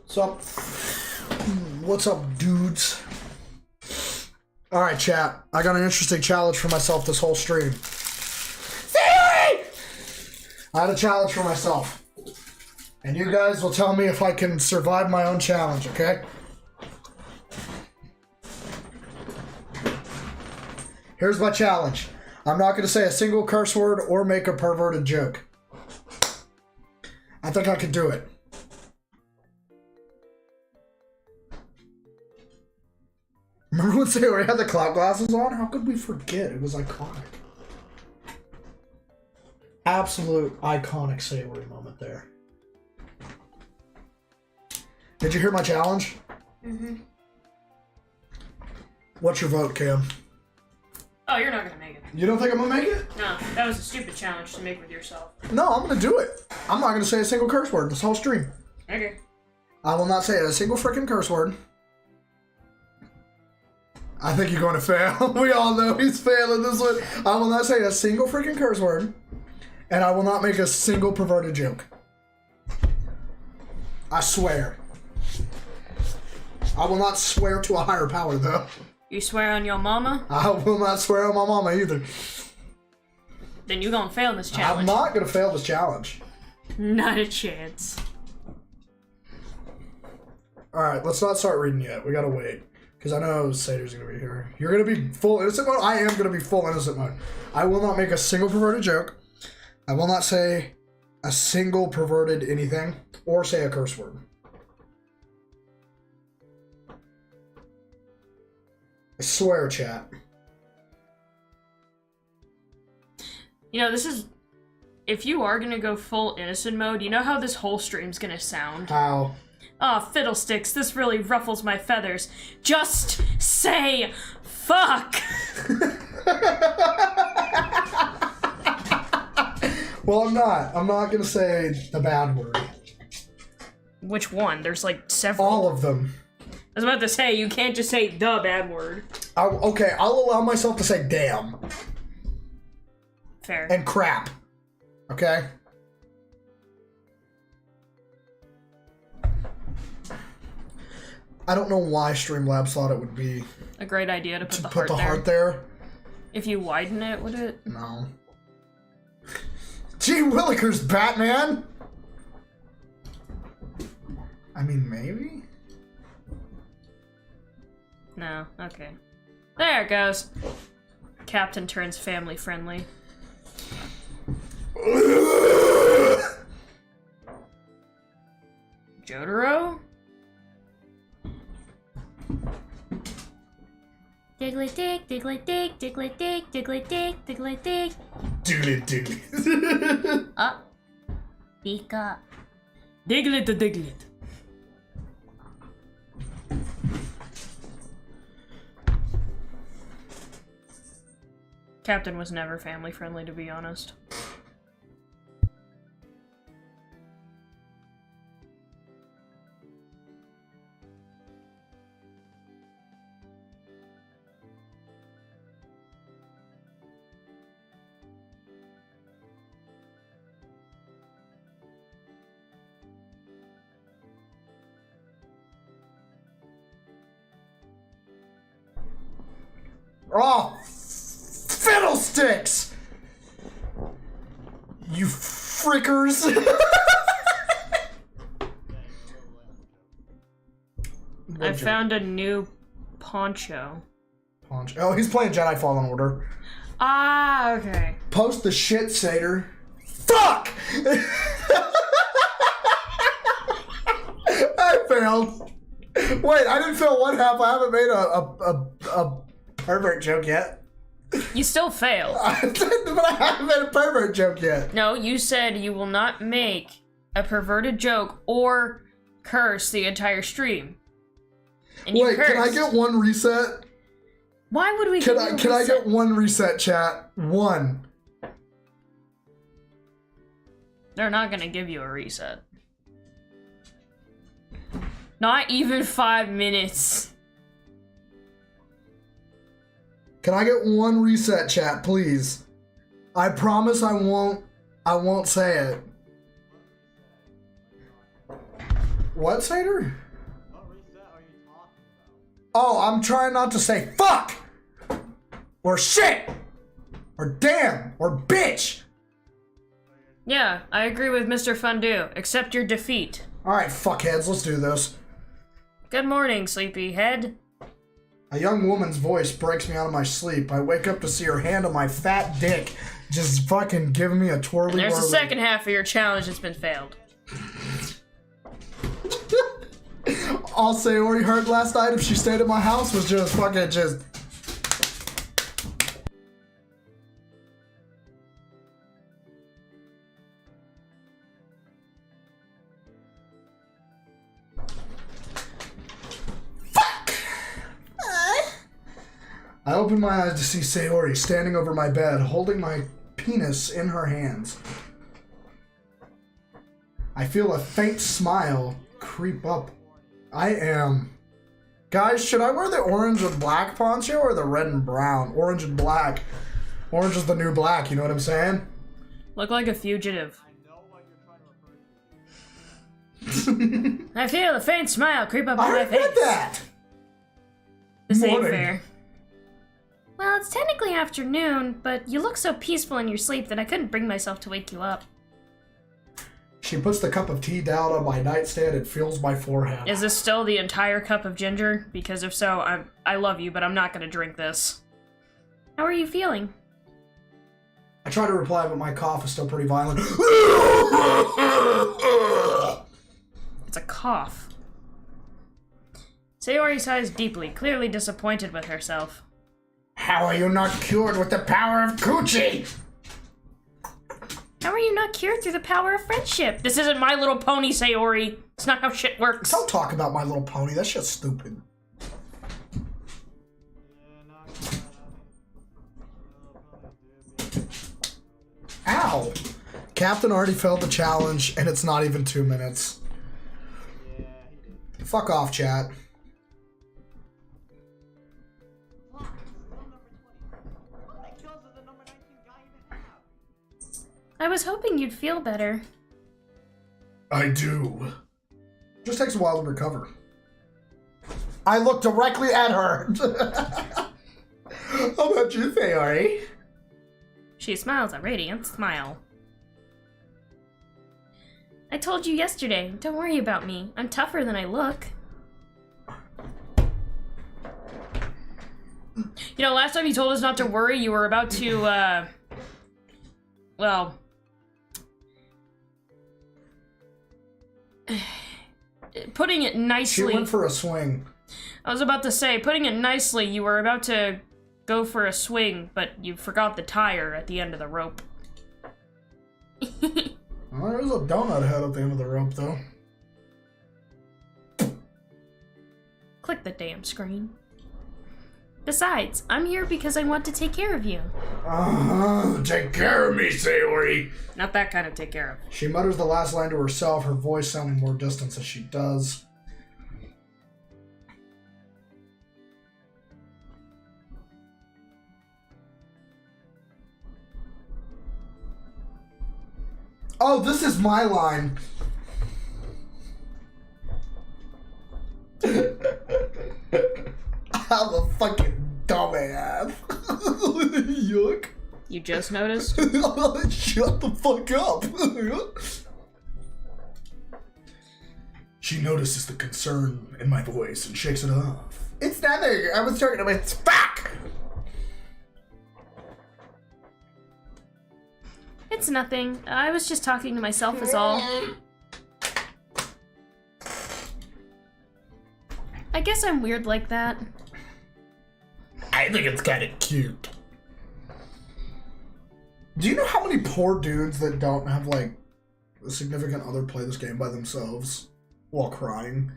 What's up? What's up, dudes? Alright, chat. I got an interesting challenge for myself this whole stream. Sayori! I had a challenge for myself. And you guys will tell me if I can survive my own challenge, okay? Here's my challenge. I'm not going to say a single curse word or make a perverted joke. I think I can do it. Remember when Sayori had the cloud glasses on? How could we forget? It was iconic. Absolute iconic Sayori moment there. Did you hear my challenge? Mm-hmm. What's your vote, Cam? Oh, you're not gonna make it. You don't think I'm gonna make it? No, that was a stupid challenge to make with yourself. No, I'm gonna do it. I'm not gonna say a single curse word this whole stream. Okay. I will not say a single freaking curse word. I think you're going to fail. We all know he's failing this one. I will not say a single freaking curse word. And I will not make a single perverted joke. I swear. I will not swear to a higher power, though. You swear on your mama? I will not swear on my mama either. Then you gonna fail this challenge. I'm not going to fail this challenge. Not a chance. Alright, let's not start reading yet. We gotta wait. Because I know Sator's going to be here. You're going to be full innocent mode? I am going to be full innocent mode. I will not make a single perverted joke. I will not say a single perverted anything. Or say a curse word. I swear, chat. You know, this is... If you are gonna go full innocent mode, you know how this whole stream's gonna sound? How? Aw, fiddlesticks, this really ruffles my feathers. Just say fuck! Well, I'm not. I'm not going to say the bad word. Which one? There's like several. All of them. I was about to say, you can't just say the bad word. Okay, I'll allow myself to say damn. Fair. And crap. Okay? I don't know why Streamlabs thought it would be a great idea to put the heart there. If you widen it, would it? No. Gee Willikers, Batman! I mean, maybe? No, okay. There it goes. Captain turns family friendly. Jotaro? Diggly dig, diggly dig, diggly dig, diggly dig, diggly dig. Diggly diggly. Ah. Pika. Diglett the Diglett. Captain was never family friendly, to be honest. Oh, fiddlesticks! You frickers! I found a new poncho. Poncho. Oh, he's playing Jedi Fallen Order. Ah, okay. Post the shit, Satyr. Fuck! I failed. Wait, I didn't fail one half. I haven't made a pervert joke yet. You still failed. But I haven't made a pervert joke yet. No, you said you will not make a perverted joke or curse the entire stream. And wait, can I get one reset? Why would we Can I get one reset, chat? One. They're not gonna give you a reset. Not even 5 minutes. Can I get one reset, chat, please? I promise I won't say it. What, Sater? Oh, I'm trying not to say fuck! Or shit! Or damn! Or bitch! Yeah, I agree with Mr. Fondue. Accept your defeat. Alright, fuckheads, let's do this. Good morning, sleepyhead. A young woman's voice breaks me out of my sleep. I wake up to see her hand on my fat dick, just fucking giving me a twirly There's the whirly. second half of your challenge that's been failed. All Sayori heard last night if she stayed at my house was just fucking just... Fuck! I open my eyes to see Sayori standing over my bed, holding my penis in her hands. I feel a faint smile creep up. I am. Guys, should I wear the orange and black poncho or the red and brown? Orange and black. Orange is the new black, you know what I'm saying? Look like a fugitive. I feel a faint smile creep up my face. I read that! This ain't Morning. fair. Well, it's technically afternoon, but you look so peaceful in your sleep that I couldn't bring myself to wake you up. She puts the cup of tea down on my nightstand and feels my forehead. Is this still the entire cup of ginger? Because if so, I love you, but I'm not gonna drink this. How are you feeling? I try to reply, but my cough is still pretty violent. It's a cough. Sayori sighs deeply, clearly disappointed with herself. How are you not cured with the power of coochie? How are you not cured through the power of friendship? This isn't My Little Pony, Sayori. It's not how shit works. Don't talk about My Little Pony. That shit's stupid. Ow! Captain already failed the challenge, and it's not even 2 minutes. Fuck off, chat. I was hoping you'd feel better. I do. Just takes a while to recover. I look directly at her. How about you, Sayori? She smiles a radiant smile. I told you yesterday, don't worry about me. I'm tougher than I look. You know, last time you told us not to worry, you were about to, well... Putting it nicely... She went for a swing. I was about to say, putting it nicely, you were about to go for a swing, but you forgot the tire at the end of the rope. Well, there's a donut head at the end of the rope, though. Click the damn screen. Besides, I'm here because I want to take care of you. Take care of me, Sayori. Not that kind of take care of. She mutters the last line to herself, her voice sounding more distant as she does. Oh, this is my line. I'm a fucking dumbass. Yuck. You just noticed? Shut the fuck up. She notices the concern in my voice and shakes it off. It's nothing. I was talking about its fuck. It's nothing. I was just talking to myself is all. I guess I'm weird like that. I think it's kind of cute. Do you know how many poor dudes that don't have, like, a significant other play this game by themselves while crying?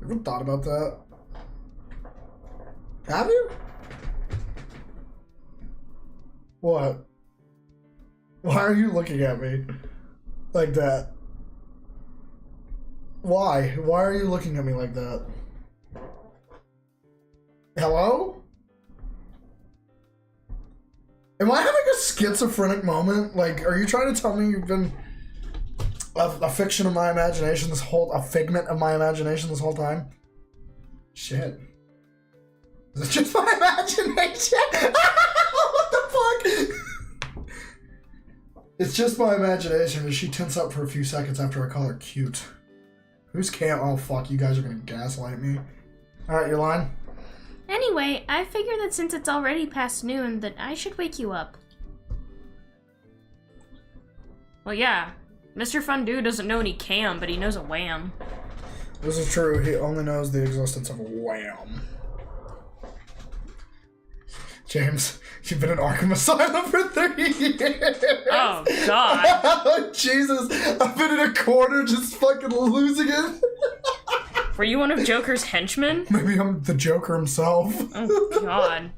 Ever thought about that? Have you? What? Why are you looking at me like that? Why? Why are you looking at me like that? Hello? Am I having a schizophrenic moment? Like, are you trying to tell me you've been... A fiction of my imagination a figment of my imagination this whole time? Shit. Is it just my imagination? What the fuck? It's just my imagination, and she tense up for a few seconds after I call her cute. Who's Cam? Oh fuck, you guys are gonna gaslight me. Alright, your line? Anyway, I figure that since it's already past noon, that I should wake you up. Well, yeah. Mr. Fondue doesn't know any Cam, but he knows a Wham. This is true. He only knows the existence of a Wham. James, you've been in Arkham Asylum for 30 years. Oh, God. Oh, Jesus. I've been in a corner just fucking losing it. Were you one of Joker's henchmen? Maybe I'm the Joker himself. Oh, God.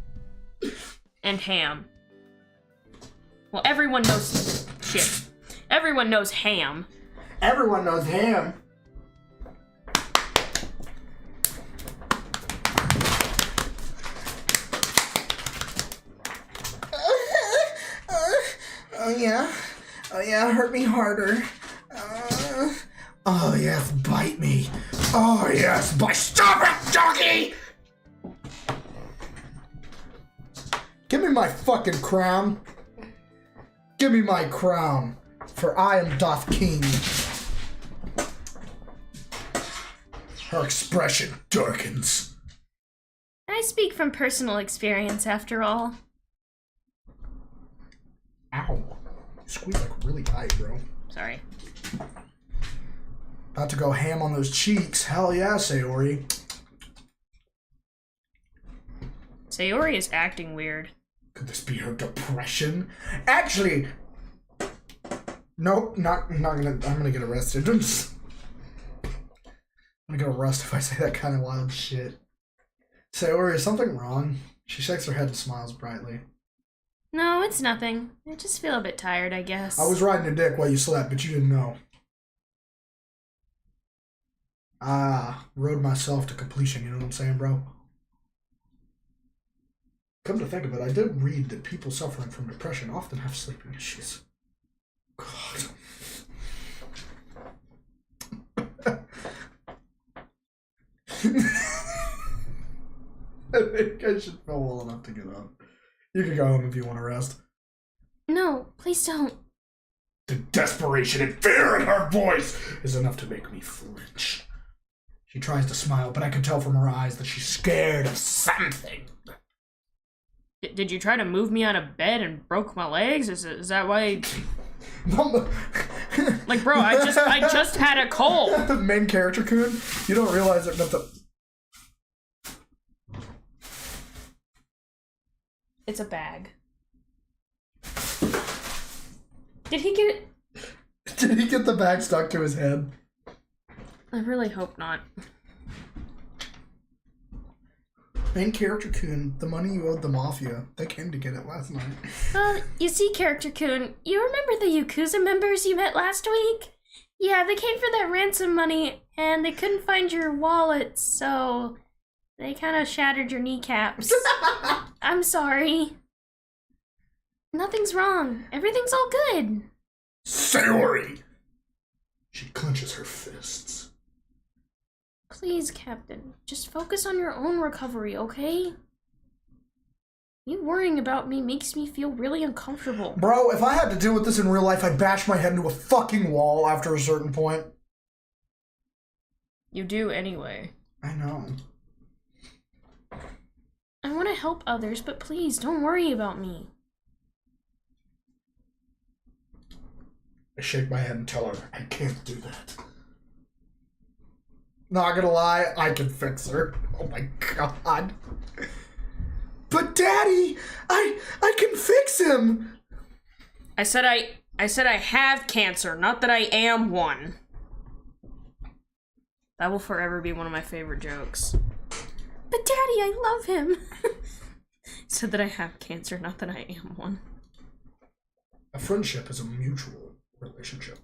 And Ham. Well, everyone knows... Shit. Everyone knows Ham. Everyone knows Ham. Oh yeah, hurt me harder. Oh yes, bite me. Oh yes, stop it, Doki! Give me my fucking crown. Give me my crown, for I am doth king. Her expression darkens. I speak from personal experience, after all. Ow. You squeeze like really tight, bro. Sorry. About to go ham on those cheeks. Hell yeah, Sayori. Sayori is acting weird. Could this be her depression? Actually, nope, I'm gonna get arrested. I'm gonna get arrested if I say that kind of wild shit. Sayori, is something wrong? She shakes her head and smiles brightly. No, it's nothing. I just feel a bit tired, I guess. I was riding a dick while you slept, but you didn't know. Rode myself to completion, you know what I'm saying, bro? Come to think of it, I did read that people suffering from depression often have sleeping issues. God. I think I should feel well enough to get up. You can go home if you want to rest. No, please don't. The desperation and fear in her voice is enough to make me flinch. She tries to smile, but I can tell from her eyes that she's scared of something. Did you try to move me out of bed and broke my legs? Is that why? Like, bro, I just had a cold. The main character, Kun, you don't realize that It's a bag. Did he get it? Did he get the bag stuck to his head? I really hope not. Main character, Kun, the money you owed the Mafia, they came to get it last night. You see, Character Kun, you remember the Yakuza members you met last week? Yeah, they came for that ransom money, and they couldn't find your wallet, so they kind of shattered your kneecaps. I'm sorry. Nothing's wrong. Everything's all good. Sayori! She clenches her fists. Please, Captain, just focus on your own recovery, okay? You worrying about me makes me feel really uncomfortable. Bro, if I had to deal with this in real life, I'd bash my head into a fucking wall after a certain point. You do anyway. I know. I want to help others, but please, don't worry about me. I shake my head and tell her, I can't do that. Not gonna lie, I can fix her. Oh my god. But Daddy, I can fix him. I said I have cancer, not that I am one. That will forever be one of my favorite jokes. But Daddy, I love him. Said that I have cancer, not that I am one. A friendship is a mutual relationship.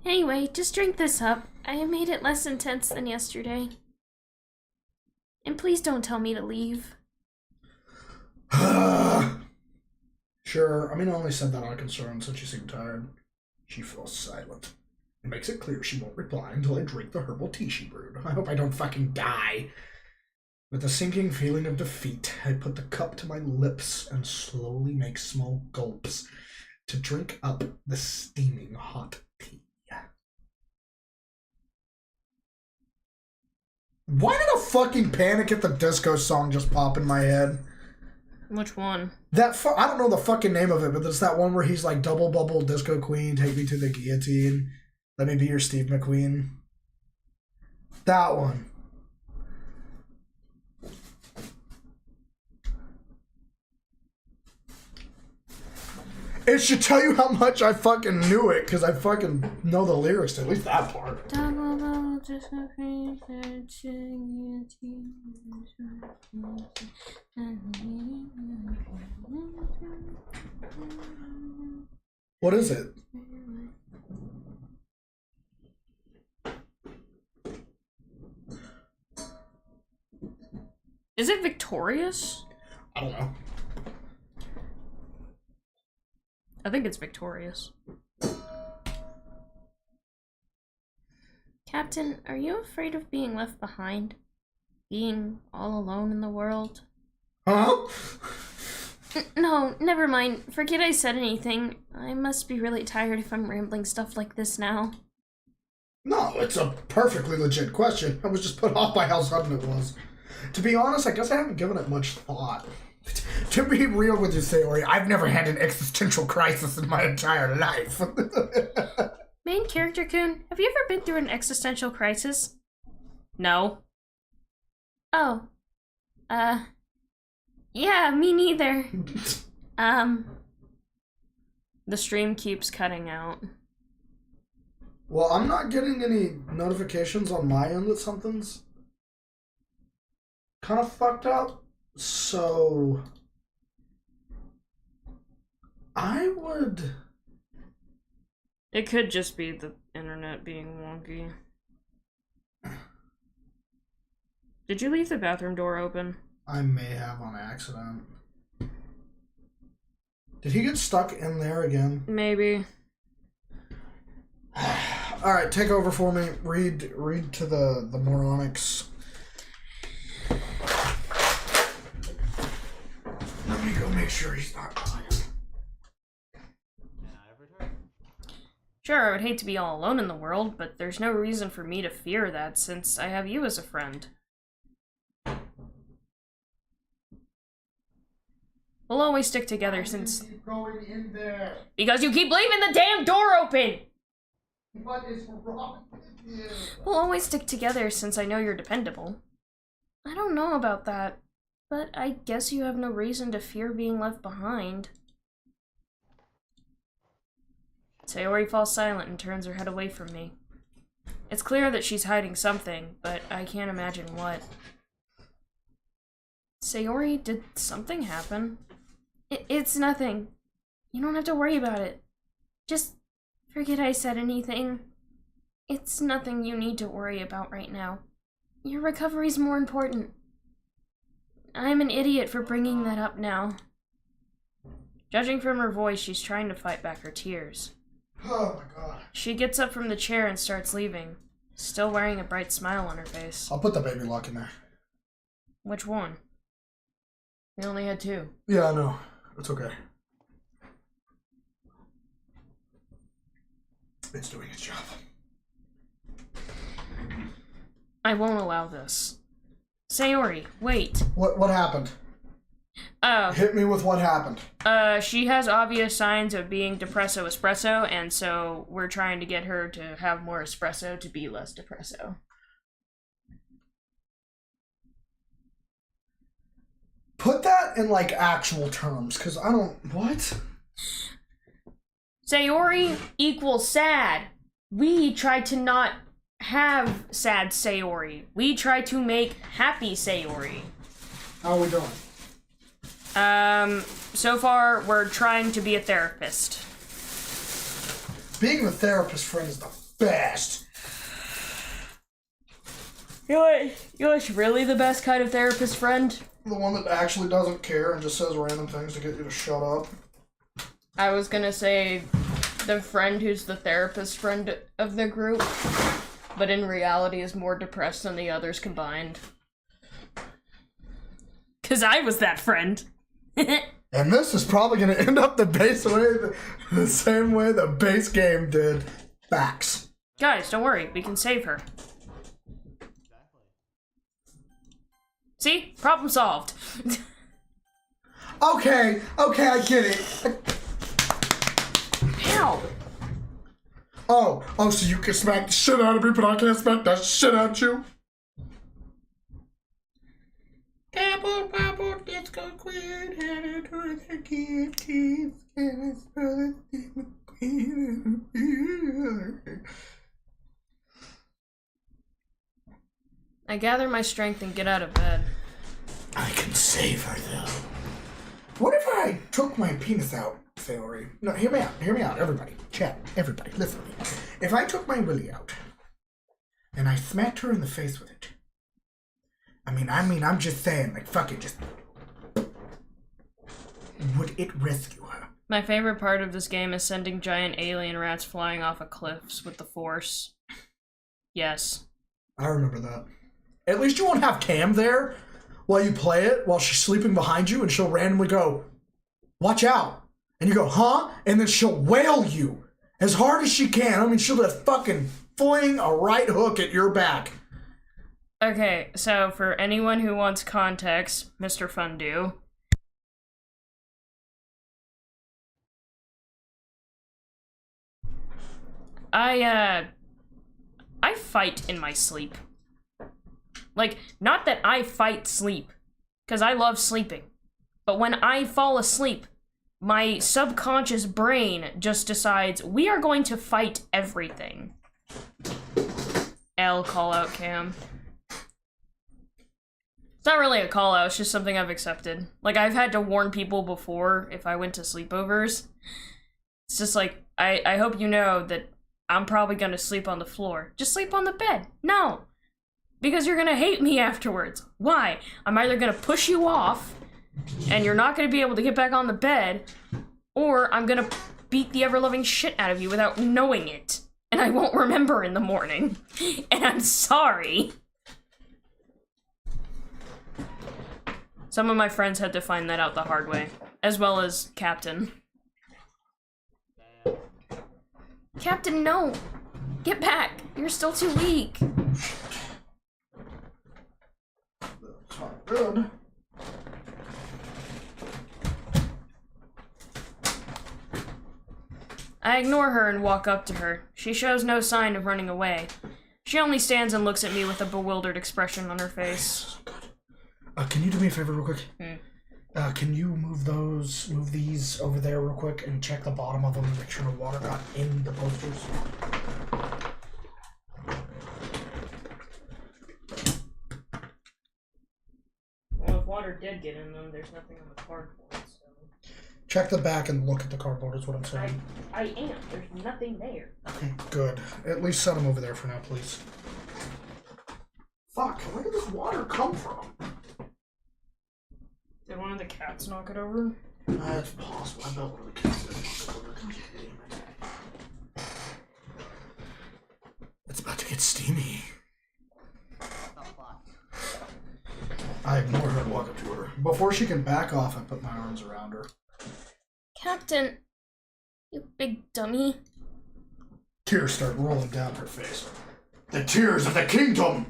Anyway, just drink this up. I made it less intense than yesterday. And please don't tell me to leave. Sure, I mean, I only said that out of concern since she seemed tired. She fell silent. It makes it clear she won't reply until I drink the herbal tea she brewed. I hope I don't fucking die. With a sinking feeling of defeat, I put the cup to my lips and slowly make small gulps to drink up the steaming hot tea. Why did a fucking Panic at the Disco song just pop in my head? Which one? I don't know the fucking name of it, but it's that one where he's like, double bubble disco queen, take me to the guillotine, let me be your Steve McQueen. That one. It should tell you how much I fucking knew it, because I fucking know the lyrics to at least that part. Double bubble disco queen, What is it? Is it Victorious? I don't know. I think it's Victorious. Captain, are you afraid of being left behind? Being all alone in the world? Huh? No, never mind. Forget I said anything. I must be really tired if I'm rambling stuff like this now. No, it's a perfectly legit question. I was just put off by how sudden it was. To be honest, I guess I haven't given it much thought. To be real with you, Sayori, I've never had an existential crisis in my entire life. Main character Kun, have you ever been through an existential crisis? No. Oh. Yeah, me neither. The stream keeps cutting out. Well, I'm not getting any notifications on my end that something's kind of fucked up. So I would... It could just be the internet being wonky. Did you leave the bathroom door open? I may have on accident. Did he get stuck in there again? Maybe. Alright, take over for me. Read to the moronics. Let me go make sure he's not lying. Sure, I would hate to be all alone in the world, but there's no reason for me to fear that since I have you as a friend. We'll always stick together since... Keep going in there. Because you keep leaving the damn door open! What is wrong with you? We'll always stick together since I know you're dependable. I don't know about that, but I guess you have no reason to fear being left behind. Sayori falls silent and turns her head away from me. It's clear that she's hiding something, but I can't imagine what. Sayori, did something happen? It's nothing. You don't have to worry about it. Just forget I said anything. It's nothing you need to worry about right now. Your recovery's more important. I'm an idiot for bringing that up now. Judging from her voice, she's trying to fight back her tears. Oh my god. She gets up from the chair and starts leaving, still wearing a bright smile on her face. I'll put the baby lock in there. Which one? We only had 2. Yeah, I know. It's okay. It's doing its job. I won't allow this. Sayori, wait. What happened? Hit me with what happened. She has obvious signs of being depresso espresso, and so we're trying to get her to have more espresso to be less depresso. Put that in, like, actual terms, because I don't... What? Sayori equals sad. We try to not have sad Sayori. We try to make happy Sayori. How are we doing? So far, we're trying to be a therapist. Being a therapist friend is the best. You know what's really the best kind of therapist friend? The one that actually doesn't care and just says random things to get you to shut up. I was gonna say the friend who's the therapist friend of the group, but in reality is more depressed than the others combined. 'Cause I was that friend. And this is probably gonna end up the same way the base game did. Facts. Guys, don't worry, we can save her. See? Problem solved. Okay, I get it. Ow! Oh, so you can smack the shit out of me, but I can't smack the shit out of you? Apple, apple, disco queen, headed to the kitties, and it's for the queen. I gather my strength and get out of bed. I can save her, though. What if I took my penis out, Sayori? No, hear me out, everybody. Chat, everybody, listen to me. If I took my willy out, and I smacked her in the face with it, I mean, I'm just saying, like, fuck it, just... Would it rescue her? My favorite part of this game is sending giant alien rats flying off of cliffs with the Force. Yes. I remember that. At least you won't have Cam there while you play it, while she's sleeping behind you, and she'll randomly go, watch out. And you go, huh? And then she'll wail you as hard as she can. I mean, she'll just fucking fling a right hook at your back. Okay, so for anyone who wants context, Mr. Fondue. I fight in my sleep. Like, not that I fight sleep, because I love sleeping. But when I fall asleep, my subconscious brain just decides, we are going to fight everything. L call out Cam. It's not really a call out, it's just something I've accepted. Like, I've had to warn people before if I went to sleepovers. It's just like, I hope you know that I'm probably gonna sleep on the floor. Just sleep on the bed. No! Because you're gonna hate me afterwards. Why? I'm either gonna push you off, and you're not gonna be able to get back on the bed, or I'm gonna beat the ever-loving shit out of you without knowing it. And I won't remember in the morning. And I'm sorry. Some of my friends had to find that out the hard way, as well as Captain. Captain, no! Get back! You're still too weak! That's not good. I ignore her and walk up to her. She shows no sign of running away. She only stands and looks at me with a bewildered expression on her face. Can you do me a favor real quick? Hmm. Can you move these over there real quick and check the bottom of them and make sure the water got in the posters? Well, if water did get in them, there's nothing on the cardboard, so... Check the back and look at the cardboard is what I'm saying. I am. There's nothing there. Okay, good. At least set them over there for now, please. Fuck, where did this water come from? Did one of the cats knock it over? That's possible. I bet one of the cats did knock it over. God damn it. It's about to get steamy. I ignore her and walk up to her. Before she can back off, I put my arms around her. Captain, you big dummy. Tears start rolling down her face. The tears of the kingdom!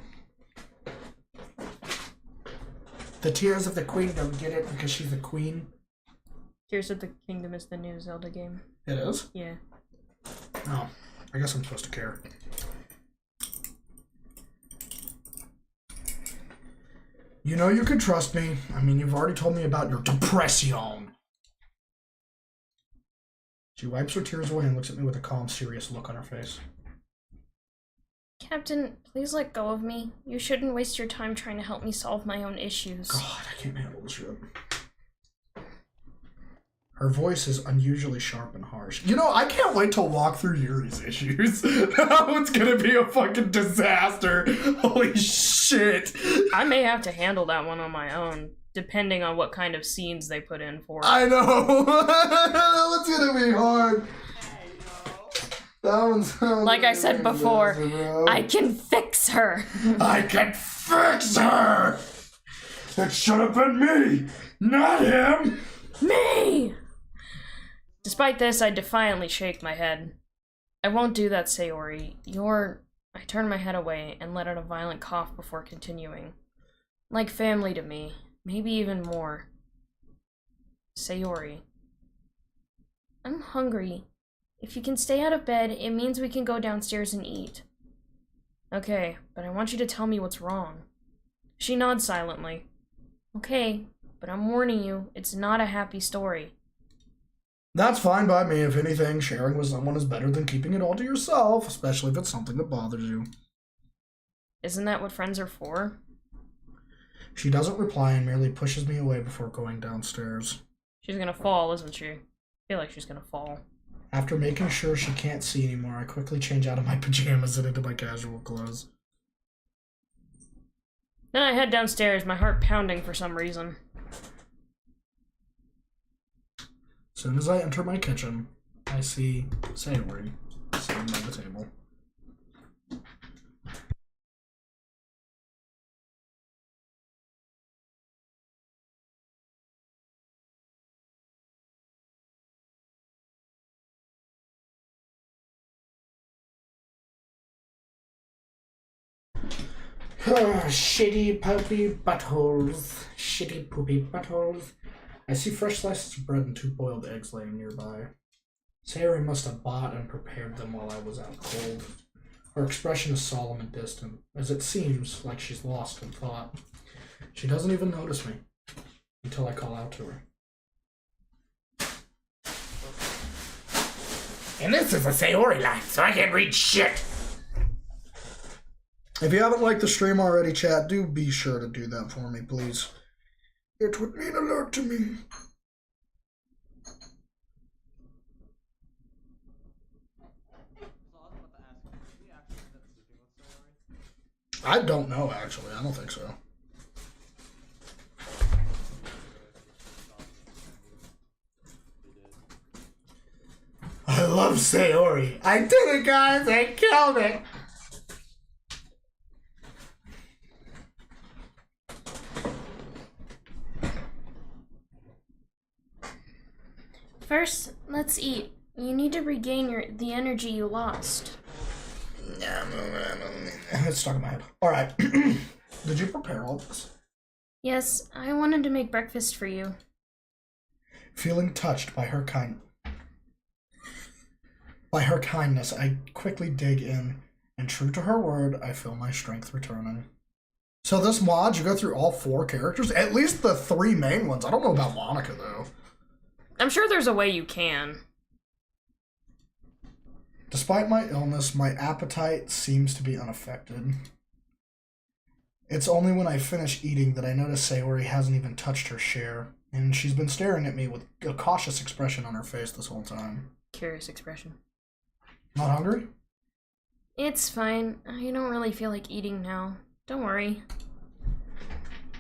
The tears of the queendom, get it? Because she's a queen? Tears of the Kingdom is the new Zelda game. It is? Yeah. Oh, I guess I'm supposed to care. You know you can trust me. I mean, you've already told me about your depression. She wipes her tears away and looks at me with a calm, serious look on her face. Captain, please let go of me. You shouldn't waste your time trying to help me solve my own issues. God, I can't handle this shit. Her voice is unusually sharp and harsh. You know, I can't wait to walk through Yuri's issues. That one's gonna be a fucking disaster. Holy shit. I may have to handle that one on my own, depending on what kind of scenes they put in for it. I know. That one's gonna be hard. That one's like I said before, I can fix her. I can fix her. It should have been me, not him. Me! Despite this, I defiantly shake my head. I won't do that, Sayori. I turn my head away and let out a violent cough before continuing. Like family to me, maybe even more. Sayori. I'm hungry. If you can stay out of bed, it means we can go downstairs and eat. Okay, but I want you to tell me what's wrong. She nods silently. Okay, but I'm warning you, it's not a happy story. That's fine by me. If anything, sharing with someone is better than keeping it all to yourself, especially if it's something that bothers you. Isn't that what friends are for? She doesn't reply and merely pushes me away before going downstairs. She's gonna fall, isn't she? I feel like she's gonna fall. After making sure she can't see anymore, I quickly change out of my pajamas and into my casual clothes. Then I head downstairs, my heart pounding for some reason. As soon as I enter my kitchen, I see Sayori sitting by the table. Shitty puppy buttholes. Shitty poopy buttholes. I see fresh slices of bread and 2 boiled eggs laying nearby. Sayori must have bought and prepared them while I was out cold. Her expression is solemn and distant, as it seems like she's lost in thought. She doesn't even notice me, until I call out to her. And this is a Sayori line, so I can't read shit. If you haven't liked the stream already, chat, do be sure to do that for me, please. It would mean a lot to me. I don't know, actually. I don't think so. I love Sayori. I did it, guys. I killed it. First, let's eat. You need to regain the energy you lost. It's stuck in my head. Alright. Did you prepare all this? Yes, I wanted to make breakfast for you. Feeling touched by her kindness, I quickly dig in, and true to her word, I feel my strength returning. So this mod, you go through all 4 characters? At least the 3 main ones. I don't know about Monica, though. I'm sure there's a way you can. Despite my illness, my appetite seems to be unaffected. It's only when I finish eating that I notice Sayori hasn't even touched her share, and she's been staring at me with a cautious expression on her face this whole time. Curious expression. Not hungry? It's fine. I don't really feel like eating now. Don't worry.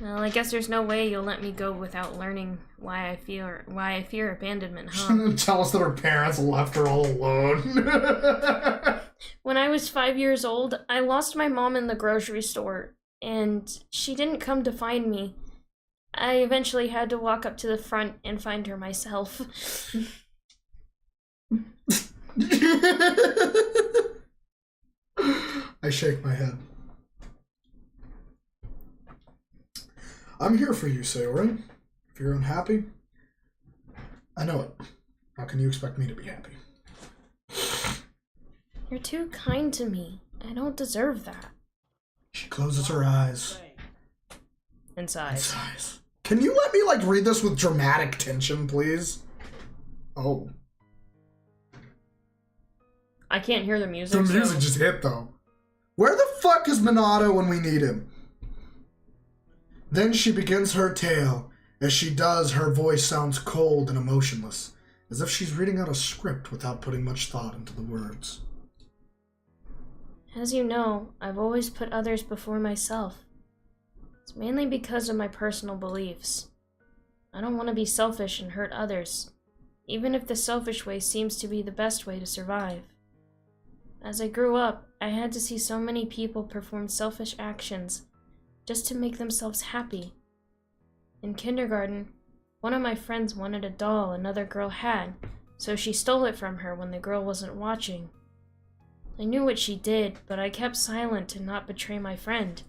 Well, I guess there's no way you'll let me go without learning why I fear abandonment, huh? Tell us that her parents left her all alone. When I was 5 years old, I lost my mom in the grocery store, and she didn't come to find me. I eventually had to walk up to the front and find her myself. I shake my head. I'm here for you, Sayori. If you're unhappy, I know it. How can you expect me to be happy? You're too kind to me. I don't deserve that. She closes her eyes. And sighs. Can you let me, like, read this with dramatic tension, please? Oh. I can't hear the music. The music just hit, though. Where the fuck is Minato when we need him? Then she begins her tale, As she does, her voice sounds cold and emotionless, as if she's reading out a script without putting much thought into the words. As you know, I've always put others before myself. It's mainly because of my personal beliefs. I don't want to be selfish and hurt others, even if the selfish way seems to be the best way to survive. As I grew up, I had to see so many people perform selfish actions just to make themselves happy. In kindergarten, one of my friends wanted a doll another girl had, so she stole it from her when the girl wasn't watching. I knew what she did, but I kept silent to not betray my friend.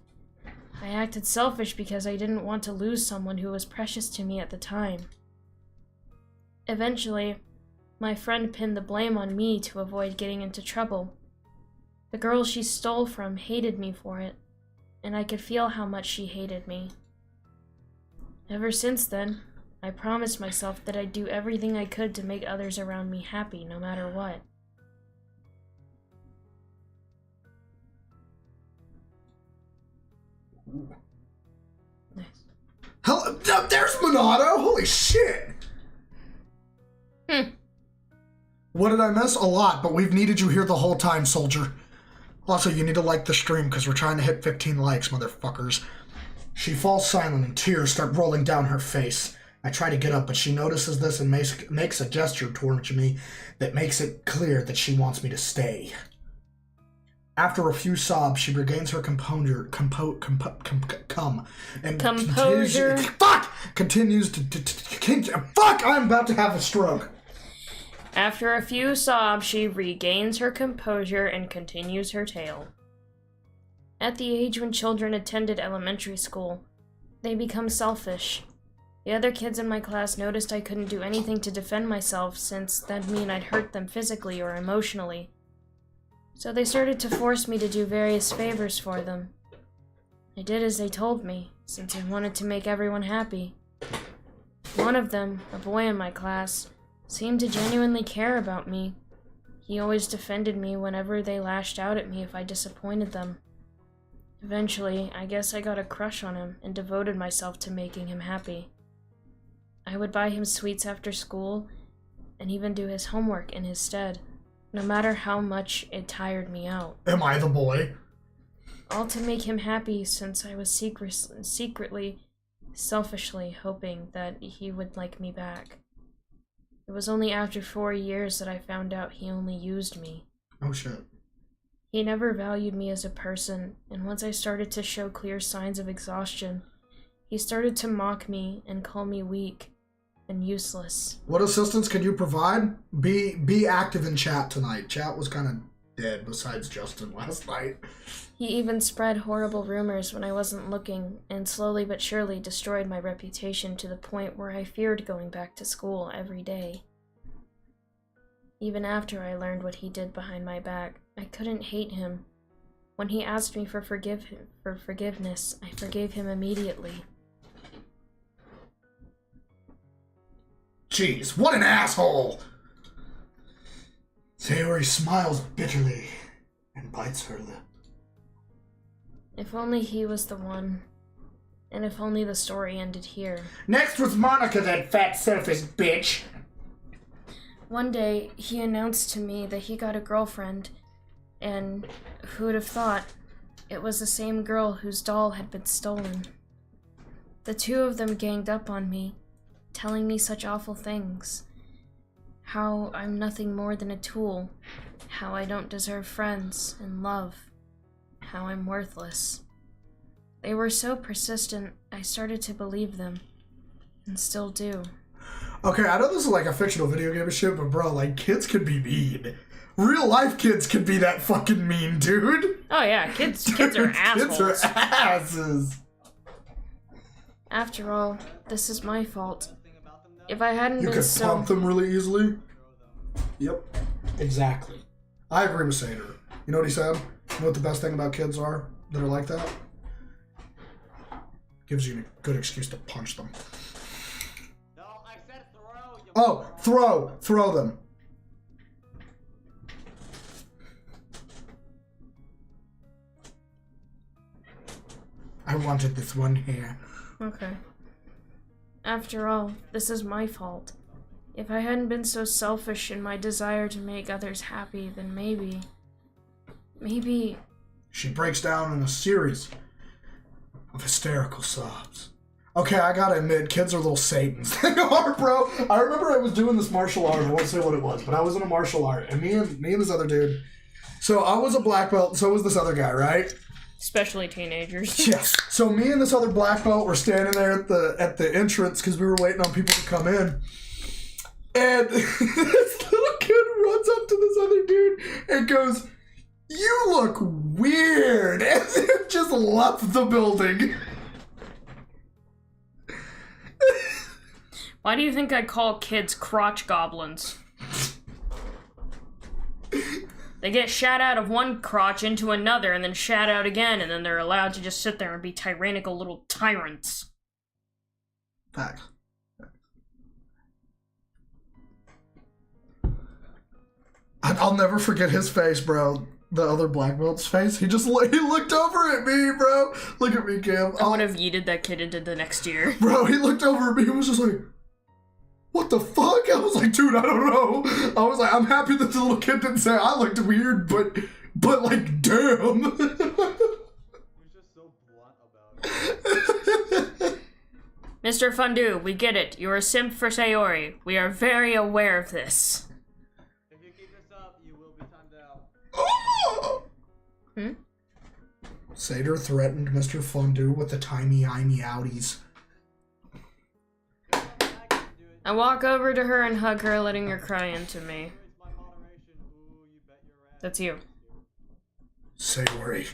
I acted selfish because I didn't want to lose someone who was precious to me at the time. Eventually, my friend pinned the blame on me to avoid getting into trouble. The girl she stole from hated me for it, and I could feel how much she hated me. Ever since then, I promised myself that I'd do everything I could to make others around me happy, no matter what. Nice. Hello, there's Monado! Holy shit! What did I miss? A lot, but we've needed you here the whole time, soldier. Also, you need to like the stream, because we're trying to hit 15 likes, motherfuckers. She falls silent and tears start rolling down her face. I try to get up, but she notices this and makes a gesture towards me that makes it clear that she wants me to stay. After a few sobs, she regains her composure, and Composure. Continues to fuck, I'm about to have a stroke. After a few sobs, she regains her composure and continues her tale. At the age when children attended elementary school, they become selfish. The other kids in my class noticed I couldn't do anything to defend myself, since that'd mean I'd hurt them physically or emotionally. So they started to force me to do various favors for them. I did as they told me, since I wanted to make everyone happy. One of them, a boy in my class, seemed to genuinely care about me. He always defended me whenever they lashed out at me if I disappointed them. Eventually, I guess I got a crush on him and devoted myself to making him happy. I would buy him sweets after school and even do his homework in his stead, no matter how much it tired me out. Am I the boy? All to make him happy, since I was secretly, selfishly hoping that he would like me back. It was only after 4 years that I found out he only used me. Oh shit. He never valued me as a person, and once I started to show clear signs of exhaustion, he started to mock me and call me weak and useless. What assistance can you provide? Be active in chat tonight. Chat was kind of dead besides Justin last night. He even spread horrible rumors when I wasn't looking, and slowly but surely destroyed my reputation to the point where I feared going back to school every day. Even after I learned what he did behind my back, I couldn't hate him. When he asked me for forgiveness, I forgave him immediately. Jeez, what an asshole! Sayori smiles bitterly and bites her lip. If only he was the one, and if only the story ended here. Next was Monica, that fat selfish bitch. One day, he announced to me that he got a girlfriend, and who'd have thought it was the same girl whose doll had been stolen. The two of them ganged up on me, telling me such awful things. How I'm nothing more than a tool, how I don't deserve friends and love, how I'm worthless. They were so persistent, I started to believe them, and still do. Okay, I know this is like a fictional video game and shit, but bro, like, kids can be mean. Real life kids can be that fucking mean, dude. Oh yeah, kids are assholes. Kids are asses. After all, this is my fault. If I hadn't You been could so... pump them really easily. Yep, exactly. I agree with Sater. You know what he said? You know what the best thing about kids are that are like that? Gives you a good excuse to punch them. No, I said throw. You Oh, throw them. I wanted this one here. Okay. After all, this is my fault. If I hadn't been so selfish in my desire to make others happy, then maybe... She breaks down in a series of hysterical sobs. Okay, I gotta admit, kids are little satans. They are, bro. I remember I was doing this martial art. I won't say what it was, but I was in a martial art, and me and this other dude. So I was a black belt, and so was this other guy, right? Especially teenagers. Yes. So me and this other black belt were standing there at the entrance because we were waiting on people to come in. And this little kid runs up to this other dude and goes, "You look weird," and then just left the building. Why do you think I call kids crotch goblins? They get shat out of one crotch into another and then shat out again, and then they're allowed to just sit there and be tyrannical little tyrants. Facts. I'll never forget his face, bro. The other black belt's face. He looked over at me, bro. Look at me, Cam. I would have yeeted that kid into the next year. Bro, he looked over at me and was just like, "What the fuck?" I was like, "Dude, I don't know." I was like, I'm happy that the little kid didn't say I looked weird, but like, damn. He was just so blunt about it. Mr. Fondue, we get it. You're a simp for Sayori. We are very aware of this. If you keep this up, you will be timed out. Satyr threatened Mr. Fondue with the timey-imey outies. I walk over to her and hug her, letting her cry into me. That's you. Sayori,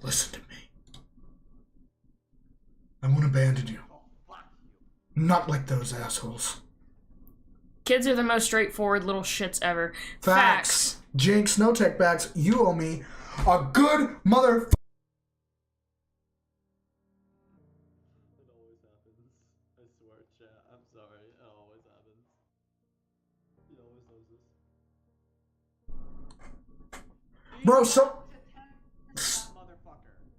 listen to me. I won't abandon you. Not like those assholes. Kids are the most straightforward little shits ever. Facts. Jinx, no tech backs. You owe me a good mother. It always happens. I swear, chat. I'm sorry. It always happens. He always does this. Bro, Motherfucker.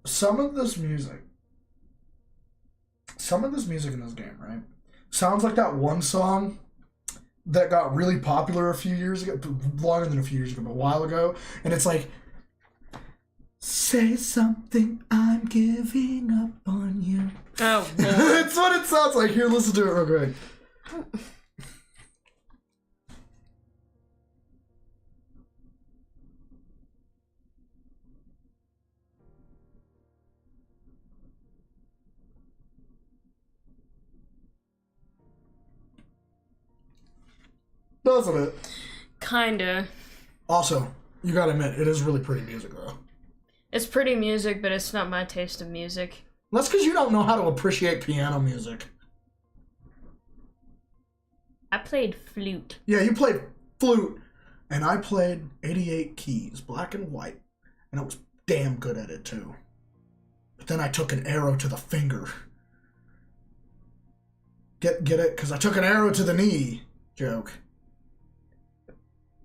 some of this music in this game, right, sounds like that one song that got really popular a few years ago, longer than a few years ago, but a while ago, and it's like, "Say something, I'm giving up on you." Oh, Lord. That's what it sounds like. Here, listen to it real quick. Doesn't it? Kinda. Also, you gotta admit, it is really pretty music, though. It's pretty music, but it's not my taste of music. That's because you don't know how to appreciate piano music. I played flute. Yeah, you played flute, and I played 88 keys, black and white, and I was damn good at it, too. But then I took an arrow to the finger. Get it? Because I took an arrow to the knee. Joke.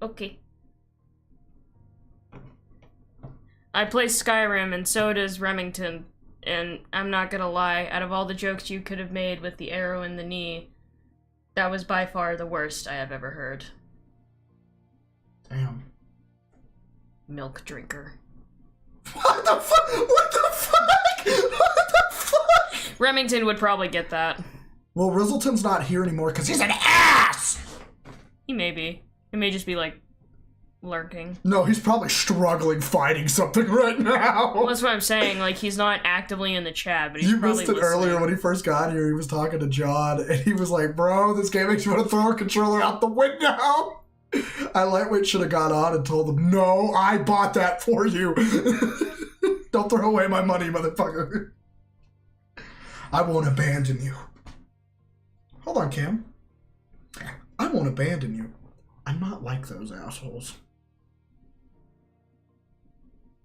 Okay. I play Skyrim, and so does Remington. And I'm not gonna lie, out of all the jokes you could have made with the arrow in the knee, that was by far the worst I have ever heard. Damn. Milk drinker. What the fuck? What the fuck? What the fuck? Remington would probably get that. Well, Rizzleton's not here anymore because he's an ass! He may be. He may just be, like, lurking. No, he's probably struggling fighting something right now. Well, that's what I'm saying. Like, he's not actively in the chat, but he's You probably missed it listening. earlier when he first got here. He was talking to John, and he was like, "Bro, this game makes you want to throw a controller out the window." I lightweight should have got on and told him, "No, I bought that for you. Don't throw away my money, motherfucker. I won't abandon you." Hold on, Cam. I won't abandon you. I'm not like those assholes.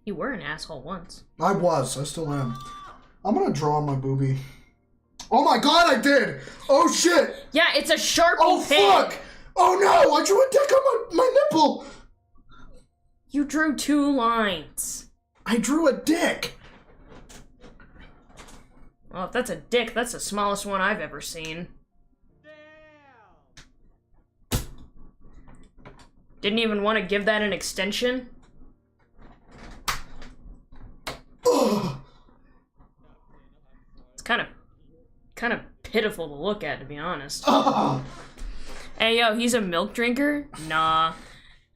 You were an asshole once. I was. I still am. I'm gonna draw on my boobie. Oh my god, I did! Oh shit! Yeah, it's a Sharpie Oh pen! fuck! Oh no! I drew a dick on my nipple! You drew 2 lines. I drew a dick! Oh, if that's a dick, that's the smallest one I've ever seen. Didn't even want to give that an extension? It's kind of pitiful to look at, to be honest. Hey, yo, he's a milk drinker? Nah.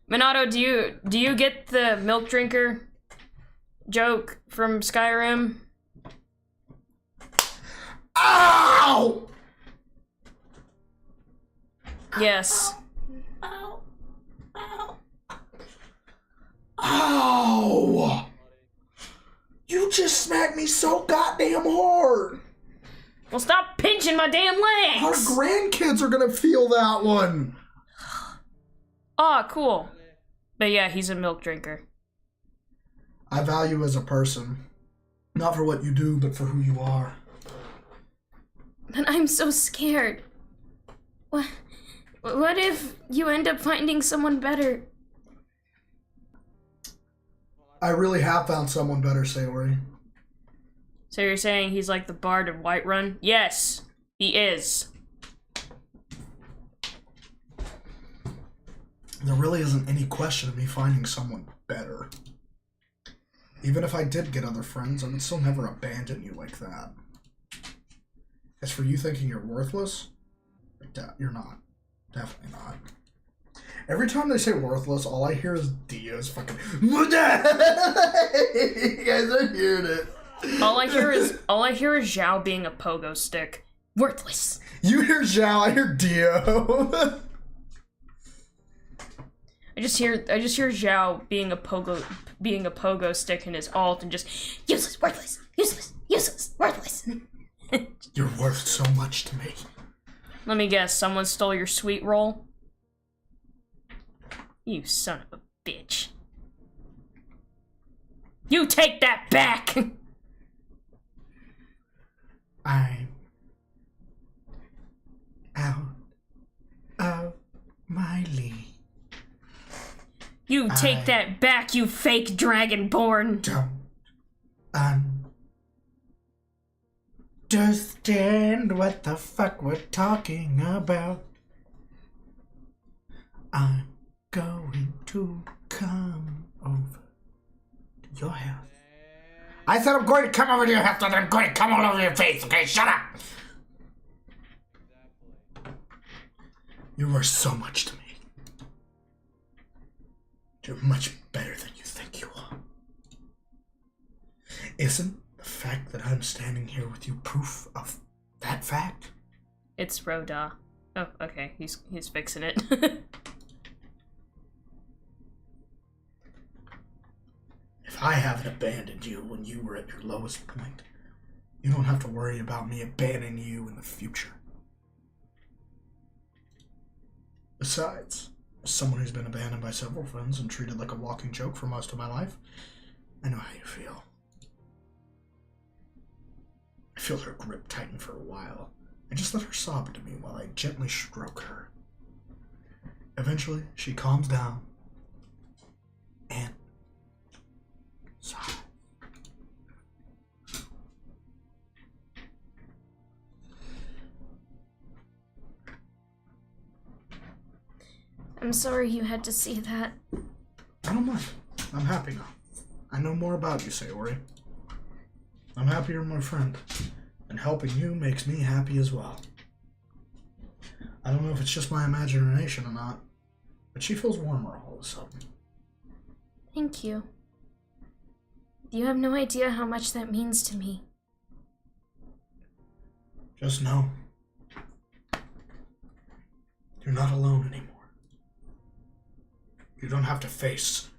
Minato, do you get the milk drinker joke from Skyrim? Ow! Yes. Ow! You just smacked me so goddamn hard. Well, stop pinching my damn Our legs! grandkids are gonna feel that one. Aw, cool. But yeah, he's a milk drinker. I value you as a person. Not for what you do, but for who you are. But I'm so scared. What if you end up finding someone better? I really have found someone better, Sayori. So you're saying he's like the Bard of Whiterun? Yes, he is. There really isn't any question of me finding someone better. Even if I did get other friends, I would still never abandon you like that. As for you thinking you're worthless, you're not. Definitely not. Every time they say worthless, all I hear is Dio's fucking. You guys are hearing it. All I hear is Zhao being a pogo stick. Worthless. You hear Zhao, I hear Dio. I just hear Zhao being a pogo stick in his alt and just useless, worthless, useless, worthless. You're worth so much to me. Let me guess, someone stole your sweet roll? You son of a bitch. You take that back! I'm out of my league. You take that back, you fake dragonborn! Don't understand what the fuck we're talking about. I'm going to come over to your house. I said I'm going to come over to your house, and I'm going to come all over your face, okay? Shut up! You are so much to me. You're much better than you think you are. Isn't the fact that I'm standing here with you proof of that fact? It's Roda. Oh, okay, he's fixing it. If I haven't abandoned you when you were at your lowest point, you don't have to worry about me abandoning you in the future. Besides, as someone who's been abandoned by several friends and treated like a walking joke for most of my life, I know how you feel. I feel her grip tighten for a while. I just let her sob into me while I gently stroke her. Eventually, she calms down and sighs. I'm sorry you had to see that. I don't mind. I'm happy now. I know more about you, Sayori. I'm happy you're my friend, and helping you makes me happy as well. I don't know if it's just my imagination or not, but she feels warmer all of a sudden. Thank you. You have no idea how much that means to me. Just know, you're not alone anymore. You don't have to face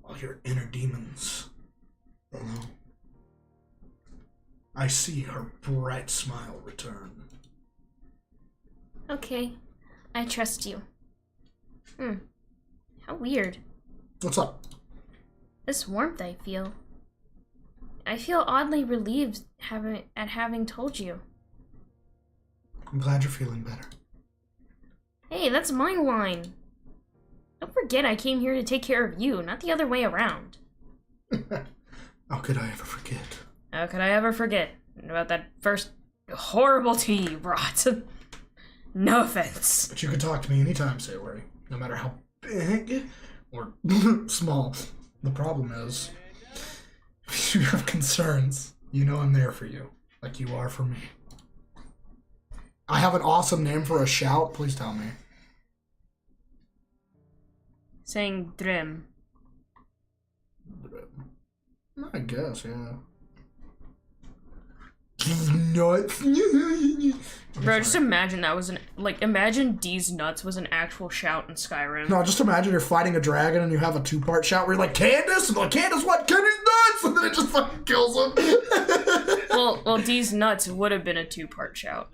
all your inner demons alone. I see her bright smile return. Okay, I trust you. How weird. What's up? This warmth I feel. I feel oddly relieved at having told you. I'm glad you're feeling better. Hey, that's my line. Don't forget I came here to take care of you, not the other way around. How could I ever forget? How could I ever forget? And about that first horrible tea you brought. No offense. But you can talk to me anytime, Sayori. No matter how big or small. The problem is, if you have concerns, you know I'm there for you. Like you are for me. I have an awesome name for a shout. Please tell me. Saying Drim. I guess, yeah. Nuts. Bro, just imagine that was imagine D's nuts was an actual shout in Skyrim. No, just imagine you're fighting a dragon and you have a two-part shout where you're like, Candace? And like, Candace what? Candace nuts! And then it just fucking kills him. Well, D's nuts would have been a two-part shout.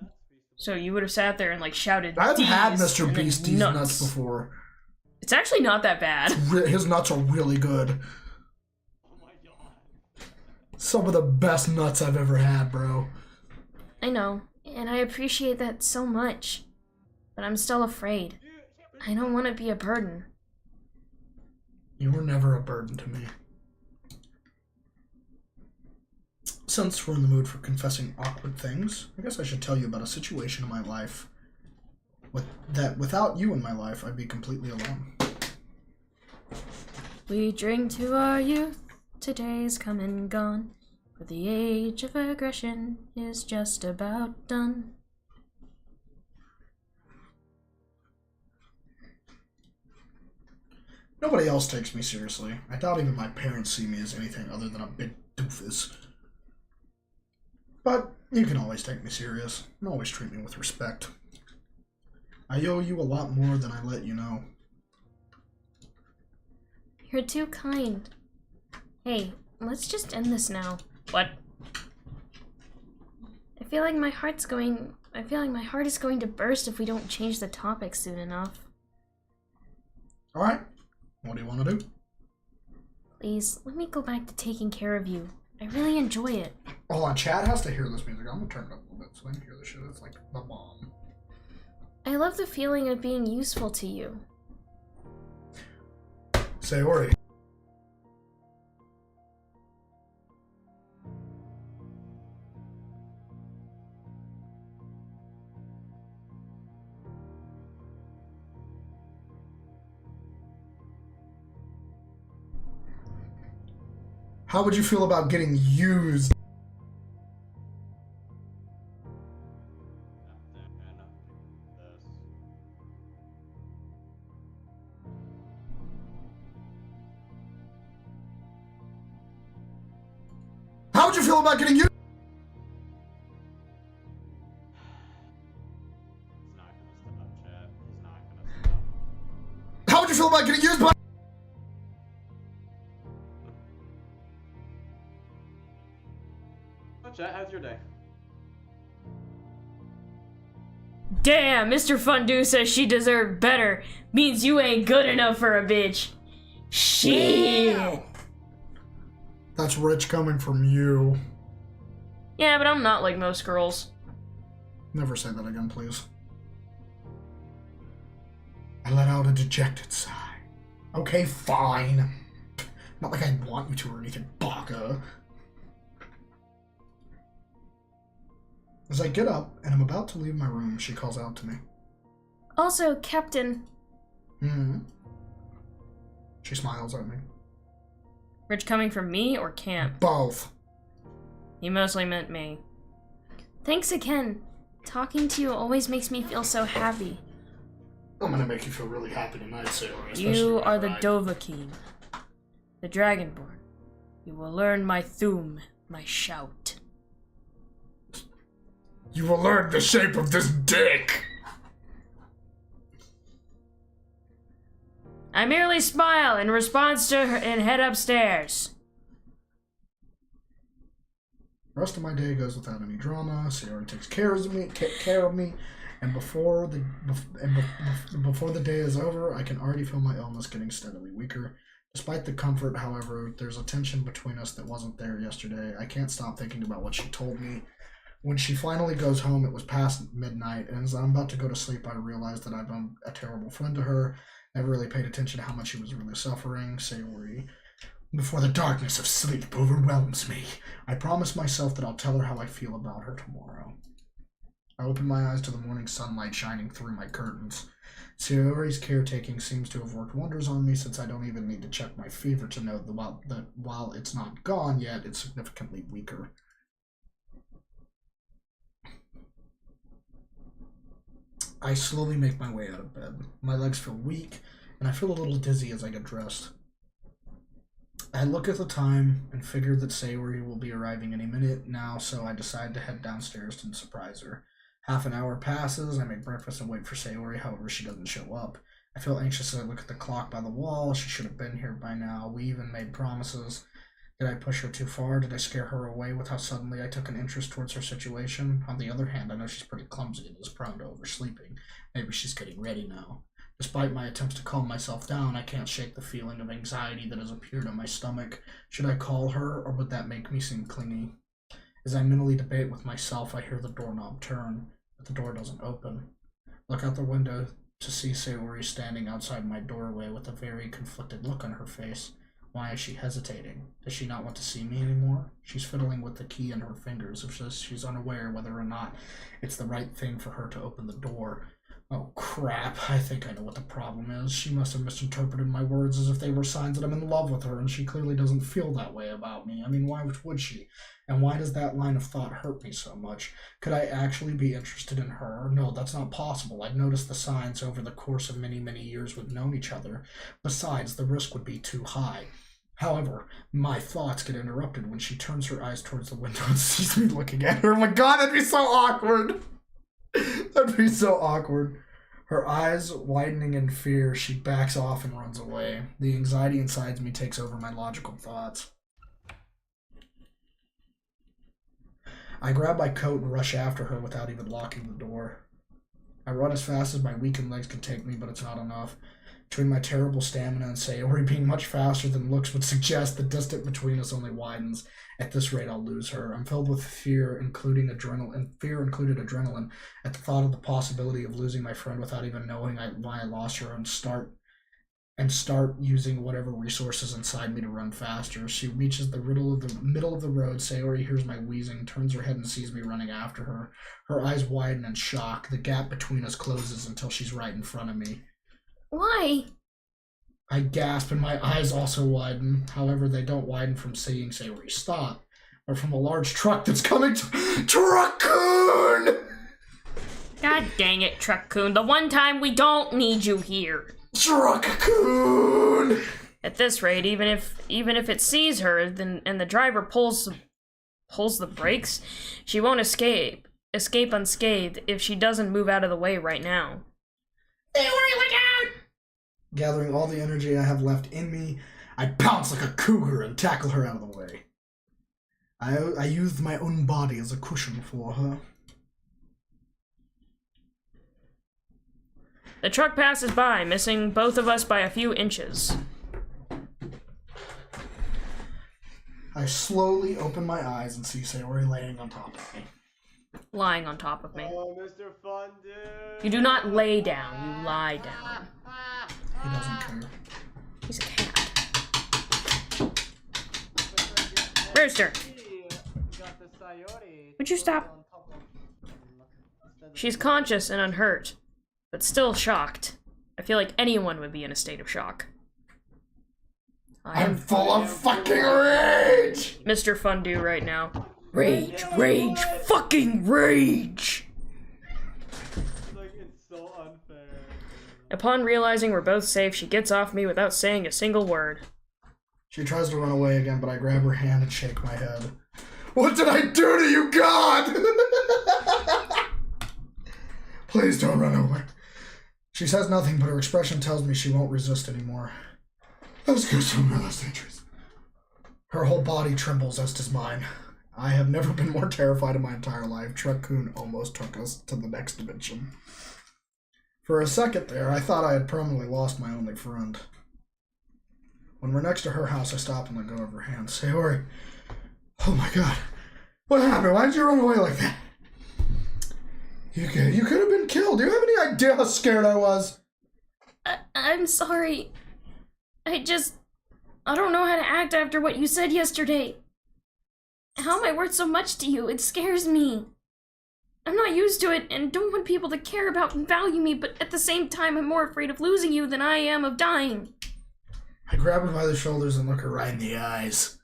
So you would have sat there and like shouted I've D's had Mr. and then Beast D's nuts before. It's actually not that bad. His nuts are really good. Some of the best nuts I've ever had, bro. I know, and I appreciate that so much. But I'm still afraid. I don't want to be a burden. You were never a burden to me. Since we're in the mood for confessing awkward things, I guess I should tell you about a situation in my life that without you in my life, I'd be completely alone. We drink to our youth, today's come and gone, for the age of aggression is just about done. Nobody else takes me seriously. I doubt even my parents see me as anything other than a big doofus. But you can always take me serious and always treat me with respect. I owe you a lot more than I let you know. You're too kind. Hey, let's just end this now. What? I feel like my heart is going to burst if we don't change the topic soon enough. Alright, what do you want to do? Please, let me go back to taking care of you. I really enjoy it. Hold on, chat has to hear this music. I'm gonna turn it up a little bit so they can hear this shit. It's like the bomb. I love the feeling of being useful to you. Sayori. How would you feel about getting used? How would you feel about getting used? He's not gonna stop, chat. He's not gonna stop. How would you feel about getting used by? Oh, chat, how's your day? Damn, Mr. Fondue says she deserved better. Means you ain't good enough for a bitch. Shit. That's rich coming from you. Yeah, but I'm not like most girls. Never say that again, please. I let out a dejected sigh. Okay, fine. Not like I want you to or anything, baka. As I get up and I'm about to leave my room, she calls out to me. Also, Captain. She smiles at me. Rich coming from me or camp? Both. He mostly meant me. Thanks again. Talking to you always makes me feel so happy. I'm gonna make you feel really happy tonight, Sayori. You are the Dovahkiin, the Dragonborn. You will learn my Thum, my shout. You will learn the shape of this dick! I merely smile in response to her and head upstairs. The rest of my day goes without any drama. Sayori takes care of me, and before the day is over, I can already feel my illness getting steadily weaker. Despite the comfort, however, there's a tension between us that wasn't there yesterday. I can't stop thinking about what she told me. When she finally goes home, it was past midnight, and as I'm about to go to sleep, I realized that I've been a terrible friend to her. Never really paid attention to how much she was really suffering. Sayori before the darkness of sleep overwhelms me. I promise myself that I'll tell her how I feel about her tomorrow. I open my eyes to the morning sunlight shining through my curtains. Sayori's caretaking seems to have worked wonders on me, since I don't even need to check my fever to know that while it's not gone yet, it's significantly weaker. I slowly make my way out of bed. My legs feel weak, and I feel a little dizzy as I get dressed. I look at the time and figure that Sayori will be arriving any minute now, so I decide to head downstairs to surprise her. Half an hour passes, I make breakfast and wait for Sayori, however she doesn't show up. I feel anxious as I look at the clock by the wall. She should have been here by now. We even made promises. Did I push her too far? Did I scare her away with how suddenly I took an interest towards her situation? On the other hand, I know she's pretty clumsy and is prone to oversleeping. Maybe she's getting ready now. Despite my attempts to calm myself down, I can't shake the feeling of anxiety that has appeared in my stomach. Should I call her, or would that make me seem clingy? As I mentally debate with myself, I hear the doorknob turn, but the door doesn't open. Look out the window to see Sayori standing outside my doorway with a very conflicted look on her face. Why is she hesitating? Does she not want to see me anymore? She's fiddling with the key in her fingers, if she's unaware whether or not it's the right thing for her to open the door. Oh crap, I think I know what the problem is. She must have misinterpreted my words as if they were signs that I'm in love with her, and she clearly doesn't feel that way about me. I mean, why would she? And why does that line of thought hurt me so much? Could I actually be interested in her? No, that's not possible. I've noticed the signs over the course of many, many years we've known each other. Besides, the risk would be too high. However, my thoughts get interrupted when she turns her eyes towards the window and sees me looking at her. Oh my god, that'd be so awkward! That'd be so awkward. Her eyes widening in fear, she backs off and runs away. The anxiety inside me takes over my logical thoughts. I grab my coat and rush after her without even locking the door. I run as fast as my weakened legs can take me, but it's not enough. Between my terrible stamina and Sayori being much faster than looks would suggest, the distance between us only widens. At this rate, I'll lose her. I'm filled with fear, including adrenaline. Fear included adrenaline at the thought of the possibility of losing my friend without even knowing why I lost her, and start using whatever resources inside me to run faster. She reaches the middle of the road. Sayori hears my wheezing, turns her head and sees me running after her. Her eyes widen in shock. The gap between us closes until she's right in front of me. Why? I gasp and my eyes also widen. However, they don't widen from seeing Sayori stop, but from a large truck that's coming to... Truck-kun! God dang it, Truck-kun. The one time we don't need you here. Truck-kun! At this rate, even if it sees her and the driver pulls the brakes, she won't escape unscathed if she doesn't move out of the way right now. Sayori, look out! Gathering all the energy I have left in me, I pounce like a cougar and tackle her out of the way. I used my own body as a cushion for her. The truck passes by, missing both of us by a few inches. I slowly open my eyes and see Sayori laying on top of me. Lying on top of me. Oh, Mr. Fondue! You do not lay down, you lie down. He doesn't care. He's a cat. Rooster! Would you stop? She's conscious and unhurt, but still shocked. I feel like anyone would be in a state of shock. I'm full of fucking rage! Mr. Fondue right now. Rage, rage, fucking rage! Like, it's so unfair. Upon realizing we're both safe, she gets off me without saying a single word. She tries to run away again, but I grab her hand and shake my head. What did I do to you, God? Please don't run away. She says nothing, but her expression tells me she won't resist anymore. Let's go somewhere less dangerous. Her whole body trembles, as does mine. I have never been more terrified in my entire life. Truck-kun almost took us to the next dimension. For a second there, I thought I had permanently lost my only friend. When we're next to her house, I stop and let go of her hand. Sayori, oh my god, what happened? Why did you run away like that? You could have been killed. Do you have any idea how scared I was? I'm sorry. I don't know how to act after what you said yesterday. How am I worth so much to you? It scares me. I'm not used to it and don't want people to care about and value me, but at the same time, I'm more afraid of losing you than I am of dying. I grab her by the shoulders and look her right in the eyes.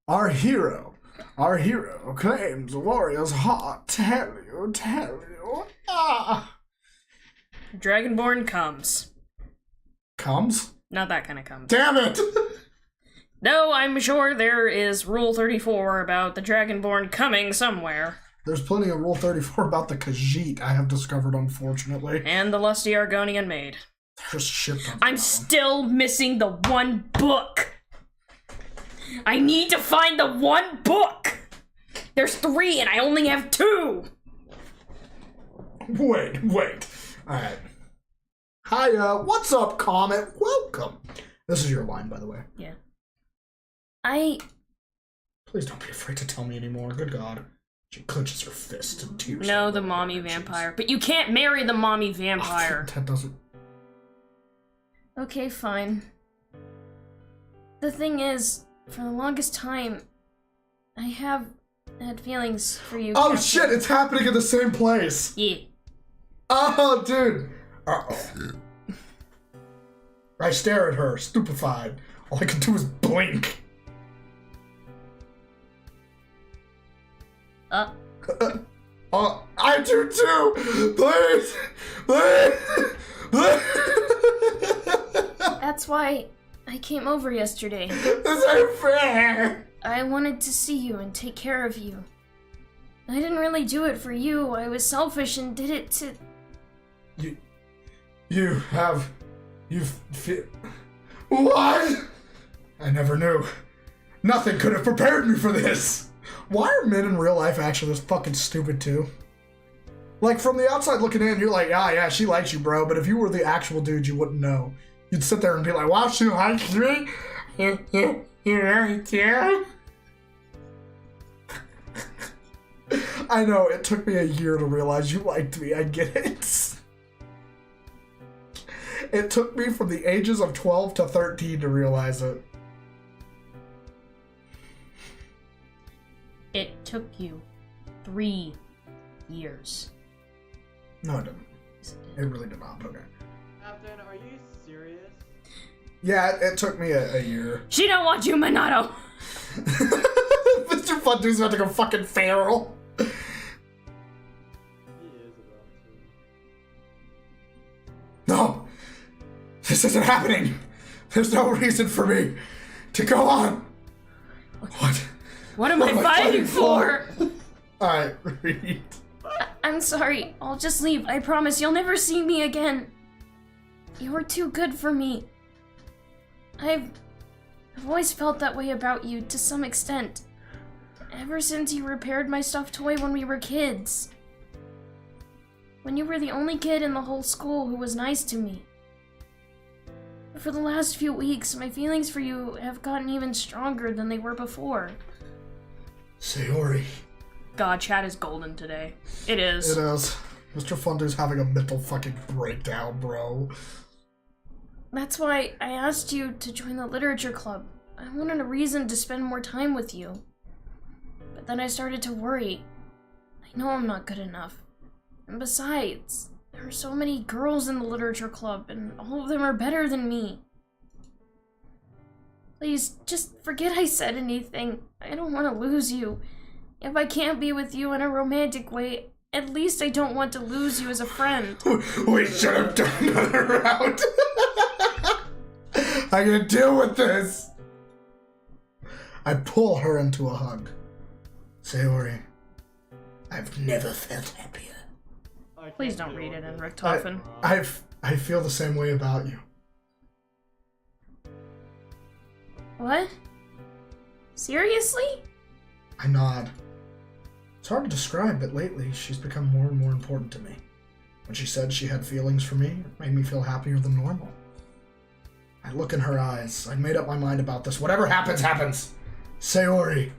Our hero claims Warrior's heart. Tell you. Ah. Dragonborn comes. Comes? Not that kind of comes. Damn it! No, I'm sure there is Rule 34 about the Dragonborn coming somewhere. There's plenty of Rule 34 about the Khajiit, I have discovered, unfortunately. And the lusty Argonian maid. There's shit on I'm still missing the one book. I need to find the one book. There's 3 and I only have 2. Wait. Alright. Hiya, what's up, Comet? Welcome. This is your line, by the way. Yeah. Please don't be afraid to tell me anymore. Good God. She clenches her fist and tears. No, the mommy vampire. But you can't marry the mommy vampire. That doesn't. Okay, fine. The thing is, for the longest time, I have had feelings for you. Oh Captain. shit, it's happening in the same place. Yeah. Oh, dude. Uh-oh. I stare at her, stupefied. All I can do is blink. I do too! Please! That's why I came over yesterday. This ain't fair! I wanted to see you and take care of you. I didn't really do it for you. I was selfish and did it to... What? I never knew. Nothing could have prepared me for this. Why are men in real life actually this fucking stupid too? Like, from the outside looking in, you're like, yeah, she likes you, bro. But if you were the actual dude, you wouldn't know. You'd sit there and be like, wow, she likes me? You really do? I know, it took me a year to realize you liked me. I get it. It took me from the ages of 12 to 13 to realize it. It took you 3 years. No, it didn't. It really did not. Okay. Captain, are you serious? Yeah, it took me a year. She don't want you, Minato! Mr. Fundu's about to go fucking feral. He is about to. No! This isn't happening! There's no reason for me to go on! What? What am I fighting for? Alright, read. I'm sorry. I'll just leave. I promise you'll never see me again. You're too good for me. I've always felt that way about you to some extent. Ever since you repaired my stuffed toy when we were kids. When you were the only kid in the whole school who was nice to me. But for the last few weeks, my feelings for you have gotten even stronger than they were before. Sayori. God, chat is golden today. It is. It is. Mr. Fundu's having a mental fucking breakdown, bro. That's why I asked you to join the literature club. I wanted a reason to spend more time with you. But then I started to worry. I know I'm not good enough. And besides, there are so many girls in the literature club, and all of them are better than me. Please, just forget I said anything. I don't want to lose you. If I can't be with you in a romantic way, at least I don't want to lose you as a friend. We should have done another round. I can deal with this. I pull her into a hug. Sayori, I've never felt happier. Please don't read it in Richtofen. I feel the same way about you. What? Seriously? I nod. It's hard to describe, but lately she's become more and more important to me. When she said she had feelings for me, it made me feel happier than normal. I look in her eyes. I've made up my mind about this. Whatever happens, happens. Sayori,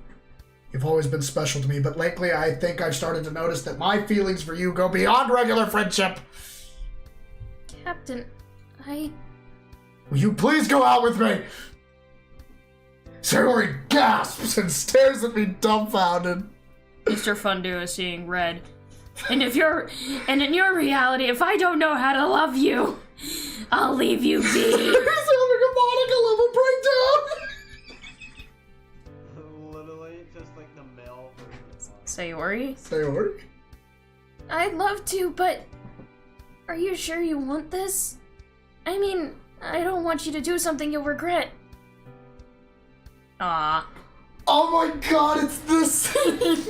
you've always been special to me, but lately I think I've started to notice that my feelings for you go beyond regular friendship. Captain, I Will you please go out with me? Sayori gasps and stares at me dumbfounded. Mr. Fundu is seeing red. And in your reality, if I don't know how to love you, I'll leave you be. He's having a Monica level breakdown. Literally, just like the male version of Monica. Sayori? Sayori? I'd love to, but are you sure you want this? I mean, I don't want you to do something you'll regret. Ah. Oh my god, it's this scene!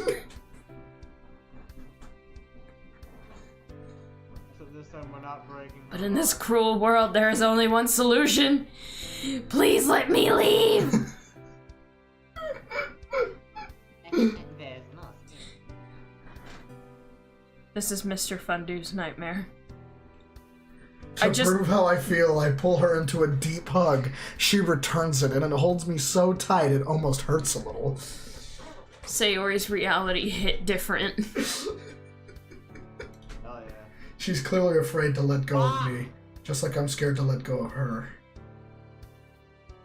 So this time we're not breaking. But in this cruel world, there is only one solution. Please let me leave. There's nothing. This is Mr. Fundu's nightmare. To prove how I feel, I pull her into a deep hug. She returns it, and it holds me so tight it almost hurts a little. Sayori's reality hit different. Oh yeah. She's clearly afraid to let go of me, just like I'm scared to let go of her.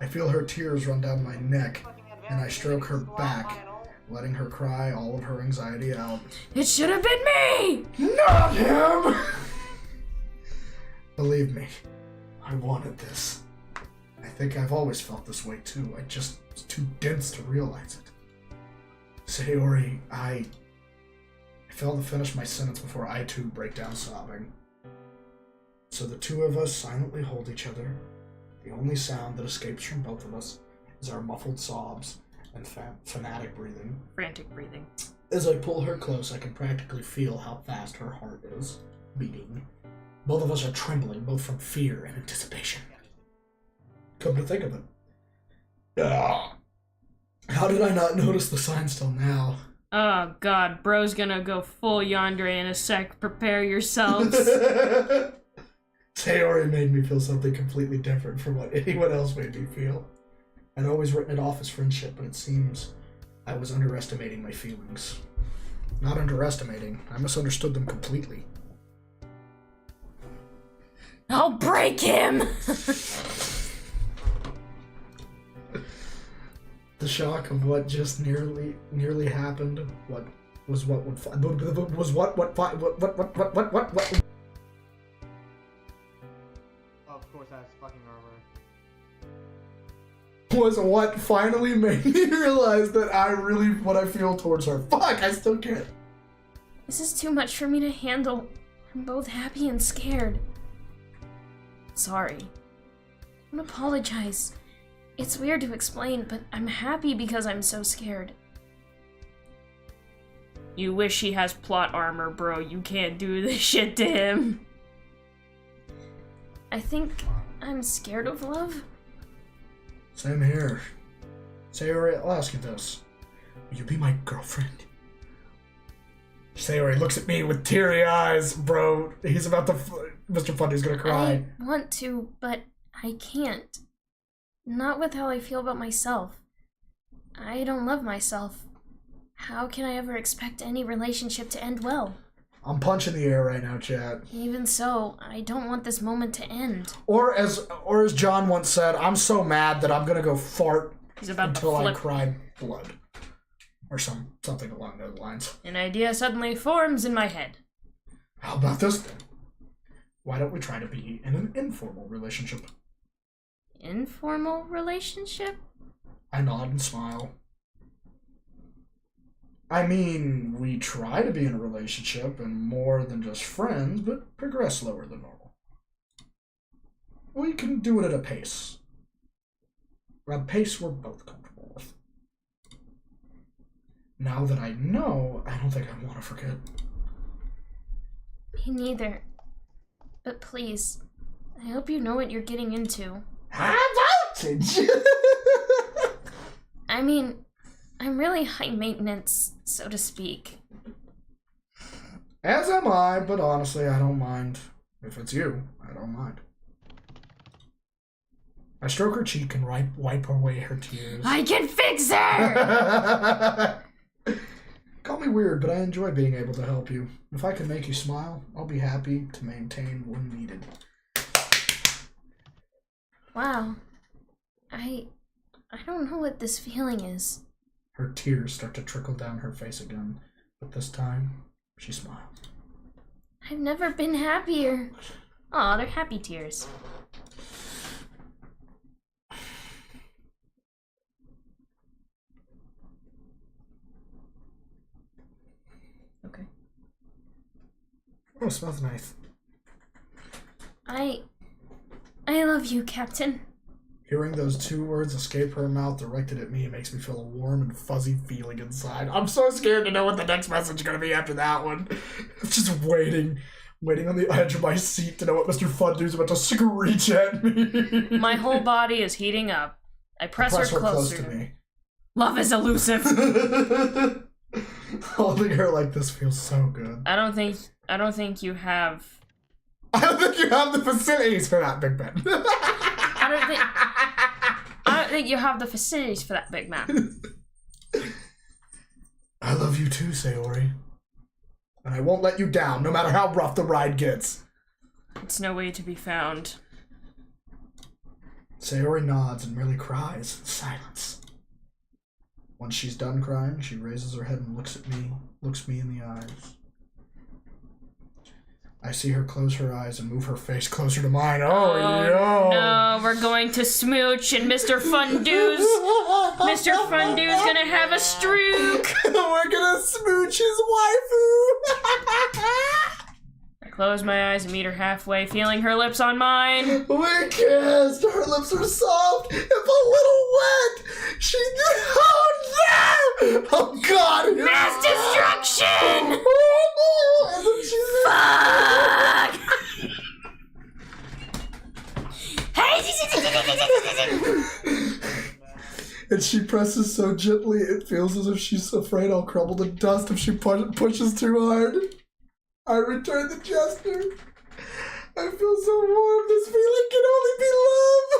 I feel her tears run down my neck, and I stroke her back, letting her cry all of her anxiety out. It should have been me! Not him! Believe me, I wanted this. I think I've always felt this way too. I just was too dense to realize it. Sayori, I failed to finish my sentence before I too break down sobbing. So the two of us silently hold each other. The only sound that escapes from both of us is our muffled sobs and fanatic breathing. Frantic breathing. As I pull her close, I can practically feel how fast her heart is beating. Both of us are trembling, both from fear and anticipation. Come to think of it. How did I not notice the signs till now? Oh god, bro's gonna go full yandere in a sec. Prepare yourselves. Sayori made me feel something completely different from what anyone else made me feel. I'd always written it off as friendship, but it seems I was underestimating my feelings. Not underestimating, I misunderstood them completely. I'll break him! The shock of what just nearly happened, what was what Of course, that's fucking Arbor. was what finally made me realize that what I feel towards her. Fuck, I still can't. This is too much for me to handle. I'm both happy and scared. Sorry. Don't apologize. It's weird to explain, but I'm happy because I'm so scared. You wish he has plot armor, bro. You can't do this shit to him. I think I'm scared of love. Same here. Sayori, I'll ask you this. Will you be my girlfriend? Sayori looks at me with teary eyes, bro. He's about to... Mr. Fundy's gonna cry. I want to, but I can't. Not with how I feel about myself. I don't love myself. How can I ever expect any relationship to end well? I'm punching the air right now, Chad. Even so, I don't want this moment to end. Or as John once said, I'm so mad that I'm gonna go fart until I cry blood. Or something along those lines. An idea suddenly forms in my head. How about this then? Why don't we try to be in an informal relationship? Informal relationship? I nod and smile. I mean, we try to be in a relationship and more than just friends, but progress slower than normal. We can do it at a pace. A pace we're both comfortable with. Now that I know, I don't think I want to forget. Me neither. But please, I hope you know what you're getting into. High voltage! I mean, I'm really high maintenance, so to speak. As am I, but honestly, I don't mind. If it's you, I don't mind. I stroke her cheek and wipe away her tears. I can fix her! Call me weird, but I enjoy being able to help you. If I can make you smile, I'll be happy to maintain when needed. Wow. I don't know what this feeling is. Her tears start to trickle down her face again, but this time, she smiles. I've never been happier. Aw, they're happy tears. Okay. Oh, it smells nice. I love you, Captain. Hearing those two words escape her mouth directed at me makes me feel a warm and fuzzy feeling inside. I'm so scared to know what the next message is going to be after that one. I'm just waiting on the edge of my seat to know what Mr. Fundu's about to screech at me. My whole body is heating up. I press her closer to me. Love is elusive. Holding her like this feels so good. I don't think you have. I don't think you have the facilities for that, Big Ben. I don't think you have the facilities for that, big man. I love you too, Sayori. And I won't let you down, no matter how rough the ride gets. It's no way to be found. Sayori nods and merely cries in silence. Once she's done crying, she raises her head and looks me in the eyes. I see her close her eyes and move her face closer to mine. Oh, yo! No, we're going to smooch, and Mr. Fundu's gonna have a stroke. We're gonna smooch his waifu. I close my eyes and meet her halfway, feeling her lips on mine. We kissed. Her lips are soft, if a little wet. She did. Oh no! Oh God! Mass destruction! Oh no! Isn't she And she presses so gently, it feels as if she's afraid I'll crumble to dust if she pushes too hard. I return the gesture. I feel so warm. This feeling can only be love.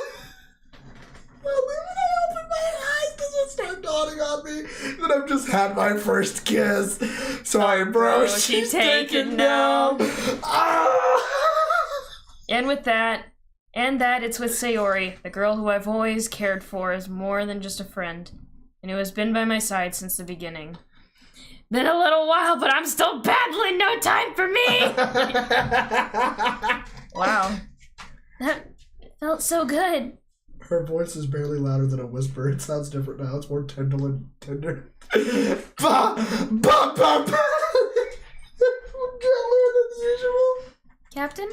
Only when I open my eyes does it start dawning on me that I've just had my first kiss. Sorry, bro. She's taken now. Ah! And with that, it's with Sayori, the girl who I've always cared for as more than just a friend, and who has been by my side since the beginning. Been a little while, but I'm still battling. No time for me. Wow. That felt so good. Her voice is barely louder than a whisper. It sounds different now. It's more tender. Ba! Ba! Ba! Ba! Gentler than usual. Captain,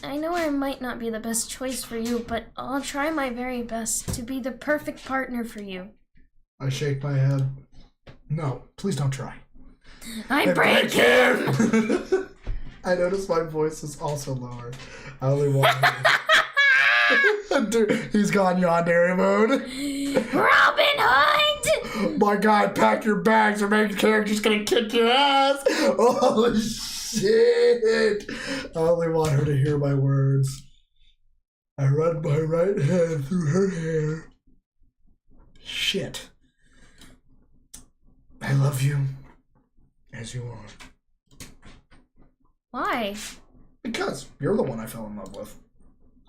I know I might not be the best choice for you, but I'll try my very best to be the perfect partner for you. I shake my head. No, please don't try. I break him! I notice my voice is also lower. I only want Dude, he's gone yandere mode. Robin Hood! My God, pack your bags or main character's gonna kick your ass. Oh shit! I only want her to hear my words. I run my right hand through her hair. Shit. I love you as you are. Why? Because you're the one I fell in love with.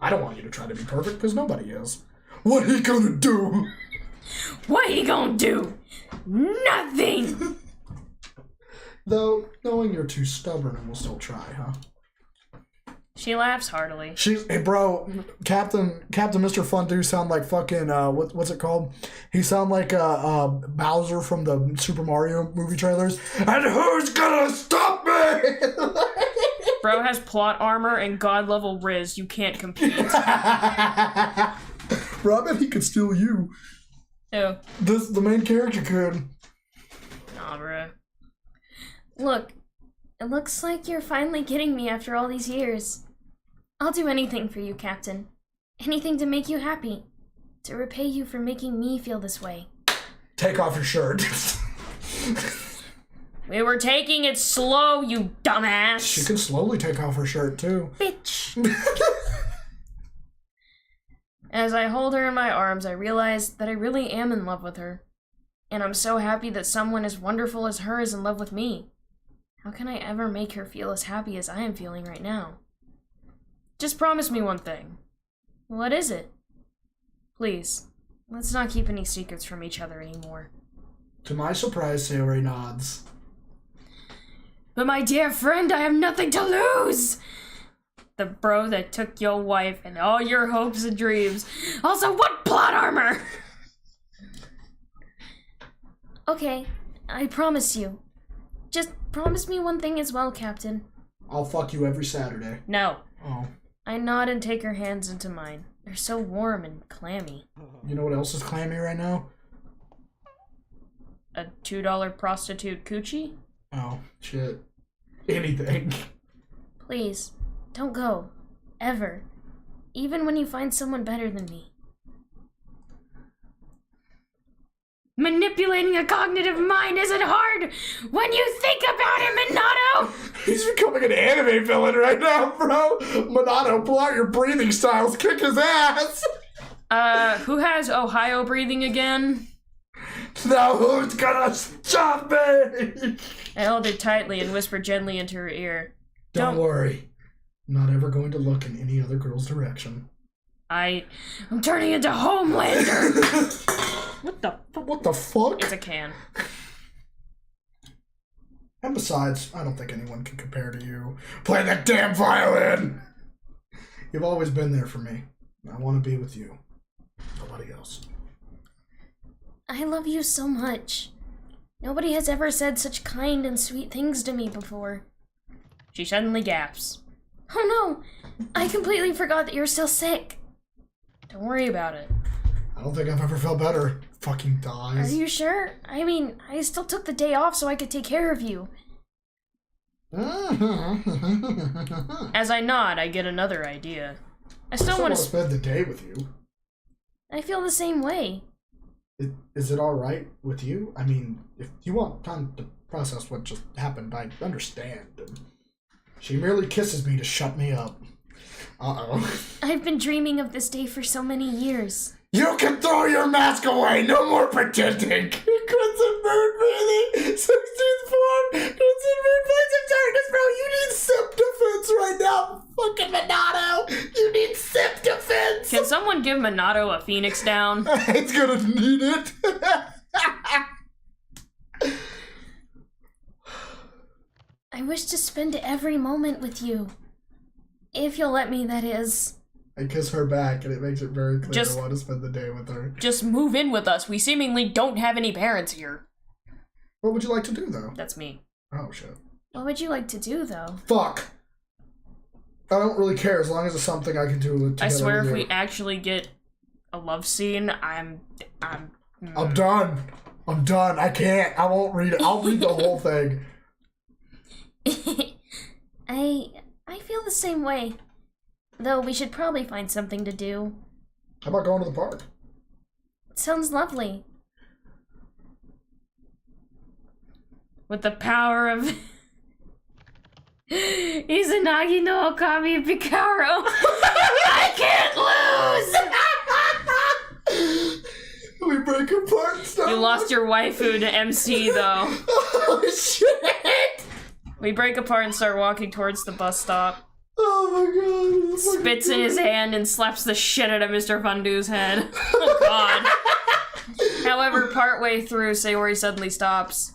I don't want you to try to be perfect because nobody is. What he gonna do? What he gonna do? Nothing! Though, knowing you're too stubborn and will still try, huh? She laughs heartily. Hey bro, Captain Mr. Fundu sound like fucking, what's it called? He sound like Bowser from the Super Mario movie trailers. And who's gonna stop me? Bro has plot armor and god level Riz. You can't compete. Bro, I bet he could steal you. Oh. The main character could. Nah, bro. Look, it looks like you're finally getting me after all these years. I'll do anything for you, Captain. Anything to make you happy. To repay you for making me feel this way. Take off your shirt. We were taking it slow, you dumbass. She can slowly take off her shirt, too. Bitch! As I hold her in my arms, I realize that I really am in love with her. And I'm so happy that someone as wonderful as her is in love with me. How can I ever make her feel as happy as I am feeling right now? Just promise me one thing. What is it? Please, let's not keep any secrets from each other anymore. To my surprise, Sayori nods. But my dear friend, I have nothing to lose! The bro that took your wife and all your hopes and dreams. Also, what plot armor? Okay, I promise you. Just promise me one thing as well, Captain. I'll fuck you every Saturday. No. Oh. I nod and take her hands into mine. They're so warm and clammy. You know what else is clammy right now? A $2 prostitute coochie? Oh, shit. Anything. Please, don't go. Ever. Even when you find someone better than me. Manipulating a cognitive mind isn't hard when you think about it, Minato! He's becoming an anime villain right now, bro. Minato, pull out your breathing styles, kick his ass. Who has Ohio breathing again? Now who's gonna stop me? I held her tightly and whispered gently into her ear. Don't worry. I'm not ever going to look in any other girl's direction. I'm turning into Homelander! What the fuck? What the fuck? It's a can. And besides, I don't think anyone can compare to you. Play that damn violin! You've always been there for me. I want to be with you. Nobody else. I love you so much. Nobody has ever said such kind and sweet things to me before. She suddenly gasps. Oh no! I completely forgot that you're still sick. Don't worry about it. I don't think I've ever felt better. Fucking Are dies. you sure? I mean, I still took the day off so I could take care of you. As I nod, I get another idea. I still want to spend the day with you. I feel the same way. Is it alright with you? I mean, if you want time to process what just happened, I understand. She merely kisses me to shut me up. Uh-oh. I've been dreaming of this day for so many years. You can throw your mask away! No more pretending! Crimson Moon breathing! 16th form! Crimson Moon Plains of Darkness, bro! You need sip defense right now! Fucking Minato! You need sip defense! Can someone give Minato a phoenix down? It's gonna need it! I wish to spend every moment with you. If you'll let me, that is. I kiss her back, and it makes it very clear Just- I want to spend the day with her. Just move in with us. We seemingly don't have any parents here. What would you like to do, though? That's me. Oh, shit. What would you like to do, though? Fuck! I don't really care, as long as it's something I can do together I swear with if you. we actually get a love scene, I'm I'm done. I'm done. I can't. I won't read it. I'll read the whole thing. I feel the same way. Though we should probably find something to do. How about going to the park? It sounds lovely. with the power of Izanagi no Okami Picaro. I can't lose! We break apart and stuff. You lost your waifu to MC though. Oh shit! We break apart and start walking towards the bus stop. Oh my god. Spits in his hand and slaps the shit out of Mr. Fundu's head. Oh god. However, partway through, Sayori suddenly stops.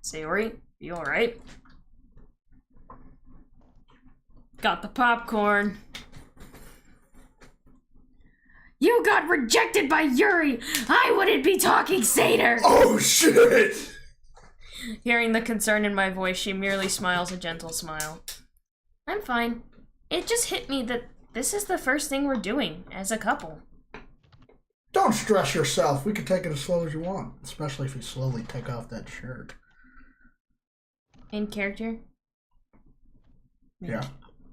Sayori, you alright? Got the popcorn. You got rejected by Yuri! I wouldn't be talking Seder! Oh shit! Hearing the concern in my voice, she merely smiles a gentle smile. I'm fine. It just hit me that this is the first thing we're doing as a couple. Don't stress yourself. We can take it as slow as you want. Especially if you slowly take off that shirt. In character? Yeah.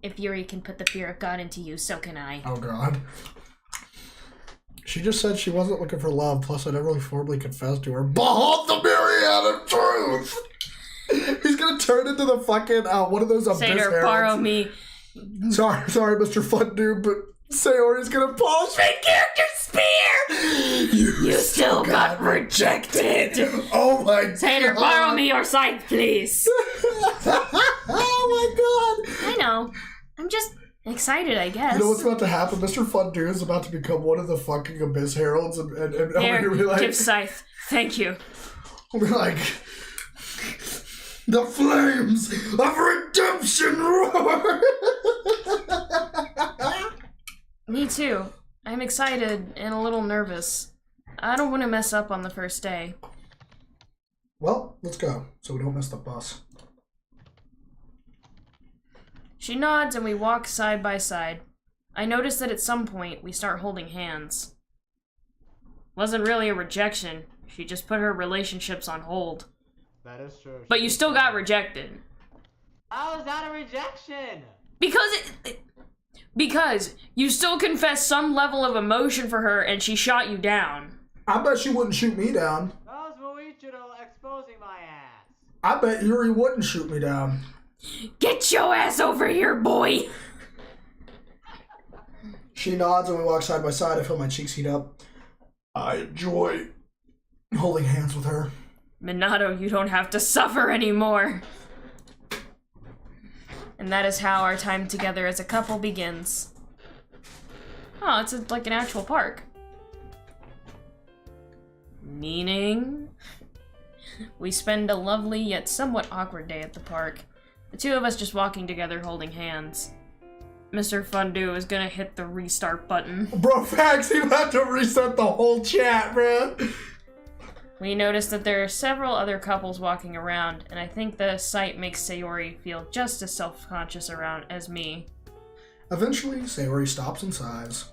If Yuri can put the fear of God into you, so can I. Oh god. She just said she wasn't looking for love, plus I never really formally confessed to her. Behold the myriad of truth! He's gonna turn into the fucking, one of those abyss Seder, heralds. borrow me. Sorry, Mr. Fundu, but Sayori's gonna polish my character spear! You still got rejected! Oh my god! Seder, borrow me your scythe, please. Oh my god! I know. I'm just Excited, I guess. You know what's about to happen? Mr. Fondue is about to become one of the fucking Abyss Heralds, and Here, I'm gonna be like, give Scythe. Thank you. I'll be like, the flames of redemption roar! Me too. I'm excited and a little nervous. I don't want to mess up on the first day. Well, let's go, so we don't miss the bus. She nods and we walk side by side. I notice that at some point we start holding hands. Wasn't really a rejection. She just put her relationships on hold. That is true. But you still got rejected. How is that a rejection? Because you still confessed some level of emotion for her and she shot you down. I bet she wouldn't shoot me down. That was Moichiro exposing my ass. I bet Yuri wouldn't shoot me down. Get your ass over here, boy! She nods and we walk side by side. I feel my cheeks heat up. I enjoy holding hands with her. Minato, you don't have to suffer anymore. And that is how our time together as a couple begins. Oh, it's like an actual park. Meaning? We spend a lovely yet somewhat awkward day at the park. The two of us just walking together holding hands. Mr. Fondue is gonna hit the restart button. Bro, facts, you have to reset the whole chat, man. We notice that there are several other couples walking around, and I think the sight makes Sayori feel just as self-conscious around as me. Eventually, Sayori stops and sighs.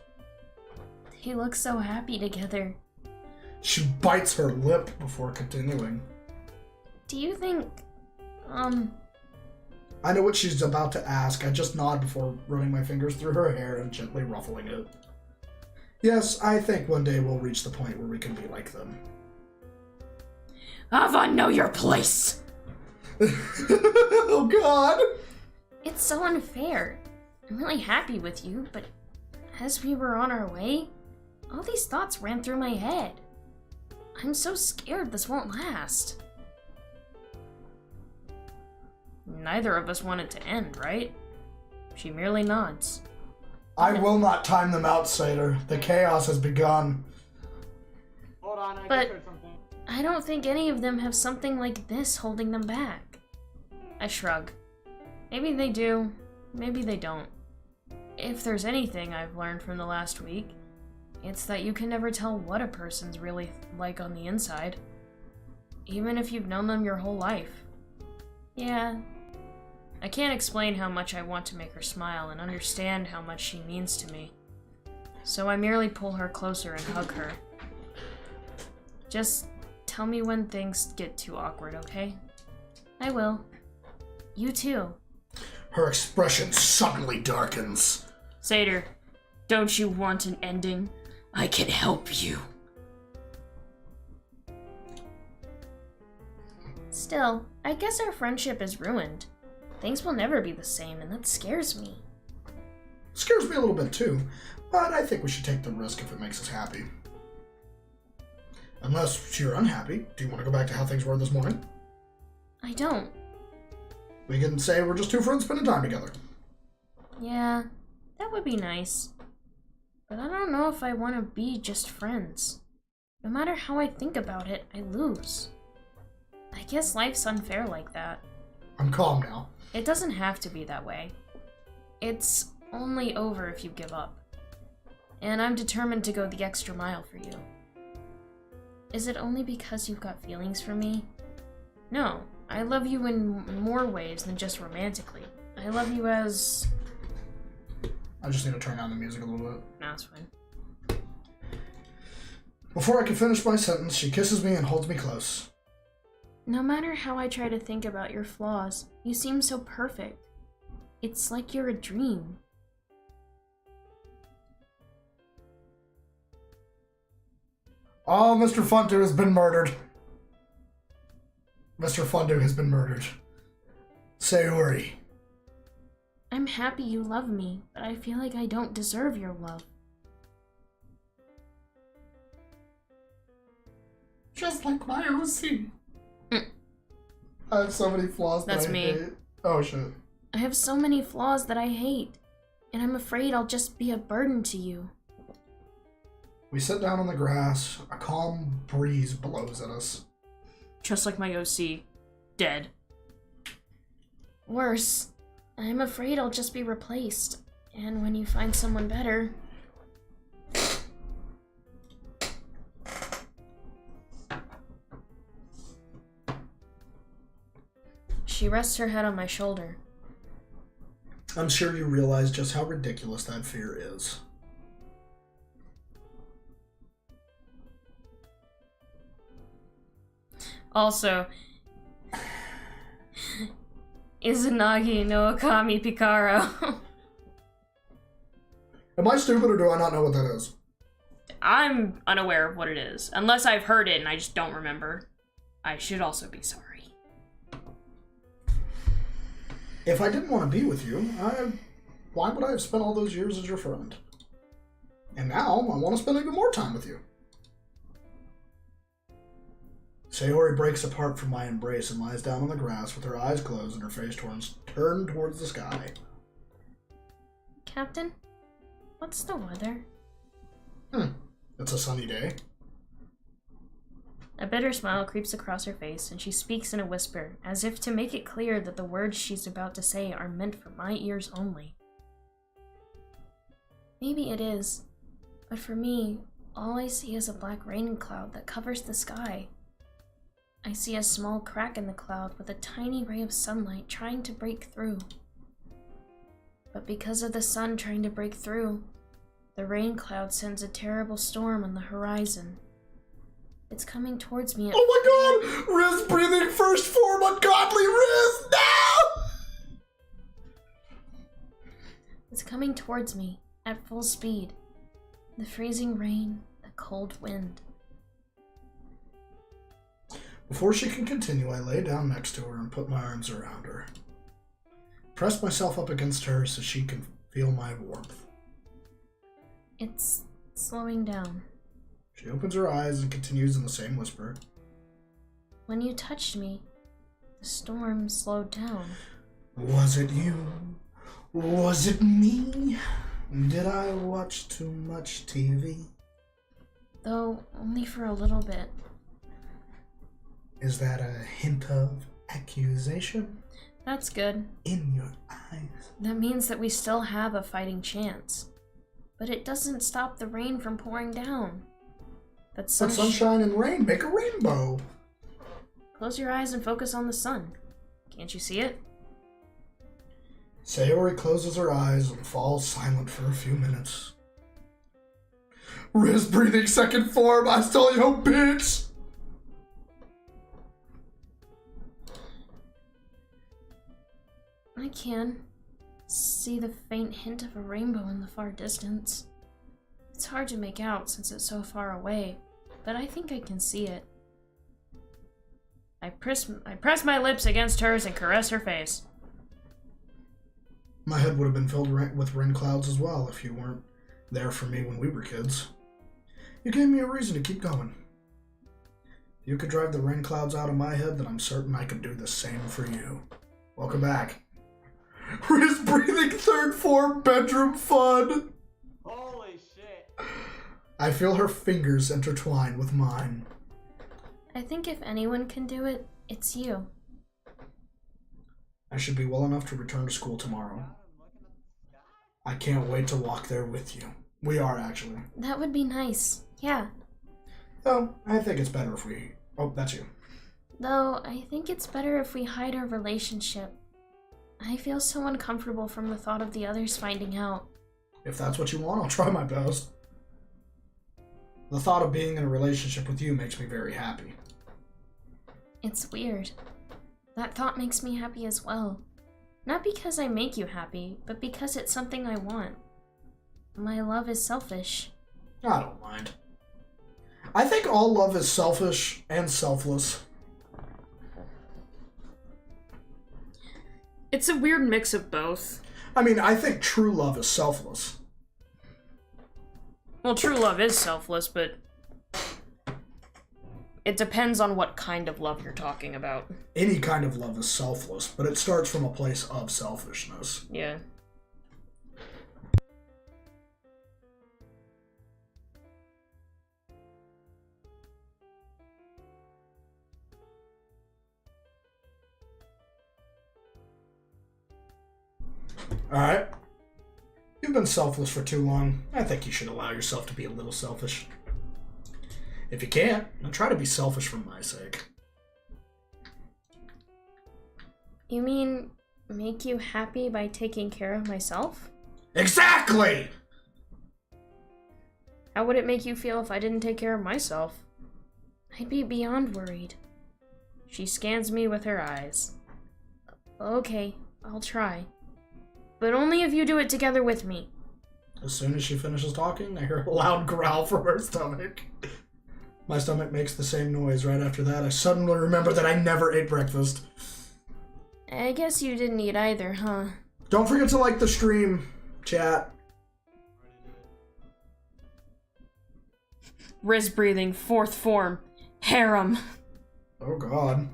They look so happy together. She bites her lip before continuing. Do you think, I know what she's about to ask. I just nod before running my fingers through her hair and gently ruffling it. Yes, I think one day we'll reach the point where we can be like them. Ava, know your place! Oh god! It's so unfair. I'm really happy with you, but as we were on our way, all these thoughts ran through my head. I'm so scared this won't last. Neither of us want it to end, right? She merely nods. I will not time them out, Satyr. The chaos has begun. Hold on, I But- just heard something. I don't think any of them have something like this holding them back. I shrug. Maybe they do, maybe they don't. If there's anything I've learned from the last week, it's that you can never tell what a person's really like on the inside, even if you've known them your whole life. Yeah, I can't explain how much I want to make her smile and understand how much she means to me. So I merely pull her closer and hug her. Just tell me when things get too awkward, okay? I will. You too. Her expression suddenly darkens. Satyr, don't you want an ending? I can help you. Still, I guess our friendship is ruined. Things will never be the same, and that scares me. Scares me a little bit too, but I think we should take the risk if it makes us happy. Unless you're unhappy, do you want to go back to how things were this morning? I don't. We can say we're just two friends spending time together. Yeah, that would be nice. But I don't know if I want to be just friends. No matter how I think about it, I lose. I guess life's unfair like that. I'm calm now. It doesn't have to be that way. It's only over if you give up. And I'm determined to go the extra mile for you. Is it only because you've got feelings for me? No, I love you in more ways than just romantically. I love you as... I just need to turn down the music a little bit. No, it's fine. Before I can finish my sentence, she kisses me and holds me close. No matter how I try to think about your flaws, you seem so perfect. It's like you're a dream. Oh, Mr. Fondue has been murdered. Mr. Fondue has been murdered. Sayori. I'm happy you love me, but I feel like I don't deserve your love. Just like my OC. I have so many flaws that That's I me. hate. Oh, shit. I have so many flaws that I hate. and I'm afraid I'll just be a burden to you. We sit down on the grass. A calm breeze blows at us. Just like my OC. Dead. Worse, I'm afraid I'll just be replaced. And when you find someone better... She rests her head on my shoulder. I'm sure you realize just how ridiculous that fear is. Also, Izanagi no Okami Pikaro. Am I stupid or do I not know what that is? I'm unaware of what it is, unless I've heard it and I just don't remember. I should also be sorry. If I didn't want to be with you, why would I have spent all those years as your friend? And now, I want to spend even more time with you. Sayori breaks apart from my embrace and lies down on the grass with her eyes closed and her face turned towards the sky. Captain, what's the weather? It's a sunny day. A bitter smile creeps across her face, and she speaks in a whisper, as if to make it clear that the words she's about to say are meant for my ears only. Maybe it is, but for me, all I see is a black rain cloud that covers the sky. I see a small crack in the cloud with a tiny ray of sunlight trying to break through. But because of the sun trying to break through, the rain cloud sends a terrible storm on the horizon. It's coming towards me. Oh my god! Riz breathing first form ungodly Riz! No! It's coming towards me at full speed. The freezing rain, the cold wind. Before she can continue, I lay down next to her and put my arms around her. Press myself up against her so she can feel my warmth. It's slowing down. She opens her eyes and continues in the same whisper. When you touched me, the storm slowed down. Was it you? Was it me? Did I watch too much TV? Though only for a little bit. Is that a hint of accusation? That's good. In your eyes. That means that we still have a fighting chance. But it doesn't stop the rain from pouring down. But sunshine and rain make a rainbow. Close your eyes and focus on the sun. Can't you see it? Sayori closes her eyes and falls silent for a few minutes. Riz breathing second form, I stole your bitch! I can see the faint hint of a rainbow in the far distance. It's hard to make out since it's so far away, but I think I can see it. I press my lips against hers and caress her face. My head would have been filled with rain clouds as well if you weren't there for me when we were kids. You gave me a reason to keep going. If you could drive the rain clouds out of my head, then I'm certain I could do the same for you. Welcome back. Riz breathing third form bedroom fun. Holy shit! I feel her fingers intertwine with mine. I think if anyone can do it, it's you. I should be well enough to return to school tomorrow. I can't wait to walk there with you. We are, actually. That would be nice, yeah. Oh, I think it's better if we... Oh, that's you. Though, I think it's better if we hide our relationship. I feel so uncomfortable from the thought of the others finding out. If that's what you want, I'll try my best. The thought of being in a relationship with you makes me very happy. It's weird. That thought makes me happy as well. Not because I make you happy, but because it's something I want. My love is selfish. I don't mind. I think all love is selfish and selfless. It's a weird mix of both. I mean, I think true love is selfless. Well, true love is selfless, but it depends on what kind of love you're talking about. Any kind of love is selfless, but it starts from a place of selfishness. Yeah. Alright? You've been selfless for too long. I think you should allow yourself to be a little selfish. If you can't, then try to be selfish for my sake. You mean make you happy by taking care of myself? Exactly! How would it make you feel if I didn't take care of myself? I'd be beyond worried. She scans me with her eyes. Okay, I'll try. But only if you do it together with me. As soon as she finishes talking, I hear a loud growl from her stomach. My stomach makes the same noise. Right after that, I suddenly remember that I never ate breakfast. I guess you didn't eat either, huh? Don't forget to like the stream, chat. Riz breathing, fourth form. Harem. Oh god.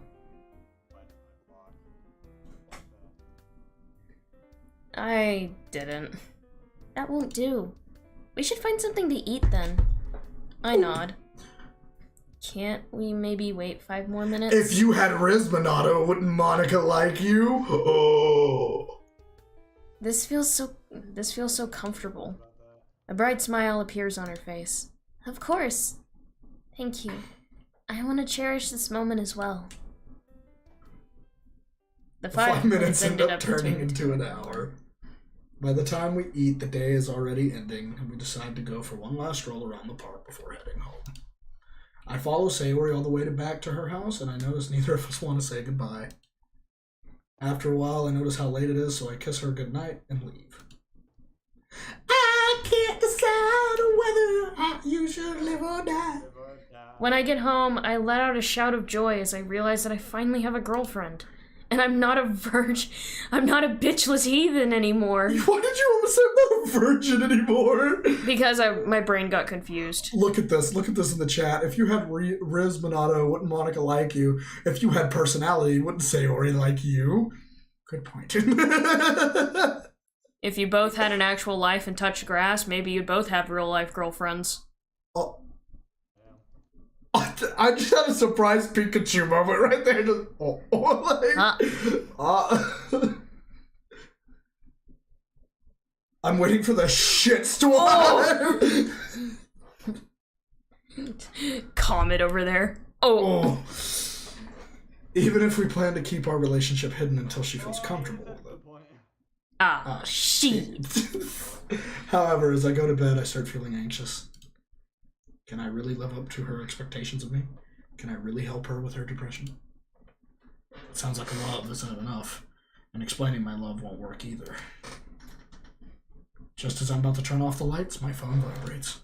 I didn't. That won't do. We should find something to eat then. I nod. Can't we maybe wait 5 more minutes? If you had Rismanado, wouldn't Monica like you? Oh. This feels so comfortable. A bright smile appears on her face. Of course. Thank you. I want to cherish this moment as well. The 5 minutes end ended up turning between into an hour. By the time we eat, the day is already ending, and we decide to go for one last stroll around the park before heading home. I follow Sayori all the way back to her house, and I notice neither of us want to say goodbye. After a while, I notice how late it is, so I kiss her goodnight and leave. I can't decide whether you should live or die. When I get home, I let out a shout of joy as I realize that I finally have a girlfriend. And I'm not a virgin. I'm not a bitchless heathen anymore. Why did you almost say I'm not a virgin anymore? Because my brain got confused. Look at this in the chat. If you had Riz Minato, wouldn't Monica like you? If you had personality, wouldn't Sayori like you? Good point. If you both had an actual life and touched grass, maybe you'd both have real life girlfriends. Oh. I just had a surprise Pikachu moment right there. Just, I'm waiting for the shitstorm. Comet over there. Oh. Even if we plan to keep our relationship hidden until she feels comfortable with it. Shit. However, as I go to bed, I start feeling anxious. Can I really live up to her expectations of me? Can I really help her with her depression? It sounds like love isn't enough, and explaining my love won't work either. Just as I'm about to turn off the lights, my phone vibrates.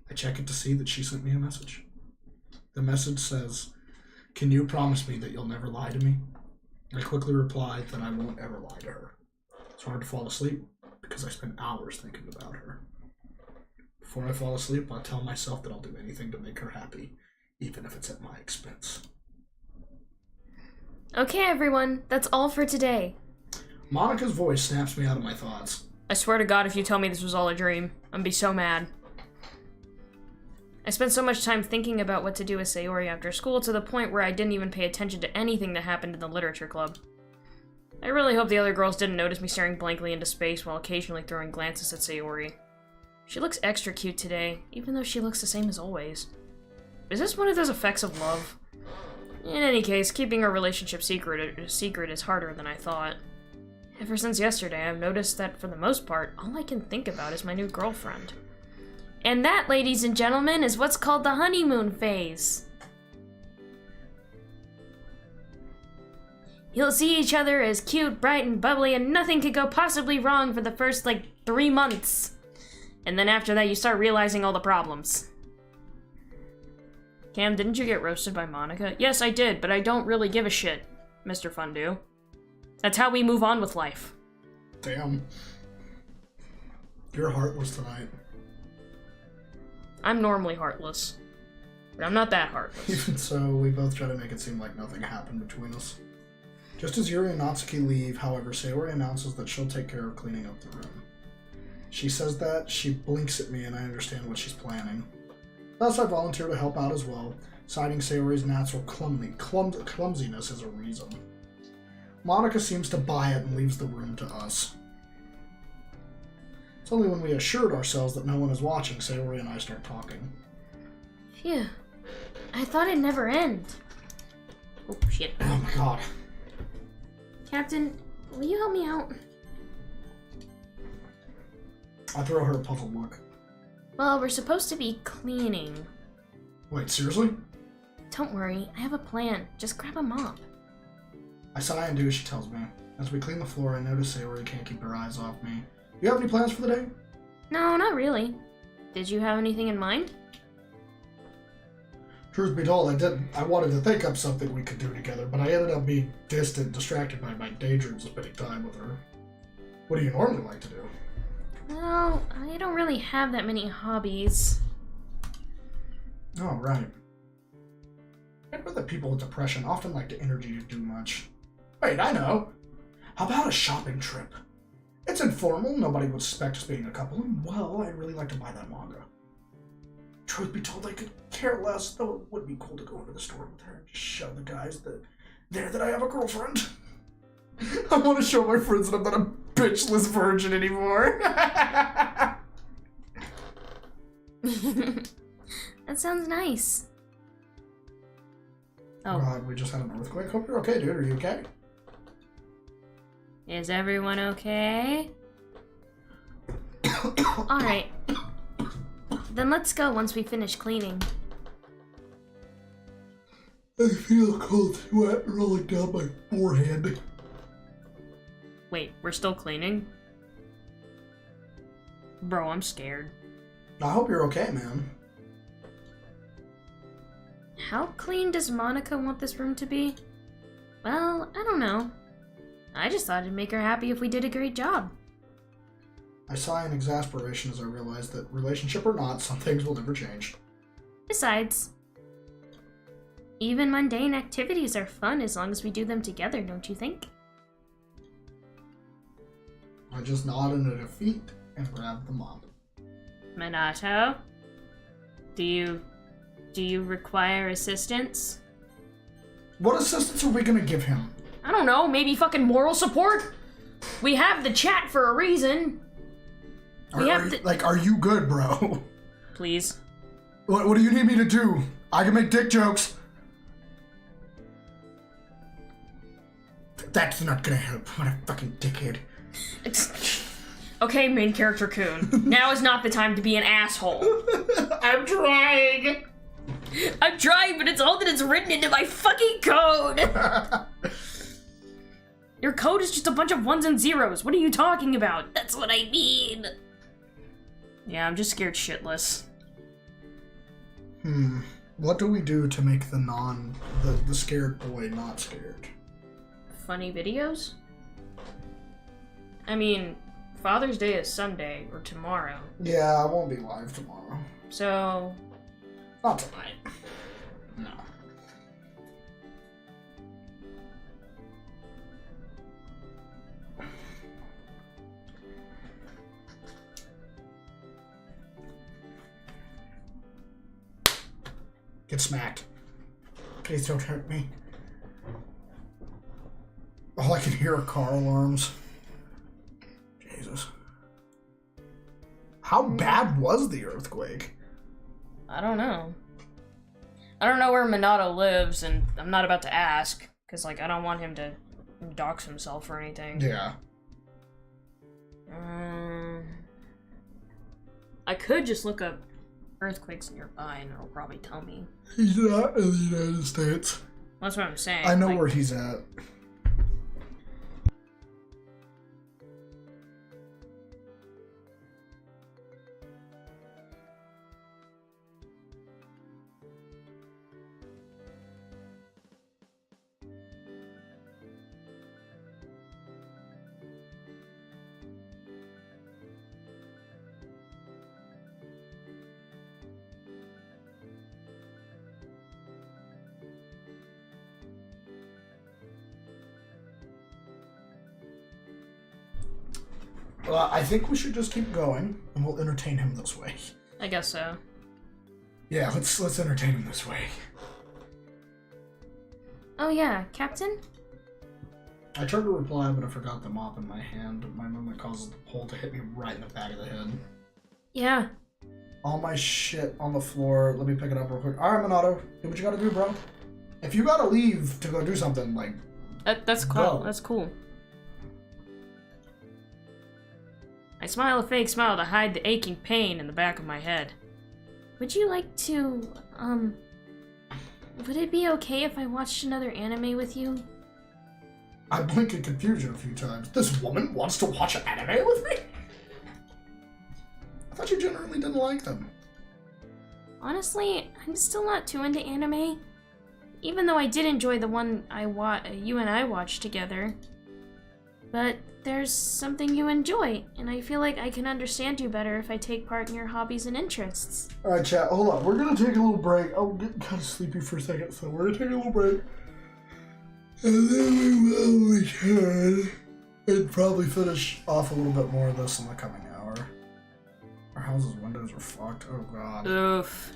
I check it to see that she sent me a message. The message says, "Can you promise me that you'll never lie to me?" I quickly replied that I won't ever lie to her. It's hard to fall asleep because I spend hours thinking about her. Before I fall asleep, I'll tell myself that I'll do anything to make her happy, even if it's at my expense. Okay, everyone, that's all for today. Monica's voice snaps me out of my thoughts. I swear to God, if you tell me this was all a dream, I'm gonna be so mad. I spent so much time thinking about what to do with Sayori after school to the point where I didn't even pay attention to anything that happened in the literature club. I really hope the other girls didn't notice me staring blankly into space while occasionally throwing glances at Sayori. She looks extra cute today, even though she looks the same as always. Is this one of those effects of love? In any case, keeping our relationship secret is harder than I thought. Ever since yesterday, I've noticed that for the most part, all I can think about is my new girlfriend. And that, ladies and gentlemen, is what's called the honeymoon phase. You'll see each other as cute, bright, and bubbly, and nothing could go possibly wrong for the first, 3 months. And then after that, you start realizing all the problems. Cam, didn't you get roasted by Monica? Yes, I did, but I don't really give a shit, Mr. Fundu. That's how we move on with life. Damn. You're heartless tonight. I'm normally heartless. But I'm not that heartless. Even so, we both try to make it seem like nothing happened between us. Just as Yuri and Natsuki leave, however, Sayori announces that she'll take care of cleaning up the room. She says that, she blinks at me, and I understand what she's planning. Thus, I volunteer to help out as well, citing Sayori's natural clumsiness as a reason. Monica seems to buy it and leaves the room to us. It's only when we assured ourselves that no one is watching Sayori and I start talking. Phew. I thought it'd never end. Oh, shit. Oh my god. Captain, will you help me out? I throw her a puzzled look. Well, we're supposed to be cleaning. Wait, seriously? Don't worry, I have a plan. Just grab a mop. I sigh and do as she tells me. As we clean the floor, I notice Sayori can't keep her eyes off me. You have any plans for the day? No, not really. Did you have anything in mind? Truth be told, I didn't. I wanted to think up something we could do together, but I ended up being distant, distracted by my daydreams of spending time with her. What do you normally like to do? Well, I don't really have that many hobbies. Oh, right. I bet that people with depression often lack the energy to do much. Wait, I know. How about a shopping trip? It's informal, nobody would suspect us being a couple, and well, I'd really like to buy that manga. Truth be told, I could care less, though it would be cool to go into the store with her and just show the guys that I have a girlfriend. I want to show my friends that I'm not a bitchless virgin anymore. That sounds nice. Oh. God, we just had an earthquake. Hope you're okay, dude. Are you okay? Is everyone okay? Alright. Then let's go once we finish cleaning. I feel cold sweat rolling down my forehead. Wait, we're still cleaning? Bro, I'm scared. I hope you're okay, man. How clean does Monica want this room to be? Well, I don't know. I just thought it'd make her happy if we did a great job. I sigh in exasperation as I realize that, relationship or not, some things will never change. Besides, even mundane activities are fun as long as we do them together, don't you think? I just nod in a defeat and grab the mop. Minato? Do you require assistance? What assistance are we gonna give him? I don't know, maybe fucking moral support? We have the chat for a reason. Are you good, bro? Please. What do you need me to do? I can make dick jokes. That's not gonna help. What a fucking dickhead. Okay, main character Kun. Now is not the time to be an asshole. I'm trying. I'm trying, but it's all that is written into my fucking code. Your code is just a bunch of ones and zeros. What are you talking about? That's what I mean. Yeah, I'm just scared shitless. What do we do to make the scared boy not scared? Funny videos? I mean, Father's Day is Sunday, or tomorrow. Yeah, I won't be live tomorrow. So... Not tonight. No. Get smacked. Please don't hurt me. All I can hear are car alarms. Jesus. How bad was the earthquake? I don't know. I don't know where Minato lives, and I'm not about to ask, because, like, I don't want him to dox himself or anything. Yeah. I could just look up earthquakes nearby, and it'll probably tell me. He's not in the United States. That's what I'm saying. I know like, where he's at. Well, I think we should just keep going, and we'll entertain him this way. I guess so. Yeah, let's entertain him this way. Oh yeah, Captain? I tried to reply, but I forgot the mop in my hand. My movement causes the pole to hit me right in the back of the head. Yeah. All my shit on the floor. Let me pick it up real quick. Alright, Minato. Do what you gotta do, bro. If you gotta leave to go do something, like... That's cool. Go. That's cool. I smile a fake smile to hide the aching pain in the back of my head. Would you like to, would it be okay if I watched another anime with you? I blinked in confusion a few times. This woman wants to watch anime with me? I thought you generally didn't like them. Honestly, I'm still not too into anime. Even though I did enjoy the one you and I watched together. But there's something you enjoy, and I feel like I can understand you better if I take part in your hobbies and interests. Alright, chat, hold on. We're gonna take a little break. I'm getting kind of sleepy for a second, so we're gonna take a little break. And then we will return and probably finish off a little bit more of this in the coming hour. Our house's windows are fucked. Oh god. Oof.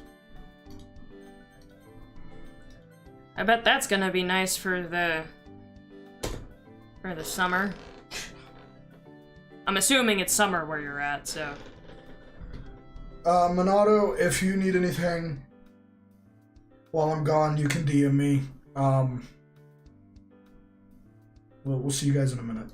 I bet that's gonna be nice for the summer. I'm assuming it's summer where you're at, so. Minato, if you need anything while I'm gone, you can DM me. We'll see you guys in a minute.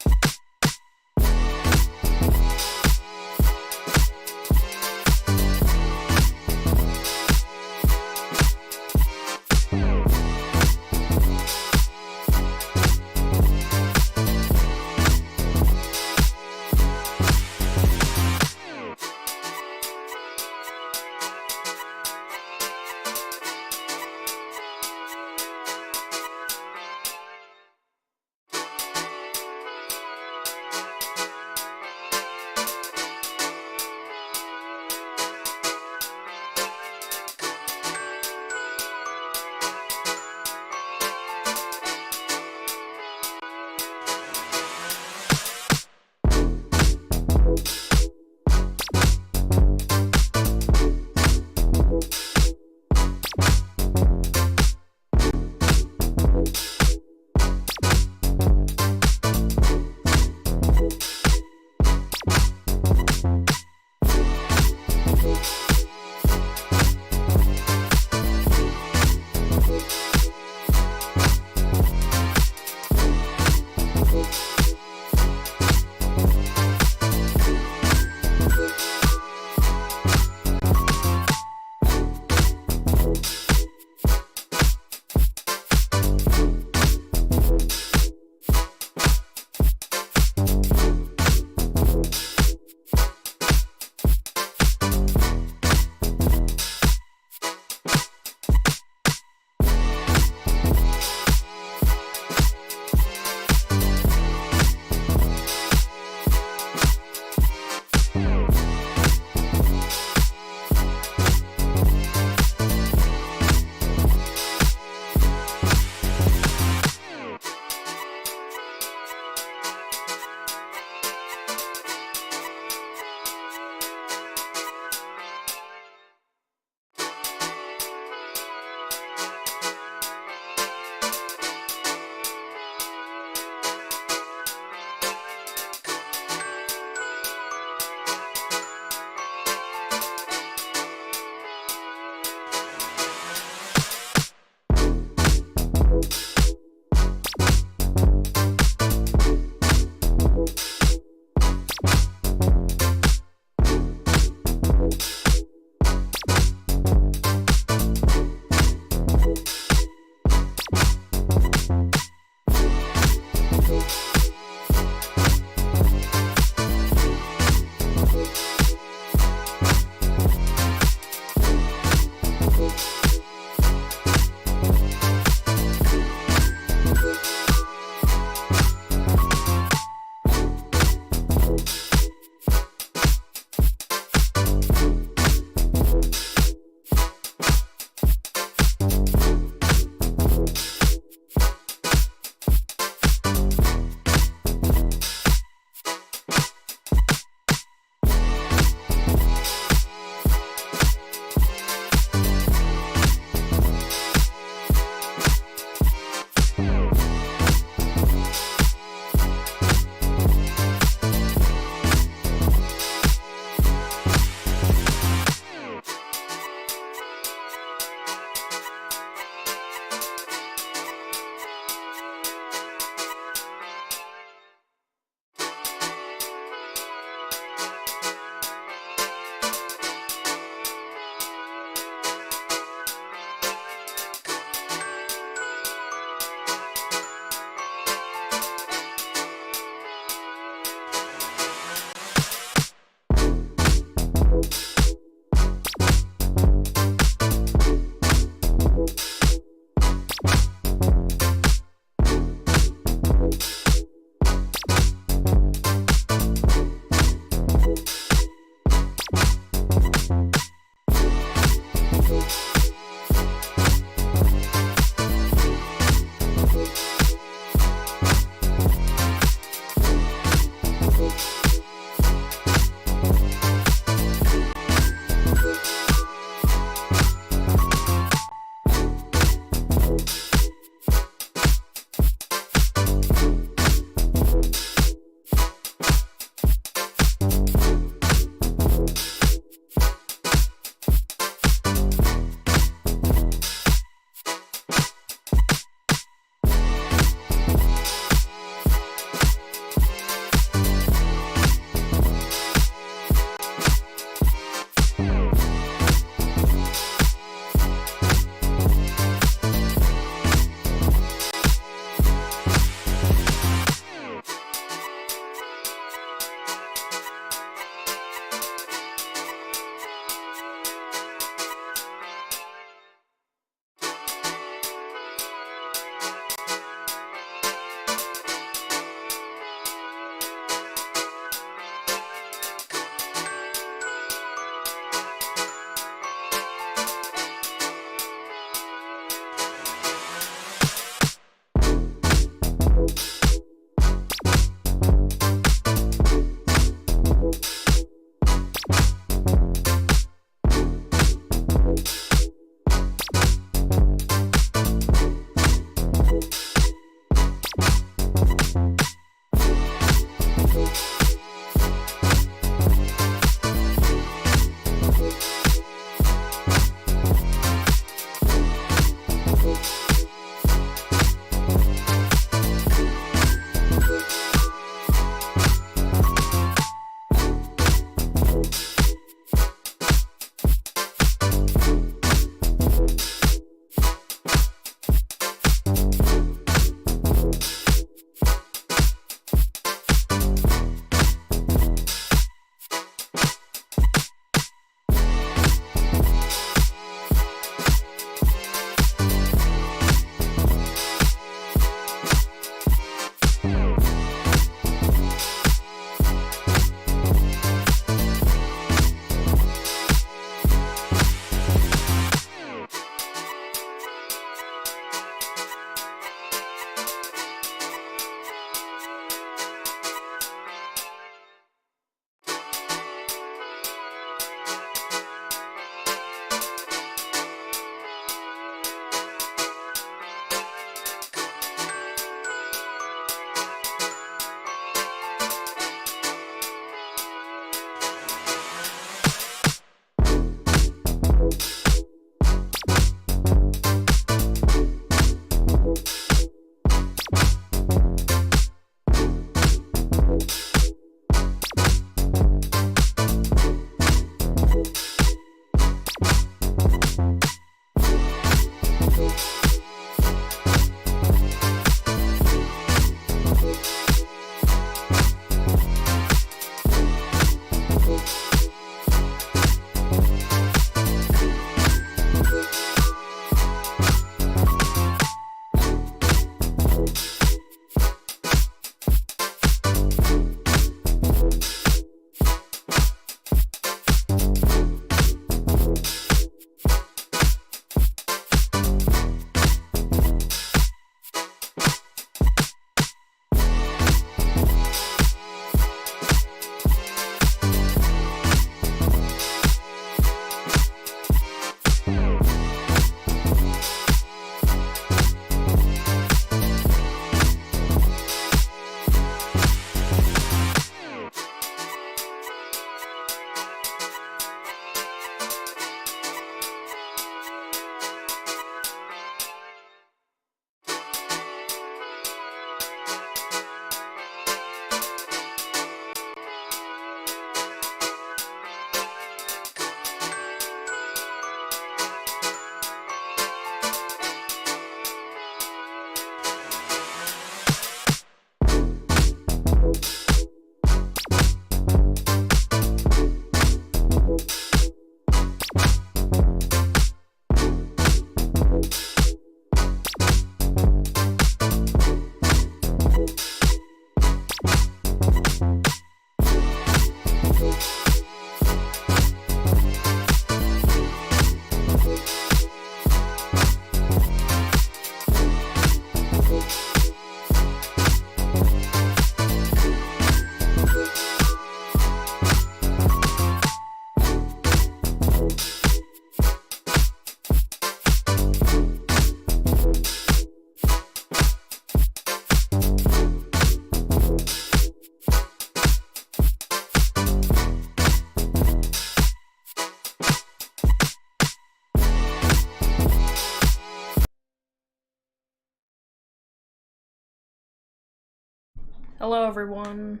Hello, everyone.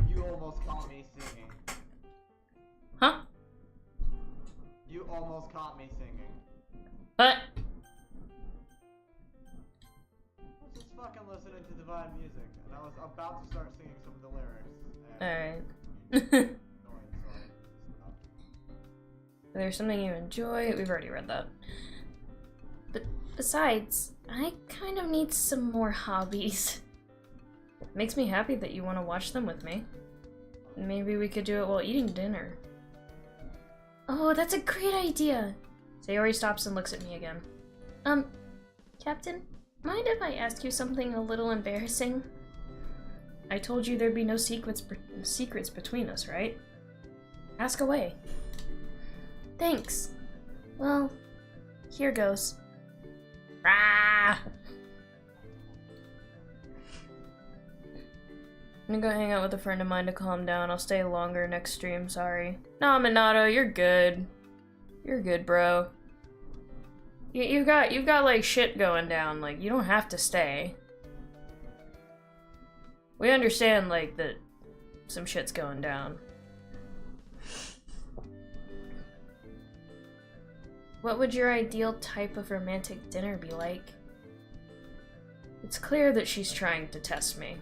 You almost caught me singing. Huh? You almost caught me singing. What? I was just fucking listening to divine music, and I was about to start singing some of the lyrics. Alright. And There's something you enjoy. We've already read that. But besides, I kind of need some more hobbies. Makes me happy that you want to watch them with me. Maybe we could do it while eating dinner. Oh, that's a great idea. Sayori stops and looks at me again. Captain, mind if I ask you something a little embarrassing? I told you there'd be no secrets between us, right? Ask away. Thanks. Well, here goes. Ah! I'm gonna go hang out with a friend of mine to calm down. I'll stay longer next stream, sorry. No, Minato, you're good. You're good, bro. You've got like shit going down, like you don't have to stay. We understand like that some shit's going down. What would your ideal type of romantic dinner be like? It's clear that she's trying to test me.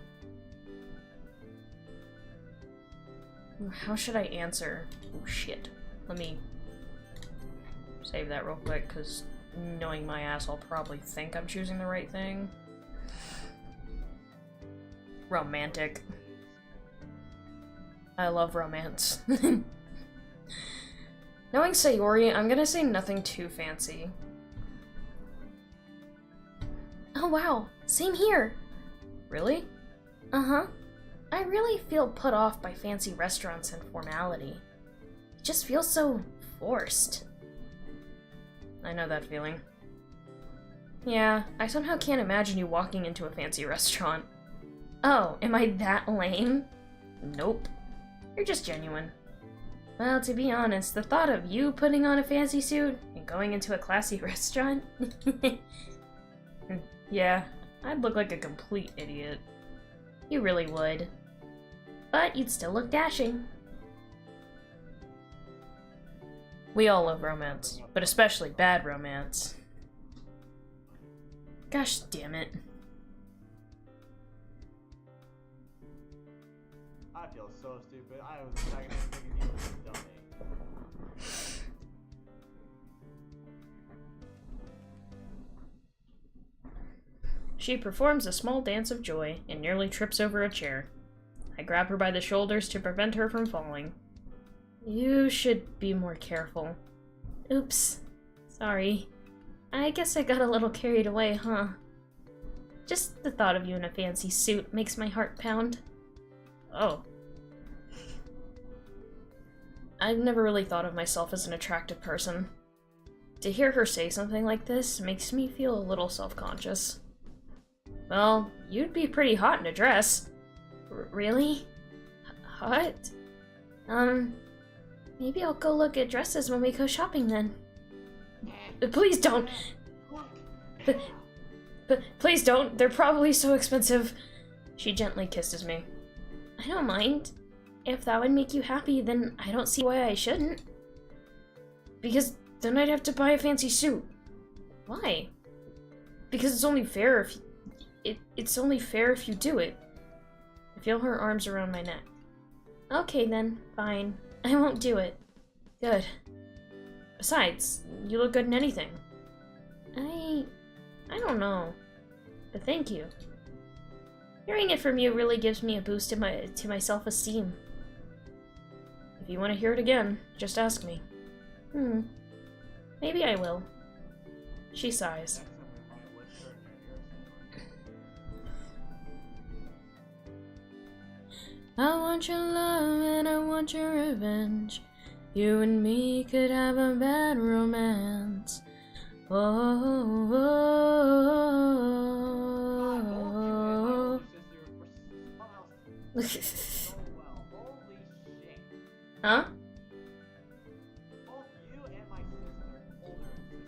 How should I answer? Oh shit. Let me save that real quick, because knowing my ass, I'll probably think I'm choosing the right thing. Romantic. I love romance. Knowing Sayori, I'm gonna say nothing too fancy. Oh wow, same here. Really? Uh-huh. I really feel put off by fancy restaurants and formality. It just feels so forced. I know that feeling. Yeah, I somehow can't imagine you walking into a fancy restaurant. Oh, am I that lame? Nope. You're just genuine. Well, to be honest, the thought of you putting on a fancy suit and going into a classy restaurant... Yeah, I'd look like a complete idiot. You really would. But you'd still look dashing. We all love romance, but especially bad romance. Gosh damn it. I feel so stupid. I was a second thinking you was a dummy. She performs a small dance of joy and nearly trips over a chair. I grab her by the shoulders to prevent her from falling. You should be more careful. Oops. Sorry. I guess I got a little carried away, huh? Just the thought of you in a fancy suit makes my heart pound. Oh. I've never really thought of myself as an attractive person. To hear her say something like this makes me feel a little self-conscious. Well, you'd be pretty hot in a dress. Really? Hot? Maybe I'll go look at dresses when we go shopping then. Please don't! Please don't! They're probably so expensive. She gently kisses me. I don't mind. If that would make you happy, then I don't see why I shouldn't. Because then I'd have to buy a fancy suit. Why? Because it's only fair if it's only fair if you do it. I feel her arms around my neck. Okay then, fine. I won't do it. Good. Besides, you look good in anything. I don't know. But thank you. Hearing it from you really gives me a boost to my self-esteem. If you want to hear it again, just ask me. Maybe I will. She sighs. I want your love and I want your revenge. You and me could have a bad romance. Oh, oh, oh, oh. Huh? Both you and my sister, older sister,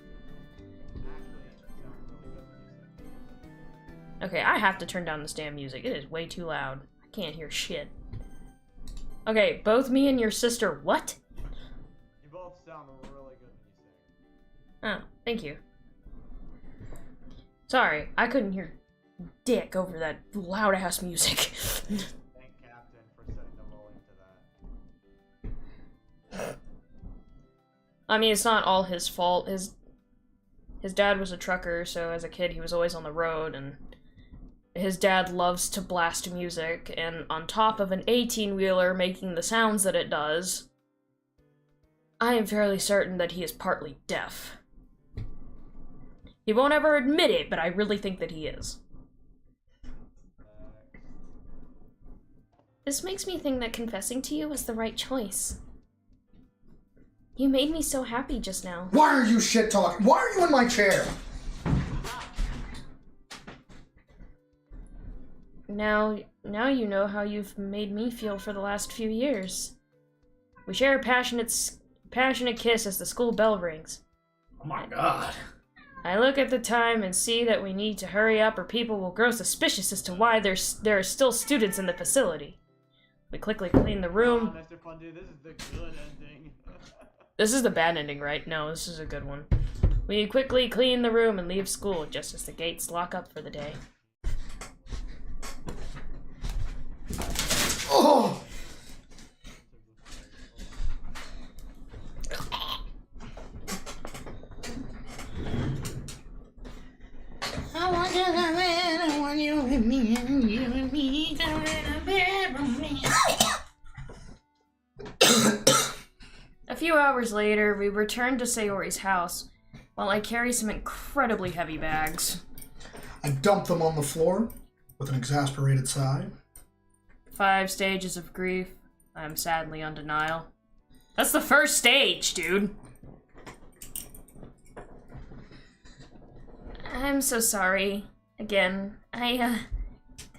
actually sound really good when you sing. Okay, I have to turn down this damn music. It is way too loud. I can't hear shit. Okay, both me and your sister, what? You both sound really good when you sing. Oh, thank you. Sorry, I couldn't hear dick over that loud-ass music. Thank Captain for setting the volume to that. I mean, it's not all his fault. His dad was a trucker, so as a kid he was always on the road, and his dad loves to blast music, and on top of an 18-wheeler making the sounds that it does, I am fairly certain that he is partly deaf. He won't ever admit it, but I really think that he is. This makes me think that confessing to you was the right choice. You made me so happy just now. Why are you shit talking? Why are you in my chair? Now you know how you've made me feel for the last few years. We share a passionate kiss as the school bell rings. Oh my god. I look at the time and see that we need to hurry up or people will grow suspicious as to why there are still students in the facility. We quickly clean the room. Mr. Fundu, this is the good ending. This is the bad ending, right? No, this is a good one. We quickly clean the room and leave school just as the gates lock up for the day. Oh! I want you to come in, I want you with me, and you and me come in a bed with me. A few hours later, we return to Sayori's house, while I carry some incredibly heavy bags. I dump them on the floor with an exasperated sigh. 5 stages of grief. I'm sadly on denial. That's the first stage, dude! I'm so sorry. Again, I,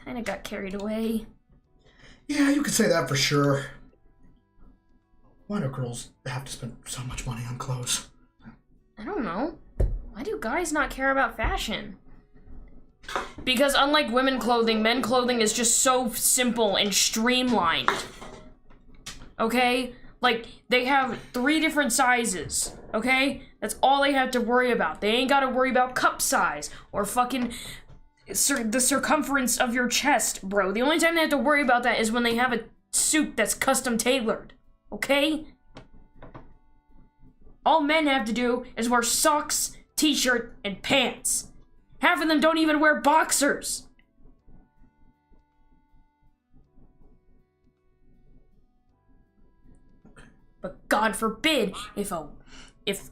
kinda got carried away. Yeah, you could say that for sure. Why do girls have to spend so much money on clothes? I don't know. Why do guys not care about fashion? Because unlike women clothing, men clothing is just so simple and streamlined. Okay? Like, they have 3 different sizes, okay? That's all they have to worry about. They ain't gotta worry about cup size or fucking the circumference of your chest, bro. The only time they have to worry about that is when they have a suit that's custom tailored, okay? All men have to do is wear socks, t-shirt, and pants. Half of them don't even wear boxers. But God forbid, if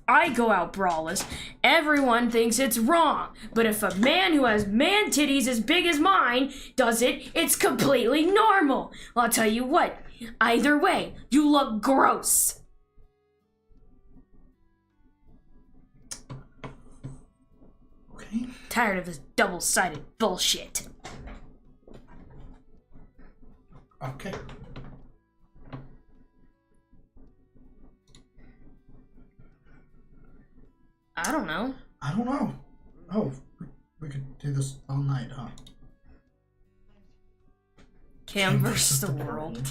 I go out braless, everyone thinks it's wrong. But if a man who has man titties as big as mine does it, it's completely normal. Well, I'll tell you what, either way, you look gross. Okay. Tired of this double-sided bullshit. Okay. I don't know. I don't know. Oh, we could do this all night, huh? Cam versus the world.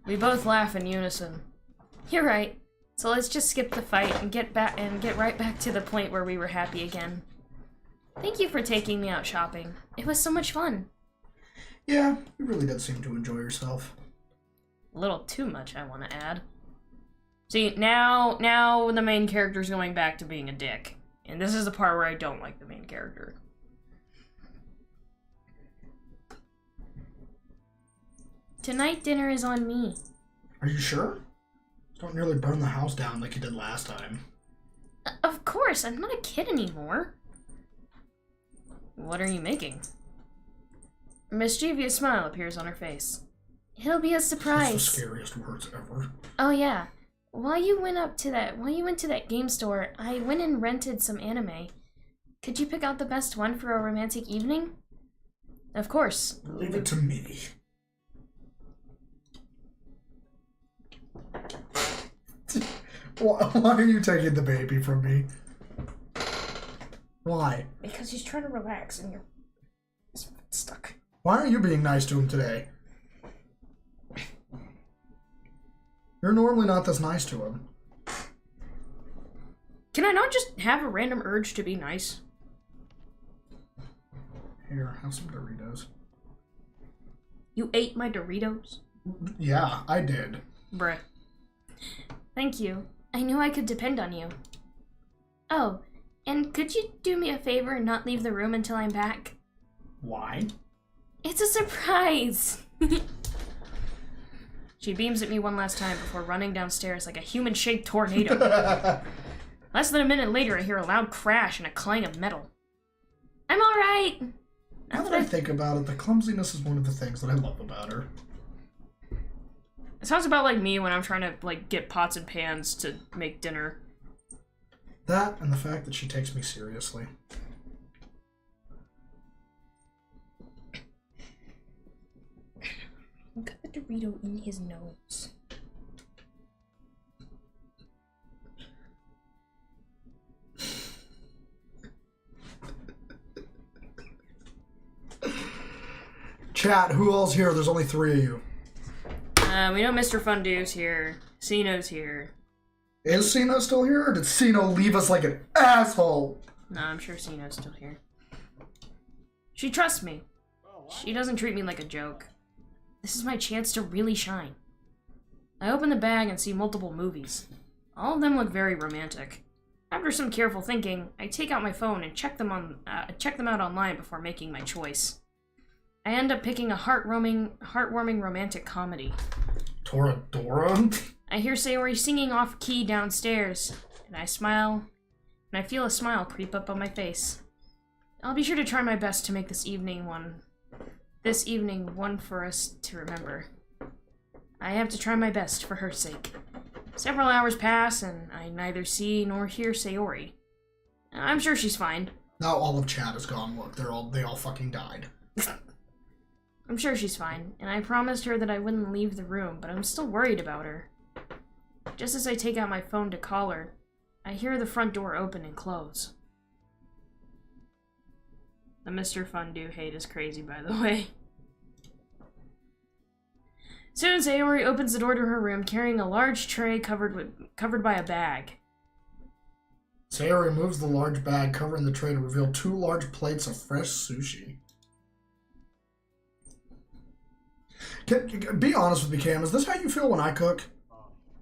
We both laugh in unison. You're right. So let's just skip the fight and get right back to the point where we were happy again. Thank you for taking me out shopping. It was so much fun. Yeah, you really did seem to enjoy yourself. A little too much, I want to add. See, now the main character's going back to being a dick. And this is the part where I don't like the main character. Tonight dinner is on me. Are you sure? Don't nearly burn the house down like you did last time. Of course, I'm not a kid anymore. What are you making? A mischievous smile appears on her face. It'll be a That's surprise. the scariest words ever. Oh yeah. While you went to that game store, I went and rented some anime. Could you pick out the best one for a romantic evening? Of course. Leave it to me. Why are you taking the baby from me? Why? Because he's trying to relax and you're stuck. Why aren't you being nice to him today? You're normally not this nice to him. Can I not just have a random urge to be nice? Here, have some Doritos. You ate my Doritos? Yeah, I did. Bruh. Thank you. I knew I could depend on you. Oh, and could you do me a favor and not leave the room until I'm back? Why? It's a surprise! She beams at me one last time before running downstairs like a human-shaped tornado. Less than a minute later, I hear a loud crash and a clang of metal. I'm alright! Now that I think about it, the clumsiness is one of the things that I love about her. It sounds about like me when I'm trying to, like, get pots and pans to make dinner. That and the fact that she takes me seriously. Got the Dorito in his nose. Chat, who all's here? There's only 3 of you. We know Mr. Fundu's here. Cino's here. Is Sino still here, or did Sino leave us like an asshole? No, I'm sure Cino's still here. She trusts me. She doesn't treat me like a joke. This is my chance to really shine. I open the bag and see multiple movies. All of them look very romantic. After some careful thinking, I take out my phone and check them out online before making my choice. I end up picking a heartwarming romantic comedy. Toradora? I hear Sayori singing off key downstairs, and I smile, and I feel a smile creep up on my face. I'll be sure to try my best to make this evening one for us to remember. I have to try my best for her sake. Several hours pass, and I neither see nor hear Sayori. I'm sure she's fine. Now all of chat is gone. Look, they all fucking died. I'm sure she's fine, and I promised her that I wouldn't leave the room, but I'm still worried about her. Just as I take out my phone to call her, I hear the front door open and close. The Mr. Fundu hate is crazy, by the way. Soon, Sayori opens the door to her room, carrying a large tray covered by a bag. Sayori removes the large bag covering the tray to reveal 2 large plates of fresh sushi. Be honest with me, Cam. Is this how you feel when I cook?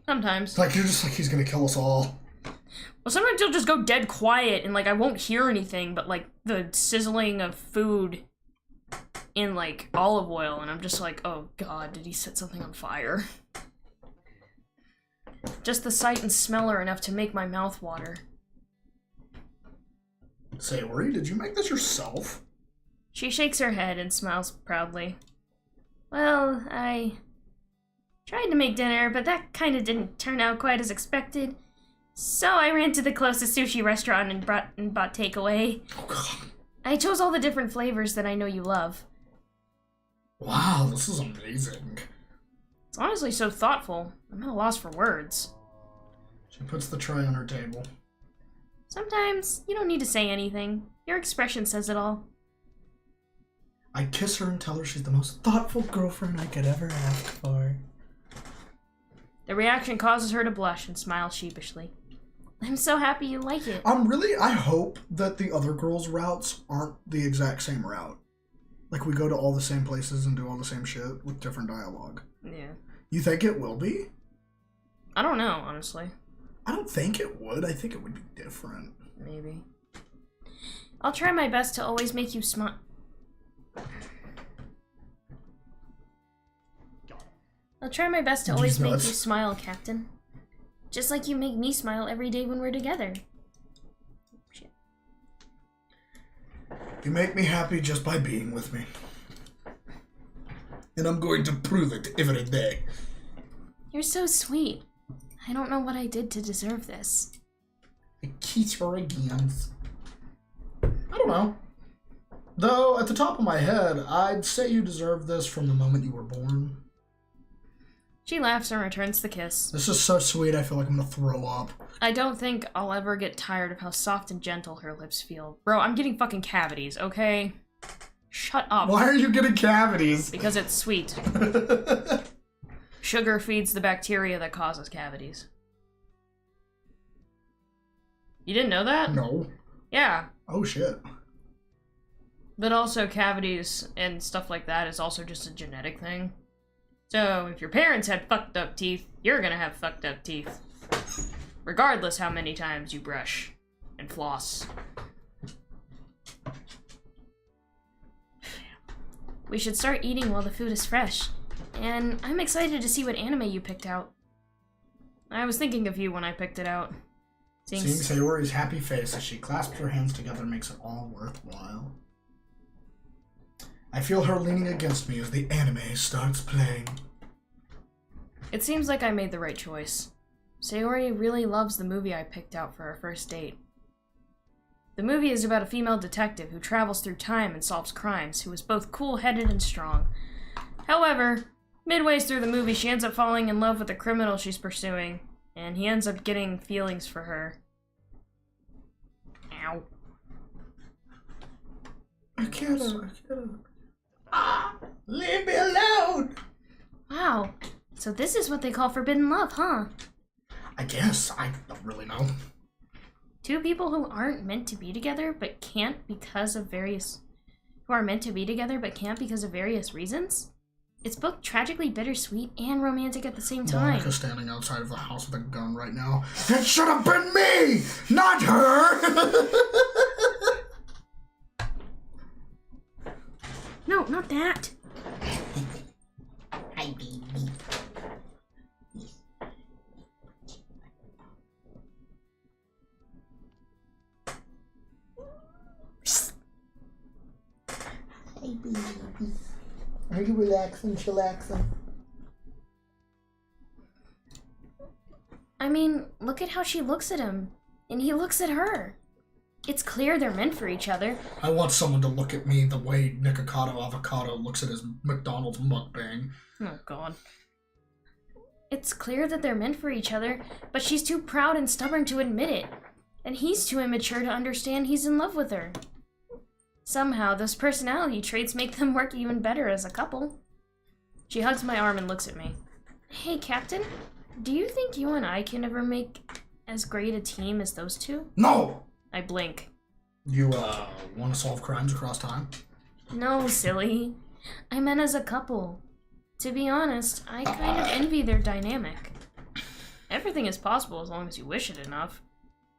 Sometimes. Like, you're just like, he's gonna kill us all. Well, sometimes you'll just go dead quiet and, like, I won't hear anything but, like, the sizzling of food in, like, olive oil, and I'm just like, oh god, did he set something on fire? Just the sight and smell are enough to make my mouth water. Sayori, did you make this yourself? She shakes her head and smiles proudly. Well, I tried to make dinner, but that kind of didn't turn out quite as expected. So I ran to the closest sushi restaurant and bought takeaway. Oh god. I chose all the different flavors that I know you love. Wow, this is amazing. It's honestly so thoughtful. I'm at a loss for words. She puts the tray on her table. Sometimes you don't need to say anything. Your expression says it all. I kiss her and tell her she's the most thoughtful girlfriend I could ever ask for. The reaction causes her to blush and smile sheepishly. I'm so happy you like it. I hope that the other girls' routes aren't the exact same route. Like, we go to all the same places and do all the same shit with different dialogue. Yeah. You think it will be? I don't know, honestly. I don't think it would. I think it would be different. Maybe. I'll try my best to always make you smile. I'll try my best to always make you smile, Captain. Just like you make me smile every day when we're together. Shit. You make me happy just by being with me. And I'm going to prove it every day. You're so sweet. I don't know what I did to deserve this. I kiss her again. I don't know. Though, at the top of my head, I'd say you deserve this from the moment you were born. She laughs and returns the kiss. This is so sweet, I feel like I'm gonna throw up. I don't think I'll ever get tired of how soft and gentle her lips feel. Bro, I'm getting fucking cavities, okay? Shut up. Why are you getting cavities? Because it's sweet. Sugar feeds the bacteria that causes cavities. You didn't know that? No. Yeah. Oh shit. But also cavities and stuff like that is also just a genetic thing. So if your parents had fucked up teeth, you're gonna have fucked up teeth. Regardless how many times you brush and floss. We should start eating while the food is fresh. And I'm excited to see what anime you picked out. I was thinking of you when I picked it out. Seeing Sayori's happy face as she clasps her hands together makes it all worthwhile. I feel her leaning against me as the anime starts playing. It seems like I made the right choice. Sayori really loves the movie I picked out for our first date. The movie is about a female detective who travels through time and solves crimes, who is both cool-headed and strong. However, midway through the movie, she ends up falling in love with the criminal she's pursuing, and he ends up getting feelings for her. Ow. I can't. Leave me alone! Wow. So this is what they call forbidden love, huh? I guess. I don't really know. Two people who aren't meant to be together but can't because of various... Who are meant to be together but can't because of various reasons? It's both tragically bittersweet and romantic at the same time. Monica's standing outside of the house with a gun right now. It should have been me! Not her! No, not that. Hi, baby. Hi, baby. Are you relaxing, chillaxing? I mean, look at how she looks at him. And he looks at her. It's clear they're meant for each other. I want someone to look at me the way Nikocado Avocado looks at his McDonald's mukbang. Oh, God. It's clear that they're meant for each other, but she's too proud and stubborn to admit it. And he's too immature to understand he's in love with her. Somehow, those personality traits make them work even better as a couple. She hugs my arm and looks at me. Hey, Captain, do you think you and I can ever make as great a team as those two? No! I blink. You, want to solve crimes across time? No, silly. I meant as a couple. To be honest, I kind of envy their dynamic. Everything is possible as long as you wish it enough.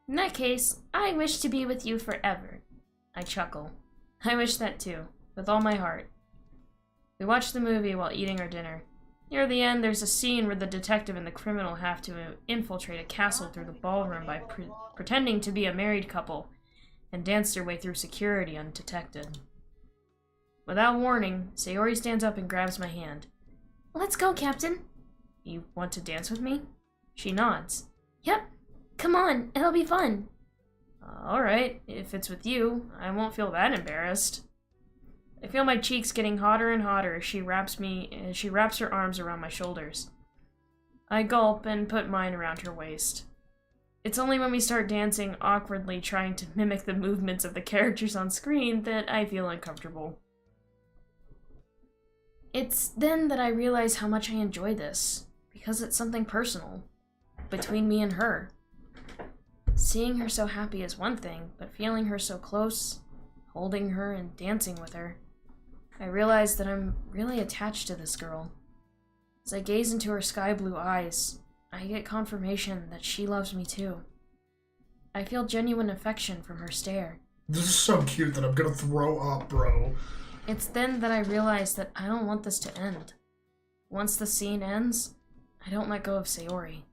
In that case, I wish to be with you forever. I chuckle. I wish that too, with all my heart. We watch the movie while eating our dinner. Near the end, there's a scene where the detective and the criminal have to infiltrate a castle through the ballroom by pretending to be a married couple and dance their way through security undetected. Without warning, Sayori stands up and grabs my hand. Let's go, Captain. You want to dance with me? She nods. Yep. Come on, it'll be fun. Alright, if it's with you, I won't feel that embarrassed. I feel my cheeks getting hotter and hotter as she wraps her arms around my shoulders. I gulp and put mine around her waist. It's only when we start dancing awkwardly trying to mimic the movements of the characters on screen that I feel uncomfortable. It's then that I realize how much I enjoy this, because it's something personal, between me and her. Seeing her so happy is one thing, but feeling her so close, holding her and dancing with her, I realize that I'm really attached to this girl. As I gaze into her sky blue eyes, I get confirmation that she loves me too. I feel genuine affection from her stare. This is so cute that I'm gonna throw up, bro. It's then that I realize that I don't want this to end. Once the scene ends, I don't let go of Sayori.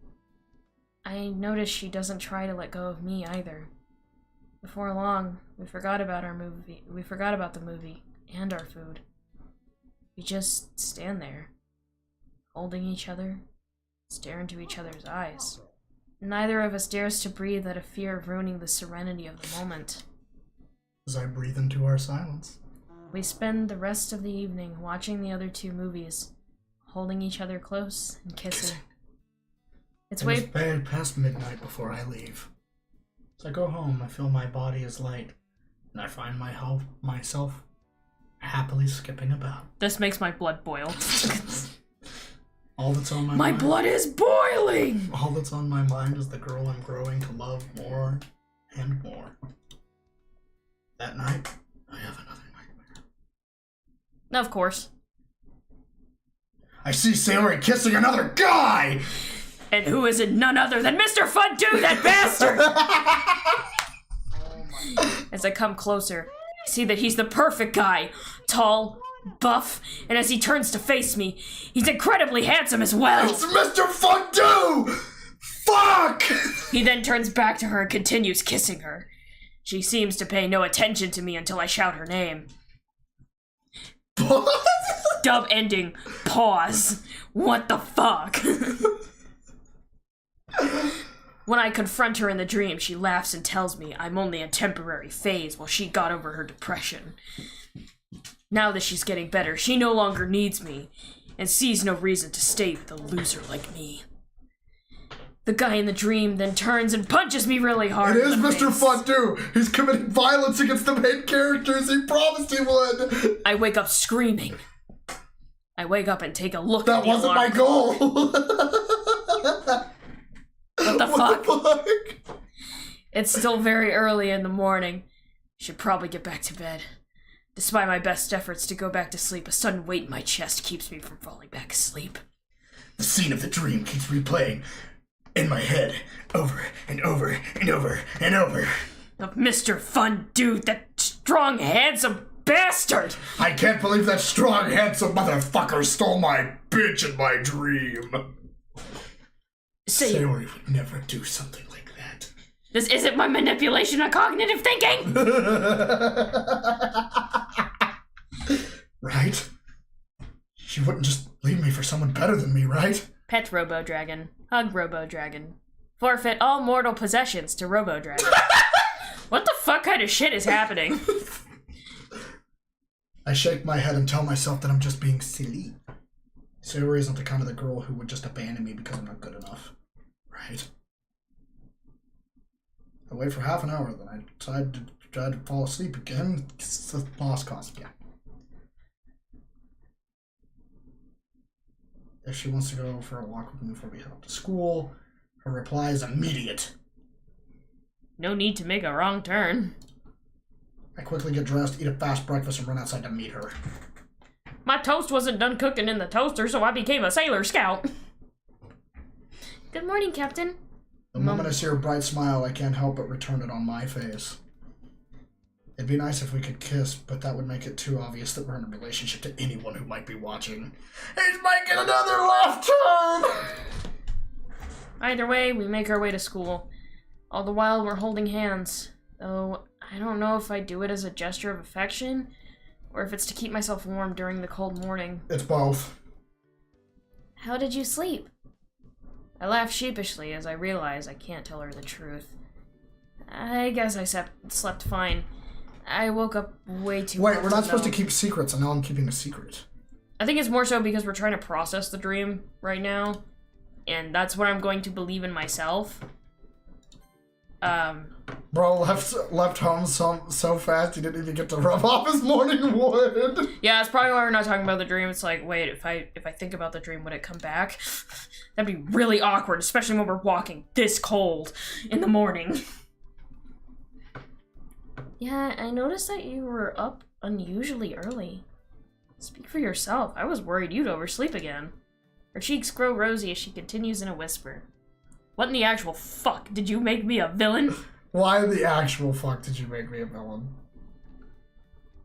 I notice she doesn't try to let go of me either. Before long, we forgot about the movie and our food. We just stand there, holding each other, stare into each other's eyes. Neither of us dares to breathe out of fear of ruining the serenity of the moment. As I breathe into our silence. We spend the rest of the evening watching the other two movies, holding each other close and kissing. It's It way was very past midnight before I leave. As I go home, I feel my body is light, and I find myself happily skipping about. This makes my blood boil. All that's on my My mind. blood is boiling! All that's on my mind is the girl I'm growing to love more and more. That night, I have another nightmare. Of course. I see Sayori kissing another guy! And who is it? None other than Mr. Fondue, that bastard! As I come closer, I see that he's the perfect guy. Tall, buff, and as he turns to face me, he's incredibly handsome as well. It's Mr. Fondue! Fuck! He then turns back to her and continues kissing her. She seems to pay no attention to me until I shout her name. What? Dub ending. Pause. What the fuck? When I confront her in the dream, she laughs and tells me I'm only a temporary phase while she got over her depression. Now that she's getting better, she no longer needs me and sees no reason to stay with a loser like me. The guy in the dream then turns and punches me really hard. It is in the Mr. face. Fondue! He's committing violence against the main characters he promised he would! I wake up screaming. I wake up and take a look That at the wasn't my alarm. goal! What the fuck? What the fuck? It's still very early in the morning. Should probably get back to bed. Despite my best efforts to go back to sleep, a sudden weight in my chest keeps me from falling back asleep. The scene of the dream keeps replaying in my head over and over and over and over. Of Mr. Fondue, that strong, handsome bastard! I can't believe that strong, handsome motherfucker stole my bitch in my dream. Sayori would never do something like that. This isn't my manipulation of cognitive thinking! Right? She wouldn't just leave me for someone better than me, right? Pet Robo Dragon. Hug Robo Dragon. Forfeit all mortal possessions to Robo Dragon. What the fuck kind of shit is happening? I shake my head and tell myself that I'm just being silly. Sayori isn't the kind of the girl who would just abandon me because I'm not good enough. Right? I wait for half an hour, then I decide to try to fall asleep again. It's the lost cause again. If she wants to go for a walk with me before we head up to school, her reply is immediate. No need to make a wrong turn. I quickly get dressed, eat a fast breakfast, and run outside to meet her. My toast wasn't done cooking in the toaster, so I became a Sailor Scout. Good morning, Captain. The moment I see her bright smile, I can't help but return it on my face. It'd be nice if we could kiss, but that would make it too obvious that we're in a relationship to anyone who might be watching. He's making another left turn! Either way, we make our way to school. All the while, we're holding hands. Though, I don't know if I do it as a gesture of affection, or if it's to keep myself warm during the cold morning. It's both. How did you sleep? I laugh sheepishly as I realize I can't tell her the truth. I guess I slept fine. I woke up way too Wait, late we're not supposed to know. keep secrets, and now I'm keeping a secret. I think it's more so because we're trying to process the dream right now, and that's what I'm going to believe in myself. Bro left home so fast he didn't even get to rub off his morning wood. Yeah, that's probably why we're not talking about the dream. It's like, wait, if I think about the dream, would it come back? That'd be really awkward, especially when we're walking this cold in the morning. Yeah, I noticed that you were up unusually early. Speak for yourself. I was worried you'd oversleep again. Her cheeks grow rosy as she continues in a whisper. What in the actual fuck? Did you make me a villain? Why the actual fuck did you make me a villain?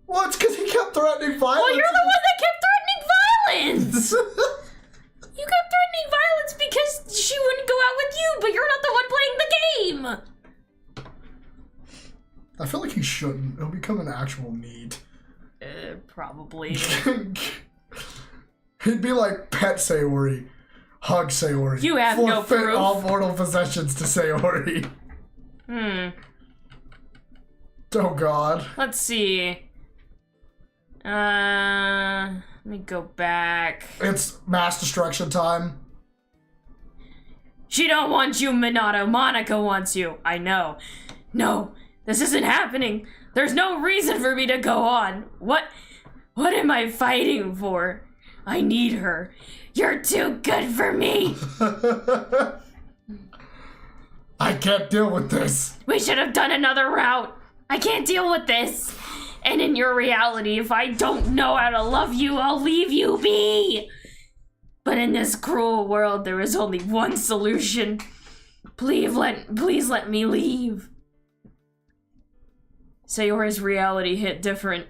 Well, it's because he kept threatening violence. Well, you're the one that kept threatening violence! You kept threatening violence because she wouldn't go out with you, but you're not the one playing the game! I feel like he shouldn't. It'll become an actual need. Probably. He'd be like pet Sayori, hug Sayori. You have no forfeit proof. all mortal possessions to Sayori. Oh god. Let's see. Let me go back. It's mass destruction time. She don't want you, Minato. Monica wants you. I know. No, this isn't happening. There's no reason for me to go on. What am I fighting for? I need her. You're too good for me. I can't deal with this. We should have done another route. I can't deal with this. And in your reality, if I don't know how to love you, I'll leave you be. But in this cruel world, there is only one solution. Please let me leave. Sayori's reality hit different.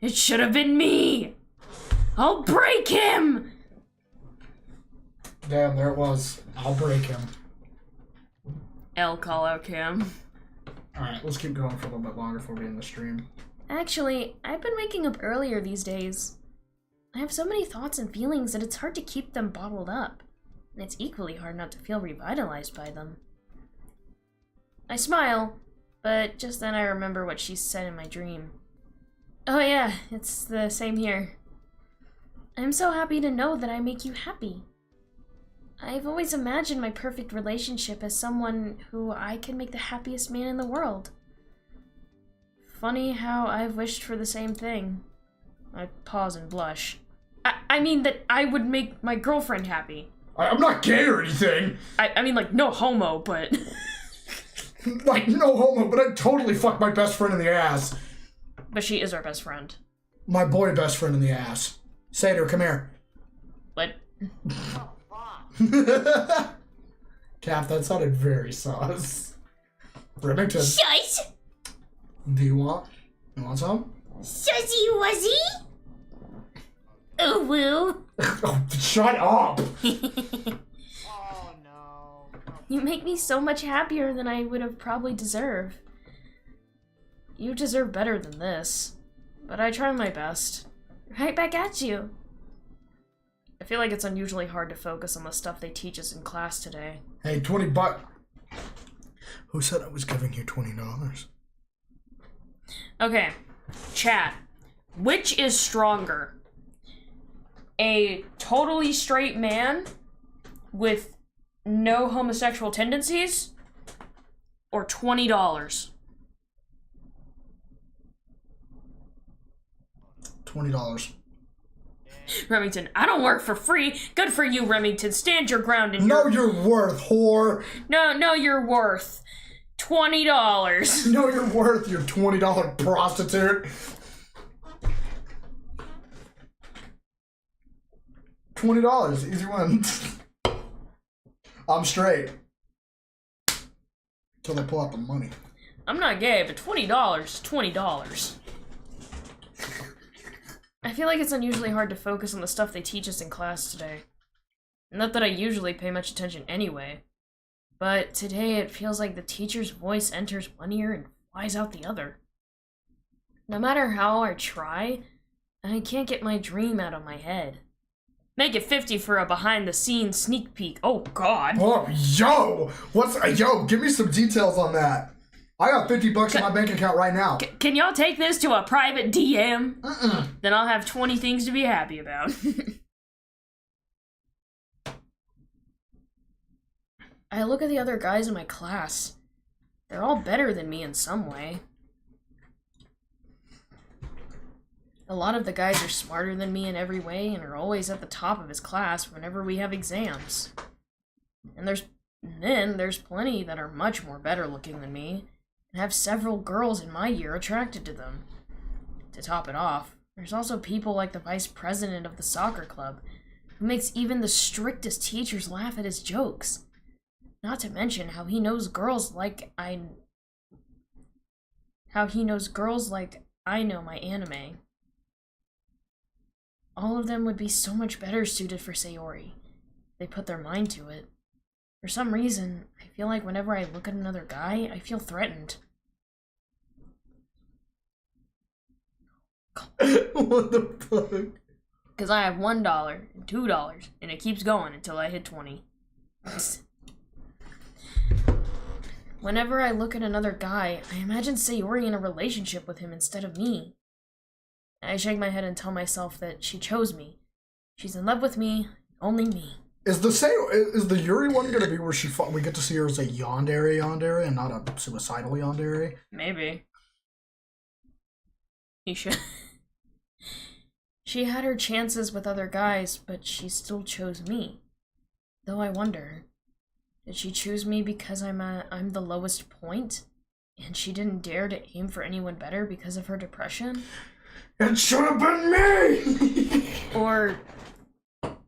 It should have been me. I'll break him. Damn, there it was. I'll break him. L call out Cam. Alright, let's keep going for a little bit longer before we end the stream. Actually, I've been waking up earlier these days. I have so many thoughts and feelings that it's hard to keep them bottled up. And it's equally hard not to feel revitalized by them. I smile, but just then I remember what she said in my dream. Oh yeah, it's the same here. I'm so happy to know that I make you happy. I've always imagined my perfect relationship as someone who I can make the happiest man in the world. Funny how I've wished for the same thing. I pause and blush. I mean that I would make my girlfriend happy. I'm not gay or anything. I mean, like, no homo, but... Like, no homo, but I'd totally fuck my best friend in the ass. But she is our best friend. My boy best friend in the ass. Say to her, come here. What? Cap, that sounded very sus. Remington, Shush! do you want some? Sussy wuzzy? Oh woo. Oh, shut up! Oh no. You make me so much happier than I would have probably deserved. You deserve better than this. But I try my best. Right back at you. I feel like it's unusually hard to focus on the stuff they teach us in class today. Hey, 20 bucks. Who said I was giving you $20? Okay, chat. Which is stronger? A totally straight man with no homosexual tendencies? Or $20? $20. Remington, I don't work for free. Good for you, Remington. Stand your ground and Know your worth, whore. No, you're worth $20. Know your worth, you $20 prostitute. $20, easy one. I'm straight. Till they pull out the money. I'm not gay, but $20 is $20. I feel like it's unusually hard to focus on the stuff they teach us in class today. Not that I usually pay much attention anyway, but today it feels like the teacher's voice enters one ear and flies out the other. No matter how I try, I can't get my dream out of my head. Make it 50 for a behind-the-scenes sneak peek. Oh, God. Oh, yo! Yo, give me some details on that. I got $50 in my bank account right now. Can y'all take this to a private DM? Mm-mm. Then I'll have 20 things to be happy about. I look at the other guys in my class. They're all better than me in some way. A lot of the guys are smarter than me in every way and are always at the top of his class whenever we have exams. And there's plenty that are much more better looking than me and have several girls in my year attracted to them. To top it off, there's also people like the vice president of the soccer club who makes even the strictest teachers laugh at his jokes. Not to mention how he knows girls like I know my anime. All of them would be so much better suited for Sayori. They put their mind to it. For some reason, I feel like whenever I look at another guy, I feel threatened. What the fuck? Because I have $1 and $2, and it keeps going until I hit 20. Whenever I look at another guy, I imagine Sayori in a relationship with him instead of me. I shake my head and tell myself that she chose me. She's in love with me, only me. Is the Yuri one gonna be where we get to see her as a yandere and not a suicidal yandere? Maybe. You should. She had her chances with other guys, but she still chose me. Though I wonder, did she choose me because I'm the lowest point? And she didn't dare to aim for anyone better because of her depression? It should have been me! Or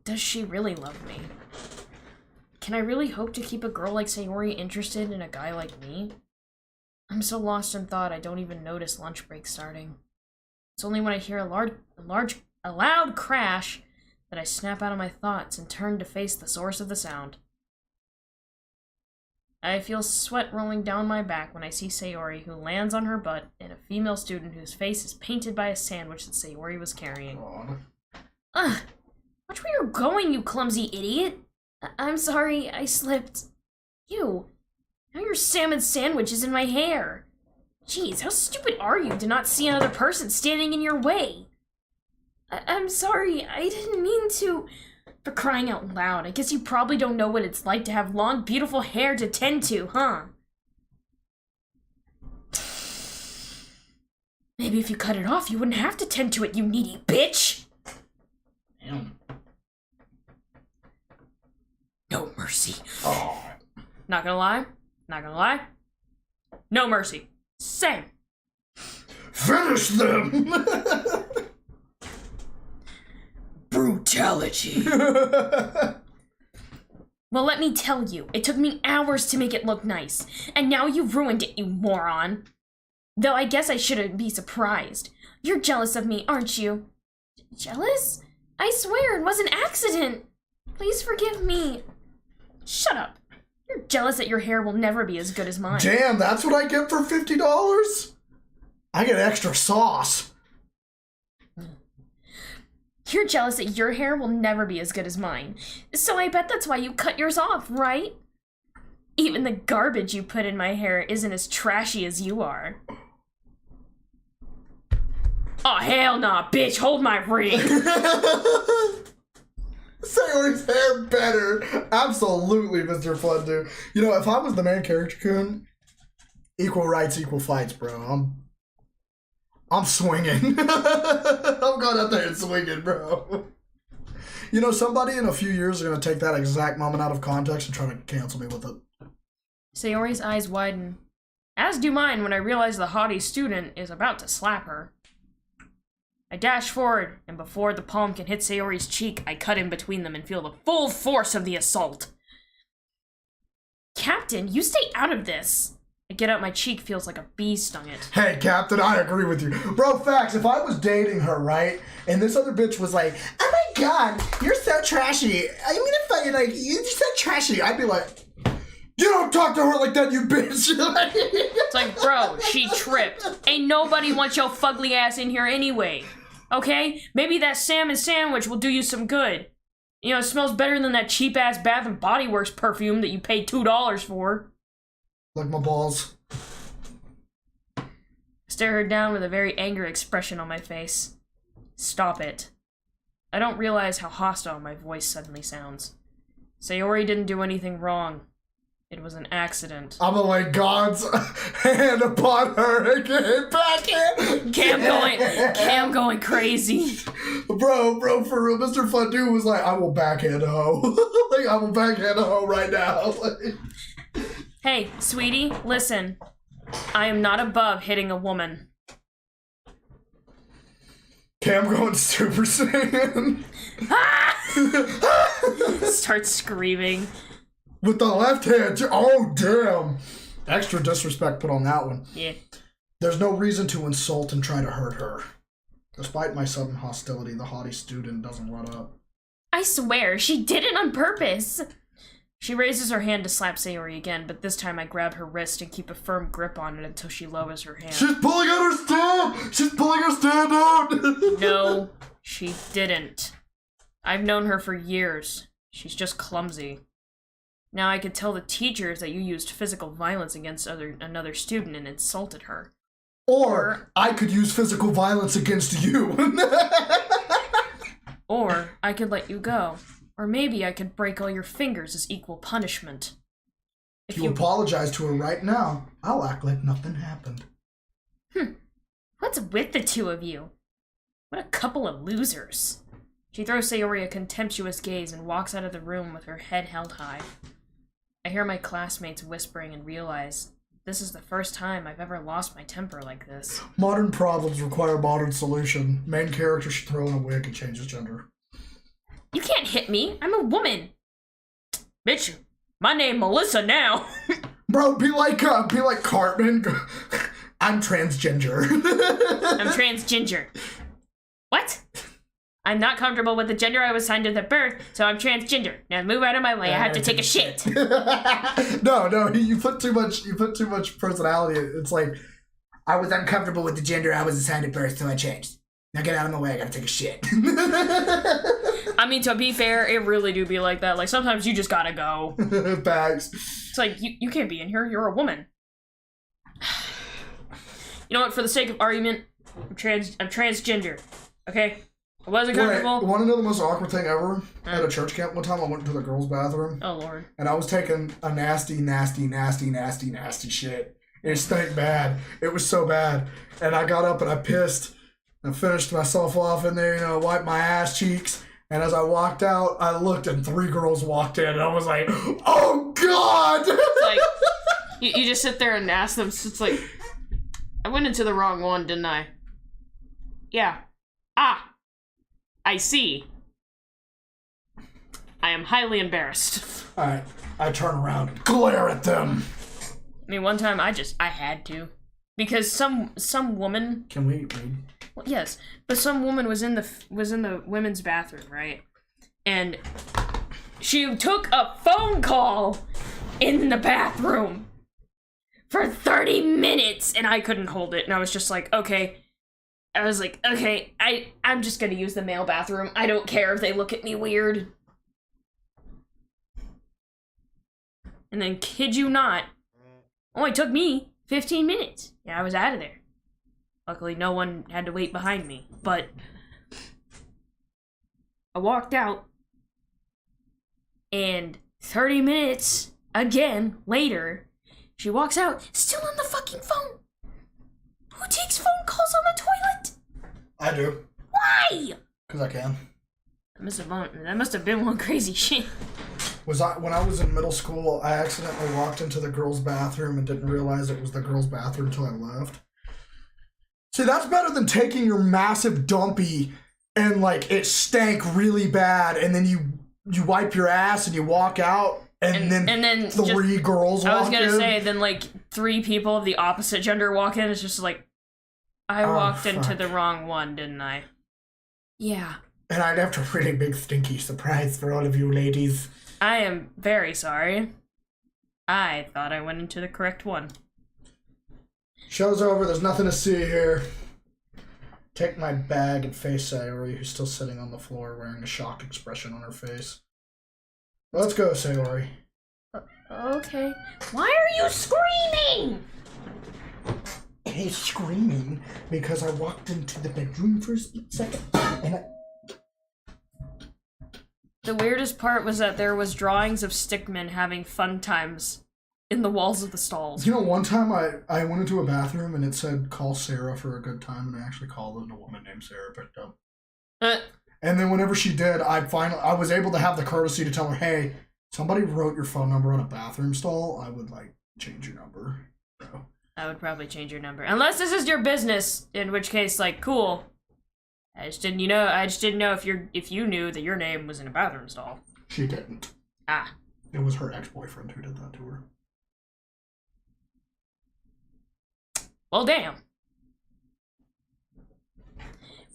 does she really love me? Can I really hope to keep a girl like Sayori interested in a guy like me? I'm so lost in thought I don't even notice lunch break starting. It's only when I hear a loud crash that I snap out of my thoughts and turn to face the source of the sound. I feel sweat rolling down my back when I see Sayori, who lands on her butt, and a female student whose face is painted by a sandwich that Sayori was carrying. Ugh! Watch where you're going, you clumsy idiot! I'm sorry, I slipped. You! Now your salmon sandwich is in my hair! Jeez, how stupid are you to not see another person standing in your way? I'm sorry, I didn't mean to... For crying out loud, I guess you probably don't know what it's like to have long, beautiful hair to tend to, huh? Maybe if you cut it off, you wouldn't have to tend to it, you needy bitch! No mercy. Oh. Not gonna lie. No mercy. Same. Finish them! Brutality. Well, let me tell you, it took me hours to make it look nice, and now you've ruined it, you moron. Though I guess I shouldn't be surprised. You're jealous of me, aren't you? Jealous? I swear it was an accident. Please forgive me. Shut up. You're jealous that your hair will never be as good as mine. Damn, that's what I get for $50? I get extra sauce. You're jealous that your hair will never be as good as mine. So I bet that's why you cut yours off, right? Even the garbage you put in my hair isn't as trashy as you are. Oh, hell nah, bitch, hold my ring. Sayori's hair better. Absolutely, Mr. Flundu. You know, if I was the main character, Kun, equal rights, equal fights, bro. I'm swinging. I'm going out there and swinging, bro. You know, somebody in a few years is going to take that exact moment out of context and try to cancel me with it. Sayori's eyes widen, as do mine when I realize the haughty student is about to slap her. I dash forward, and before the palm can hit Sayori's cheek, I cut in between them and feel the full force of the assault. Captain, you stay out of this! I get out, my cheek feels like a bee stung it. Hey, Captain, I agree with you. Bro, facts, if I was dating her, right, and this other bitch was like, oh my god, you're so trashy. I'm gonna fucking, like, you're so trashy. I'd be like, you don't talk to her like that, you bitch. It's like, bro, she tripped. Ain't nobody wants your fugly ass in here anyway. Okay? Maybe that salmon sandwich will do you some good. You know, it smells better than that cheap-ass Bath and Body Works perfume that you paid $2 for. Like my balls. I stare her down with a very angry expression on my face. Stop it. I don't realize how hostile my voice suddenly sounds. Sayori didn't do anything wrong. It was an accident. I'm gonna lay God's hand upon her and get it back in. Cam going crazy. Bro, for real, Mr. Fundu was like, I will backhand a hoe. Like, I will backhand a hoe right now. Hey, sweetie, listen. I am not above hitting a woman. Cam going Super Saiyan. Starts screaming. With the left hand, oh damn. Extra disrespect put on that one. Yeah. There's no reason to insult and try to hurt her. Despite my sudden hostility, the haughty student doesn't let up. I swear, she did it on purpose. She raises her hand to slap Sayori again, but this time I grab her wrist and keep a firm grip on it until she lowers her hand. She's pulling out her stand! She's pulling her stand out! No, she didn't. I've known her for years. She's just clumsy. Now I could tell the teachers that you used physical violence against another student and insulted her. Or I could use physical violence against you. Or I could let you go. Or maybe I could break all your fingers as equal punishment. If you apologize to her right now, I'll act like nothing happened. What's with the two of you? What a couple of losers. She throws Sayori a contemptuous gaze and walks out of the room with her head held high. I hear my classmates whispering and realize this is the first time I've ever lost my temper like this. Modern problems require modern solution. Main character should throw in a wig and change his gender. You can't hit me. I'm a woman. Bitch, my name Melissa now. Bro, be like Cartman. I'm transgender. I'm transgender. What? I'm not comfortable with the gender I was assigned at birth, so I'm transgender. Now move out of my way. I have to take a shit. No, you put too much personality. It's like, I was uncomfortable with the gender I was assigned at birth, so I changed. Now get out of my way, I gotta take a shit. I mean, to be fair, it really do be like that. Like, sometimes you just gotta go. Bags. It's like, you can't be in here, you're a woman. You know what, for the sake of argument, I'm transgender, okay? I wasn't comfortable. Wait, want to know the most awkward thing ever? At a church camp one time, I went into the girls' bathroom. Oh, Lord. And I was taking a nasty shit. And it stank bad. It was so bad. And I got up and I pissed. I finished myself off in there, wiped my ass cheeks. And as I walked out, I looked and 3 girls walked in. And I was like, oh, God! It's like, you just sit there and ask them. So it's like, I went into the wrong one, didn't I? Yeah. Ah. I see. I am highly embarrassed. Alright, I turn around and glare at them. I mean, one time I had to. Because some woman... Can we read? Well, yes, but some woman was in the women's bathroom, right? And she took a phone call in the bathroom for 30 minutes, and I couldn't hold it. And I was just like, okay... I'm just gonna use the male bathroom. I don't care if they look at me weird. And then, kid you not, only took me 15 minutes. Yeah, I was out of there. Luckily, no one had to wait behind me. But I walked out, and 30 minutes, again, later, she walks out, still on the fucking phone. Who takes phone calls on the toilet? I do. Why? Because I can. That must have been one crazy shit. When I was in middle school, I accidentally walked into the girls' bathroom and didn't realize it was the girls' bathroom until I left. See, that's better than taking your massive dumpy and, it stank really bad, and then you wipe your ass and you walk out, and then 3 girls walk in. I was gonna say, then, 3 people of the opposite gender walk in. It's just like, I walked into the wrong one, didn't I? Yeah. And I'd have to pretty big stinky surprise for all of you ladies. I am very sorry. I thought I went into the correct one. Show's over, there's nothing to see here. Take my bag and face Sayori, who's still sitting on the floor wearing a shocked expression on her face. Let's go, Sayori. Okay. Why are you screaming? He's screaming because I walked into the bedroom for a split second and The weirdest part was that there was drawings of stickmen having fun times in the walls of the stalls. One time I went into a bathroom and it said, call Sarah for a good time, and I actually called it, and a woman named Sarah picked up. And then whenever she did, I was able to have the courtesy to tell her, hey, somebody wrote your phone number on a bathroom stall. I would, change your number. So. I would probably change your number. Unless this is your business, in which case, cool. I just didn't know if you knew that your name was in a bathroom stall. She didn't. Ah. It was her ex-boyfriend who did that to her. Well, damn.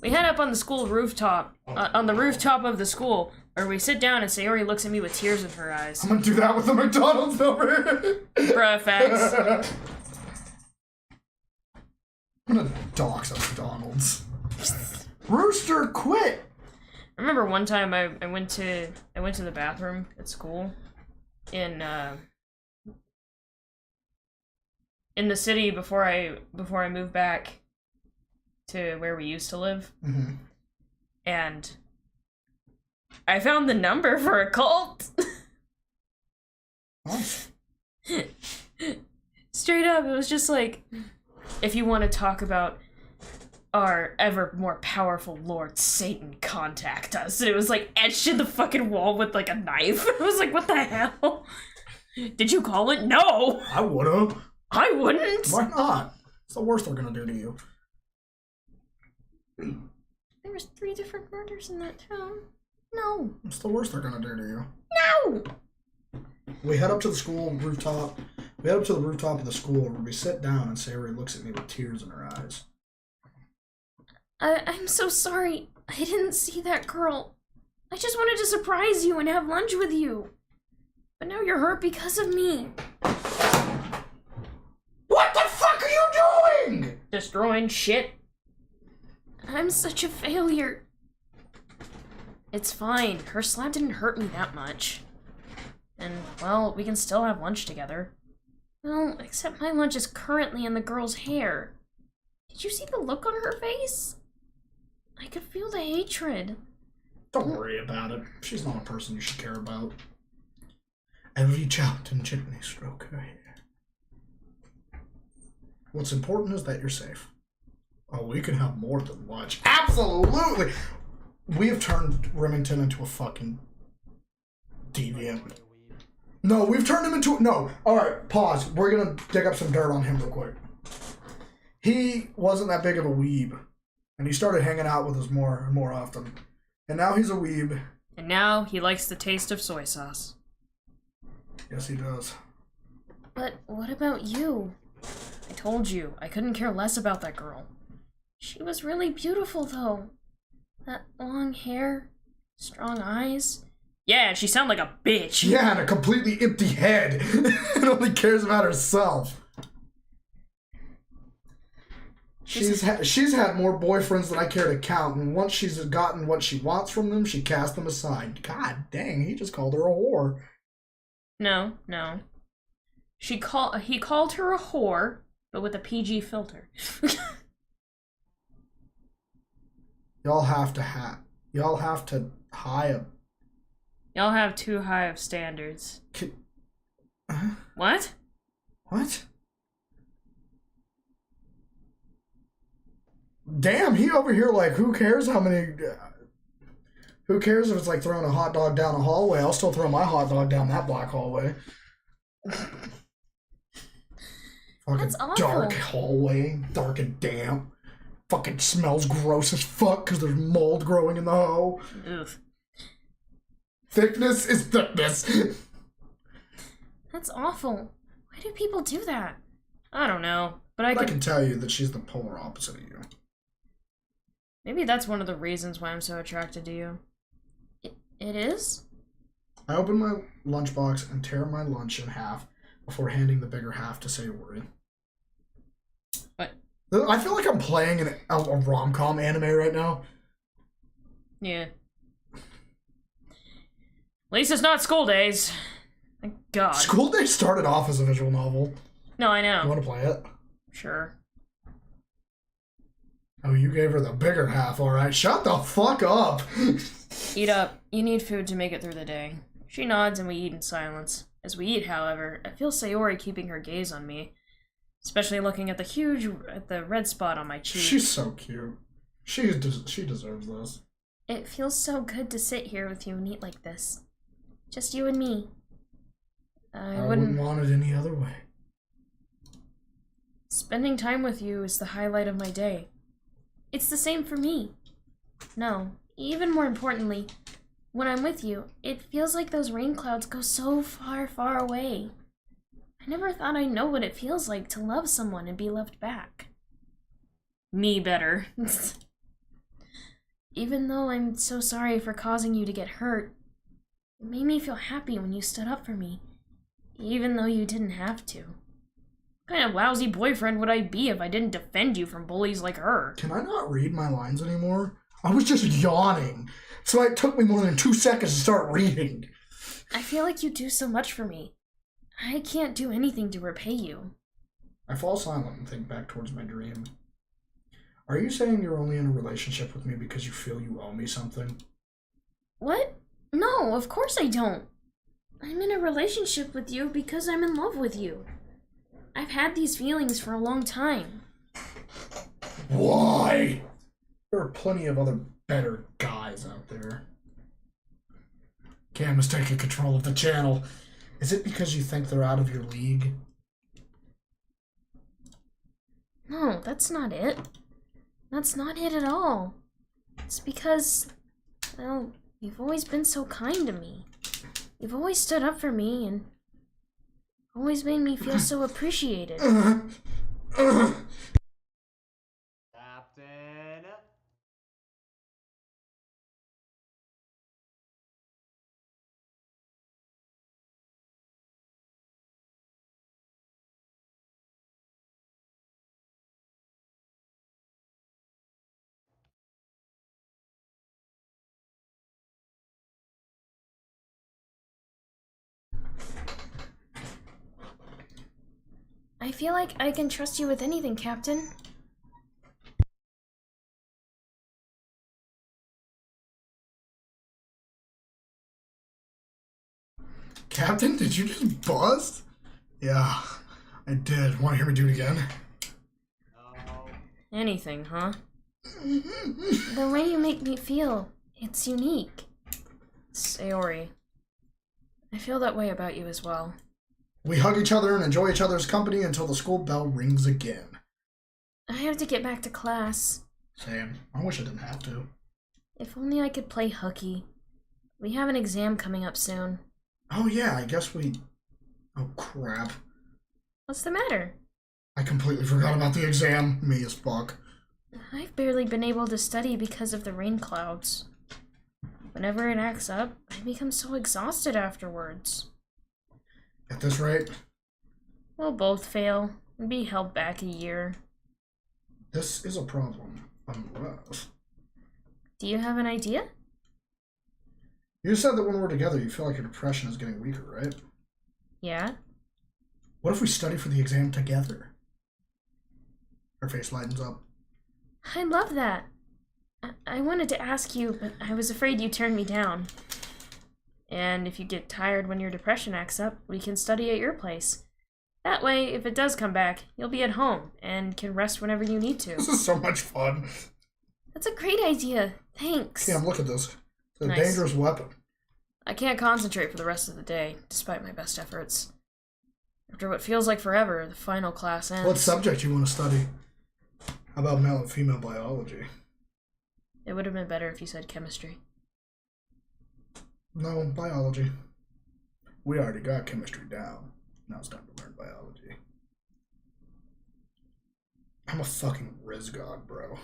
We head up on the school rooftop, on the rooftop of the school, where we sit down and Sayori looks at me with tears in her eyes. I'm gonna do that with the McDonald's number. Bruh, facts. I'm gonna dox a McDonald's. Rooster, quit! I remember one time I went to the bathroom at school, and in the city before I moved back to where we used to live. Mm-hmm. And I found the number for a cult. Nice. Straight up, it was just like, if you want to talk about our ever more powerful Lord Satan, contact us. And it was like etched in the fucking wall with like a knife. I was like, what the hell? Did you call it? No! I would've. I wouldn't! Why not? It's the worst they're gonna do to you. There was 3 different murders in that town. No. It's the worst they're gonna do to you. No! We head up to the school rooftop. We head up to the rooftop of the school where we sit down and Sayori looks at me with tears in her eyes. I'm so sorry. I didn't see that girl. I just wanted to surprise you and have lunch with you. But now you're hurt because of me. What the fuck are you doing? Destroying shit. I'm such a failure. It's fine. Her slap didn't hurt me that much. And, well, we can still have lunch together. Well, except my lunch is currently in the girl's hair. Did you see the look on her face? I could feel the hatred. Don't worry about it. She's not a person you should care about. I reach out and gently stroke her hair. What's important is that you're safe. Oh, we can have more than lunch. Absolutely! We have turned Remington into a fucking deviant. No, we've turned him into... No. Alright, pause. We're gonna dig up some dirt on him real quick. He wasn't that big of a weeb. And he started hanging out with us more and more often. And now he's a weeb. And now he likes the taste of soy sauce. Yes, he does. But what about you? I told you, I couldn't care less about that girl. She was really beautiful, though. That long hair, strong eyes. Yeah, she sounded like a bitch. Yeah, and a completely empty head. And only cares about herself. She's had more boyfriends than I care to count, and once she's gotten what she wants from them, she casts them aside. God dang, he just called her a whore. No. He called her a whore, but with a PG filter. Y'all have to high up. Y'all have too high of standards. What? What? Damn, he over here like, who cares how many... who cares if it's like throwing a hot dog down a hallway? I'll still throw my hot dog down that black hallway. Fucking That's awful. dark hallway. Dark and damp. Fucking smells gross as fuck because there's mold growing in the hoe. Ugh. Thickness is thickness. That's awful. Why do people do that? I don't know, but I can tell you that she's the polar opposite of you. Maybe that's one of the reasons why I'm so attracted to you. It is? I open my lunchbox and tear my lunch in half before handing the bigger half to Sayori. What? I feel like I'm playing a rom-com anime right now. Yeah. At least it's not school days. Thank God. School Day started off as a visual novel. No, I You know. want to play it? Sure. Oh, you gave her the bigger half, alright. Shut the fuck up! Eat up. You need food to make it through the day. She nods and we eat in silence. As we eat, however, I feel Sayori keeping her gaze on me. Especially looking at the red spot on my cheek. She's so cute. She deserves this. It feels so good to sit here with you and eat like this. Just you and me. I wouldn't want it any other way. Spending time with you is the highlight of my day. It's the same for me. No, even more importantly, when I'm with you, it feels like those rain clouds go so far, far away. I never thought I'd know what it feels like to love someone and be loved back. Me better. Even though I'm so sorry for causing you to get hurt, it made me feel happy when you stood up for me, even though you didn't have to. What kind of lousy boyfriend would I be if I didn't defend you from bullies like her? Can I not read my lines anymore? I was just yawning, so it took me more than 2 seconds to start reading. I feel like you do so much for me. I can't do anything to repay you. I fall silent and think back towards my dream. Are you saying you're only in a relationship with me because you feel you owe me something? What? No, of course I don't. I'm in a relationship with you because I'm in love with you. I've had these feelings for a long time. Why? There are plenty of other better guys out there. Cam is taking control of the channel. Is it because you think they're out of your league? No, that's not it. That's not it at all. It's because, well, you've always been so kind to me. You've always stood up for me and always made me feel so appreciated. Captain. I feel like I can trust you with anything, Captain. Captain, did you just bust? Yeah, I did. Want to hear me do it again? No. Anything, huh? The way you make me feel, it's unique. Sayori. I feel that way about you as well. We hug each other and enjoy each other's company until the school bell rings again. I have to get back to class. Same. I wish I didn't have to. If only I could play hooky. We have an exam coming up soon. Oh yeah, I guess we... Oh crap. What's the matter? I completely forgot about the exam. Me as fuck. I've barely been able to study because of the rain clouds. Whenever it acts up, I become so exhausted afterwards. At this rate, We'll both fail and be held back a year. this is a problem. Unless... Do you have an idea? You said that when we're together, you feel like your depression is getting weaker, right? Yeah? What if we study for the exam together? Her face lightens up. I love that. I wanted to ask you, but I was afraid you'd turn me down. And if you get tired when your depression acts up, we can study at your place. That way, if it does come back, you'll be at home and can rest whenever you need to. This is so much fun. That's a great idea. Thanks. Cam, look at this. It's a Nice. dangerous weapon. I can't concentrate for the rest of the day, despite my best efforts. After what feels like forever, the final class ends. What subject you want to study? How about male and female biology? It would have been better if you said chemistry. No, biology. We already got chemistry down. Now it's time to learn biology. I'm a fucking Riz god, bro.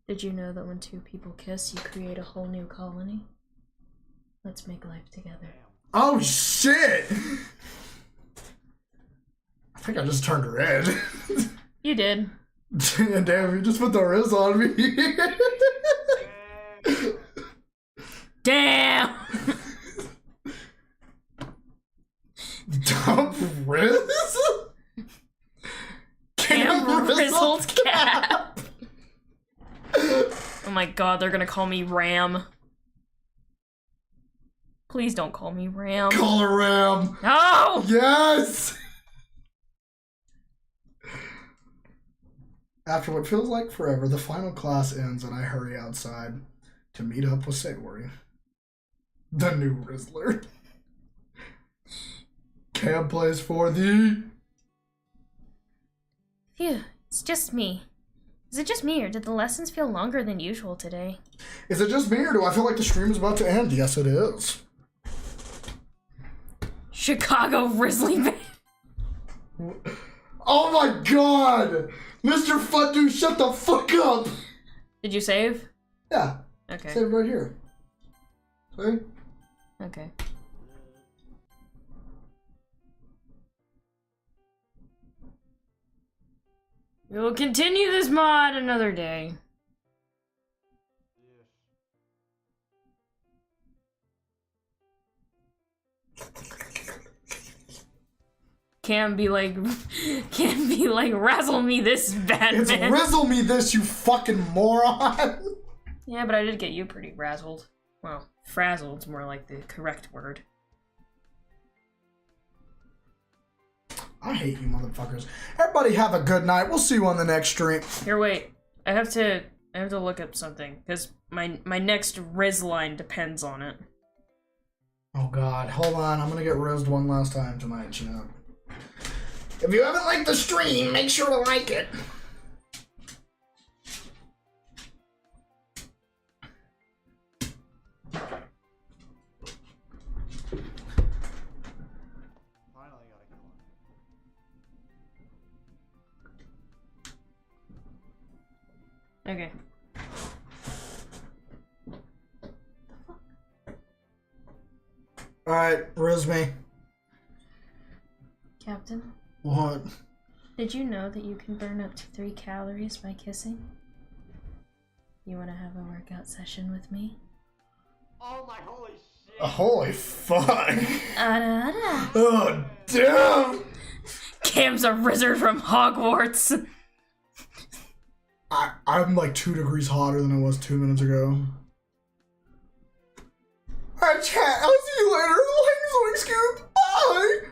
Did you know that when two people kiss, you create a whole new colony? Let's make life together. Oh shit! I think I just turned red. You did. Damn, you just put the Riz on me. Damn! Dump Riz? Cam Rizzled Rizzled Cap! Oh my god, they're gonna call me Ram. Please don't call me Ram. Call her Ram. No! Yes! After what feels like forever, the final class ends and I hurry outside to meet up with Sayori, the new Rizzler. Cam plays for the... Phew, it's just me. Is it just me, or did the lessons feel longer than usual today? Is it just me, or do I feel like the stream is about to end? Yes, it is. Chicago Grizzly Bear. Oh my god! Mr. Fundu, shut the fuck up! Did you save? Yeah, Okay. save right here. See? Okay. We will continue this mod another day. can't be like, razzle me this, Batman. It's rizzle me this, you fucking moron. Yeah, but I did get you pretty razzled. Well, frazzled's more like the correct word. I hate you motherfuckers. Everybody have a good night. We'll see you on the next stream. Here, wait. I have to look up something, because my next Riz line depends on it. Oh god, hold on. I'm gonna get rizzed one last time tonight, chat. If you haven't liked the stream, make sure to like it. Okay. Alright, riz me. Captain, What? did you know that you can burn up to 3 calories by kissing? You want to have a workout session with me? Oh my holy shit! Holy fuck. Ada. Oh, damn! Cam's a wizard from Hogwarts. I'm like 2 degrees hotter than I was 2 minutes ago. Alright, chat. I'll see you later. Like, so excuse. Bye!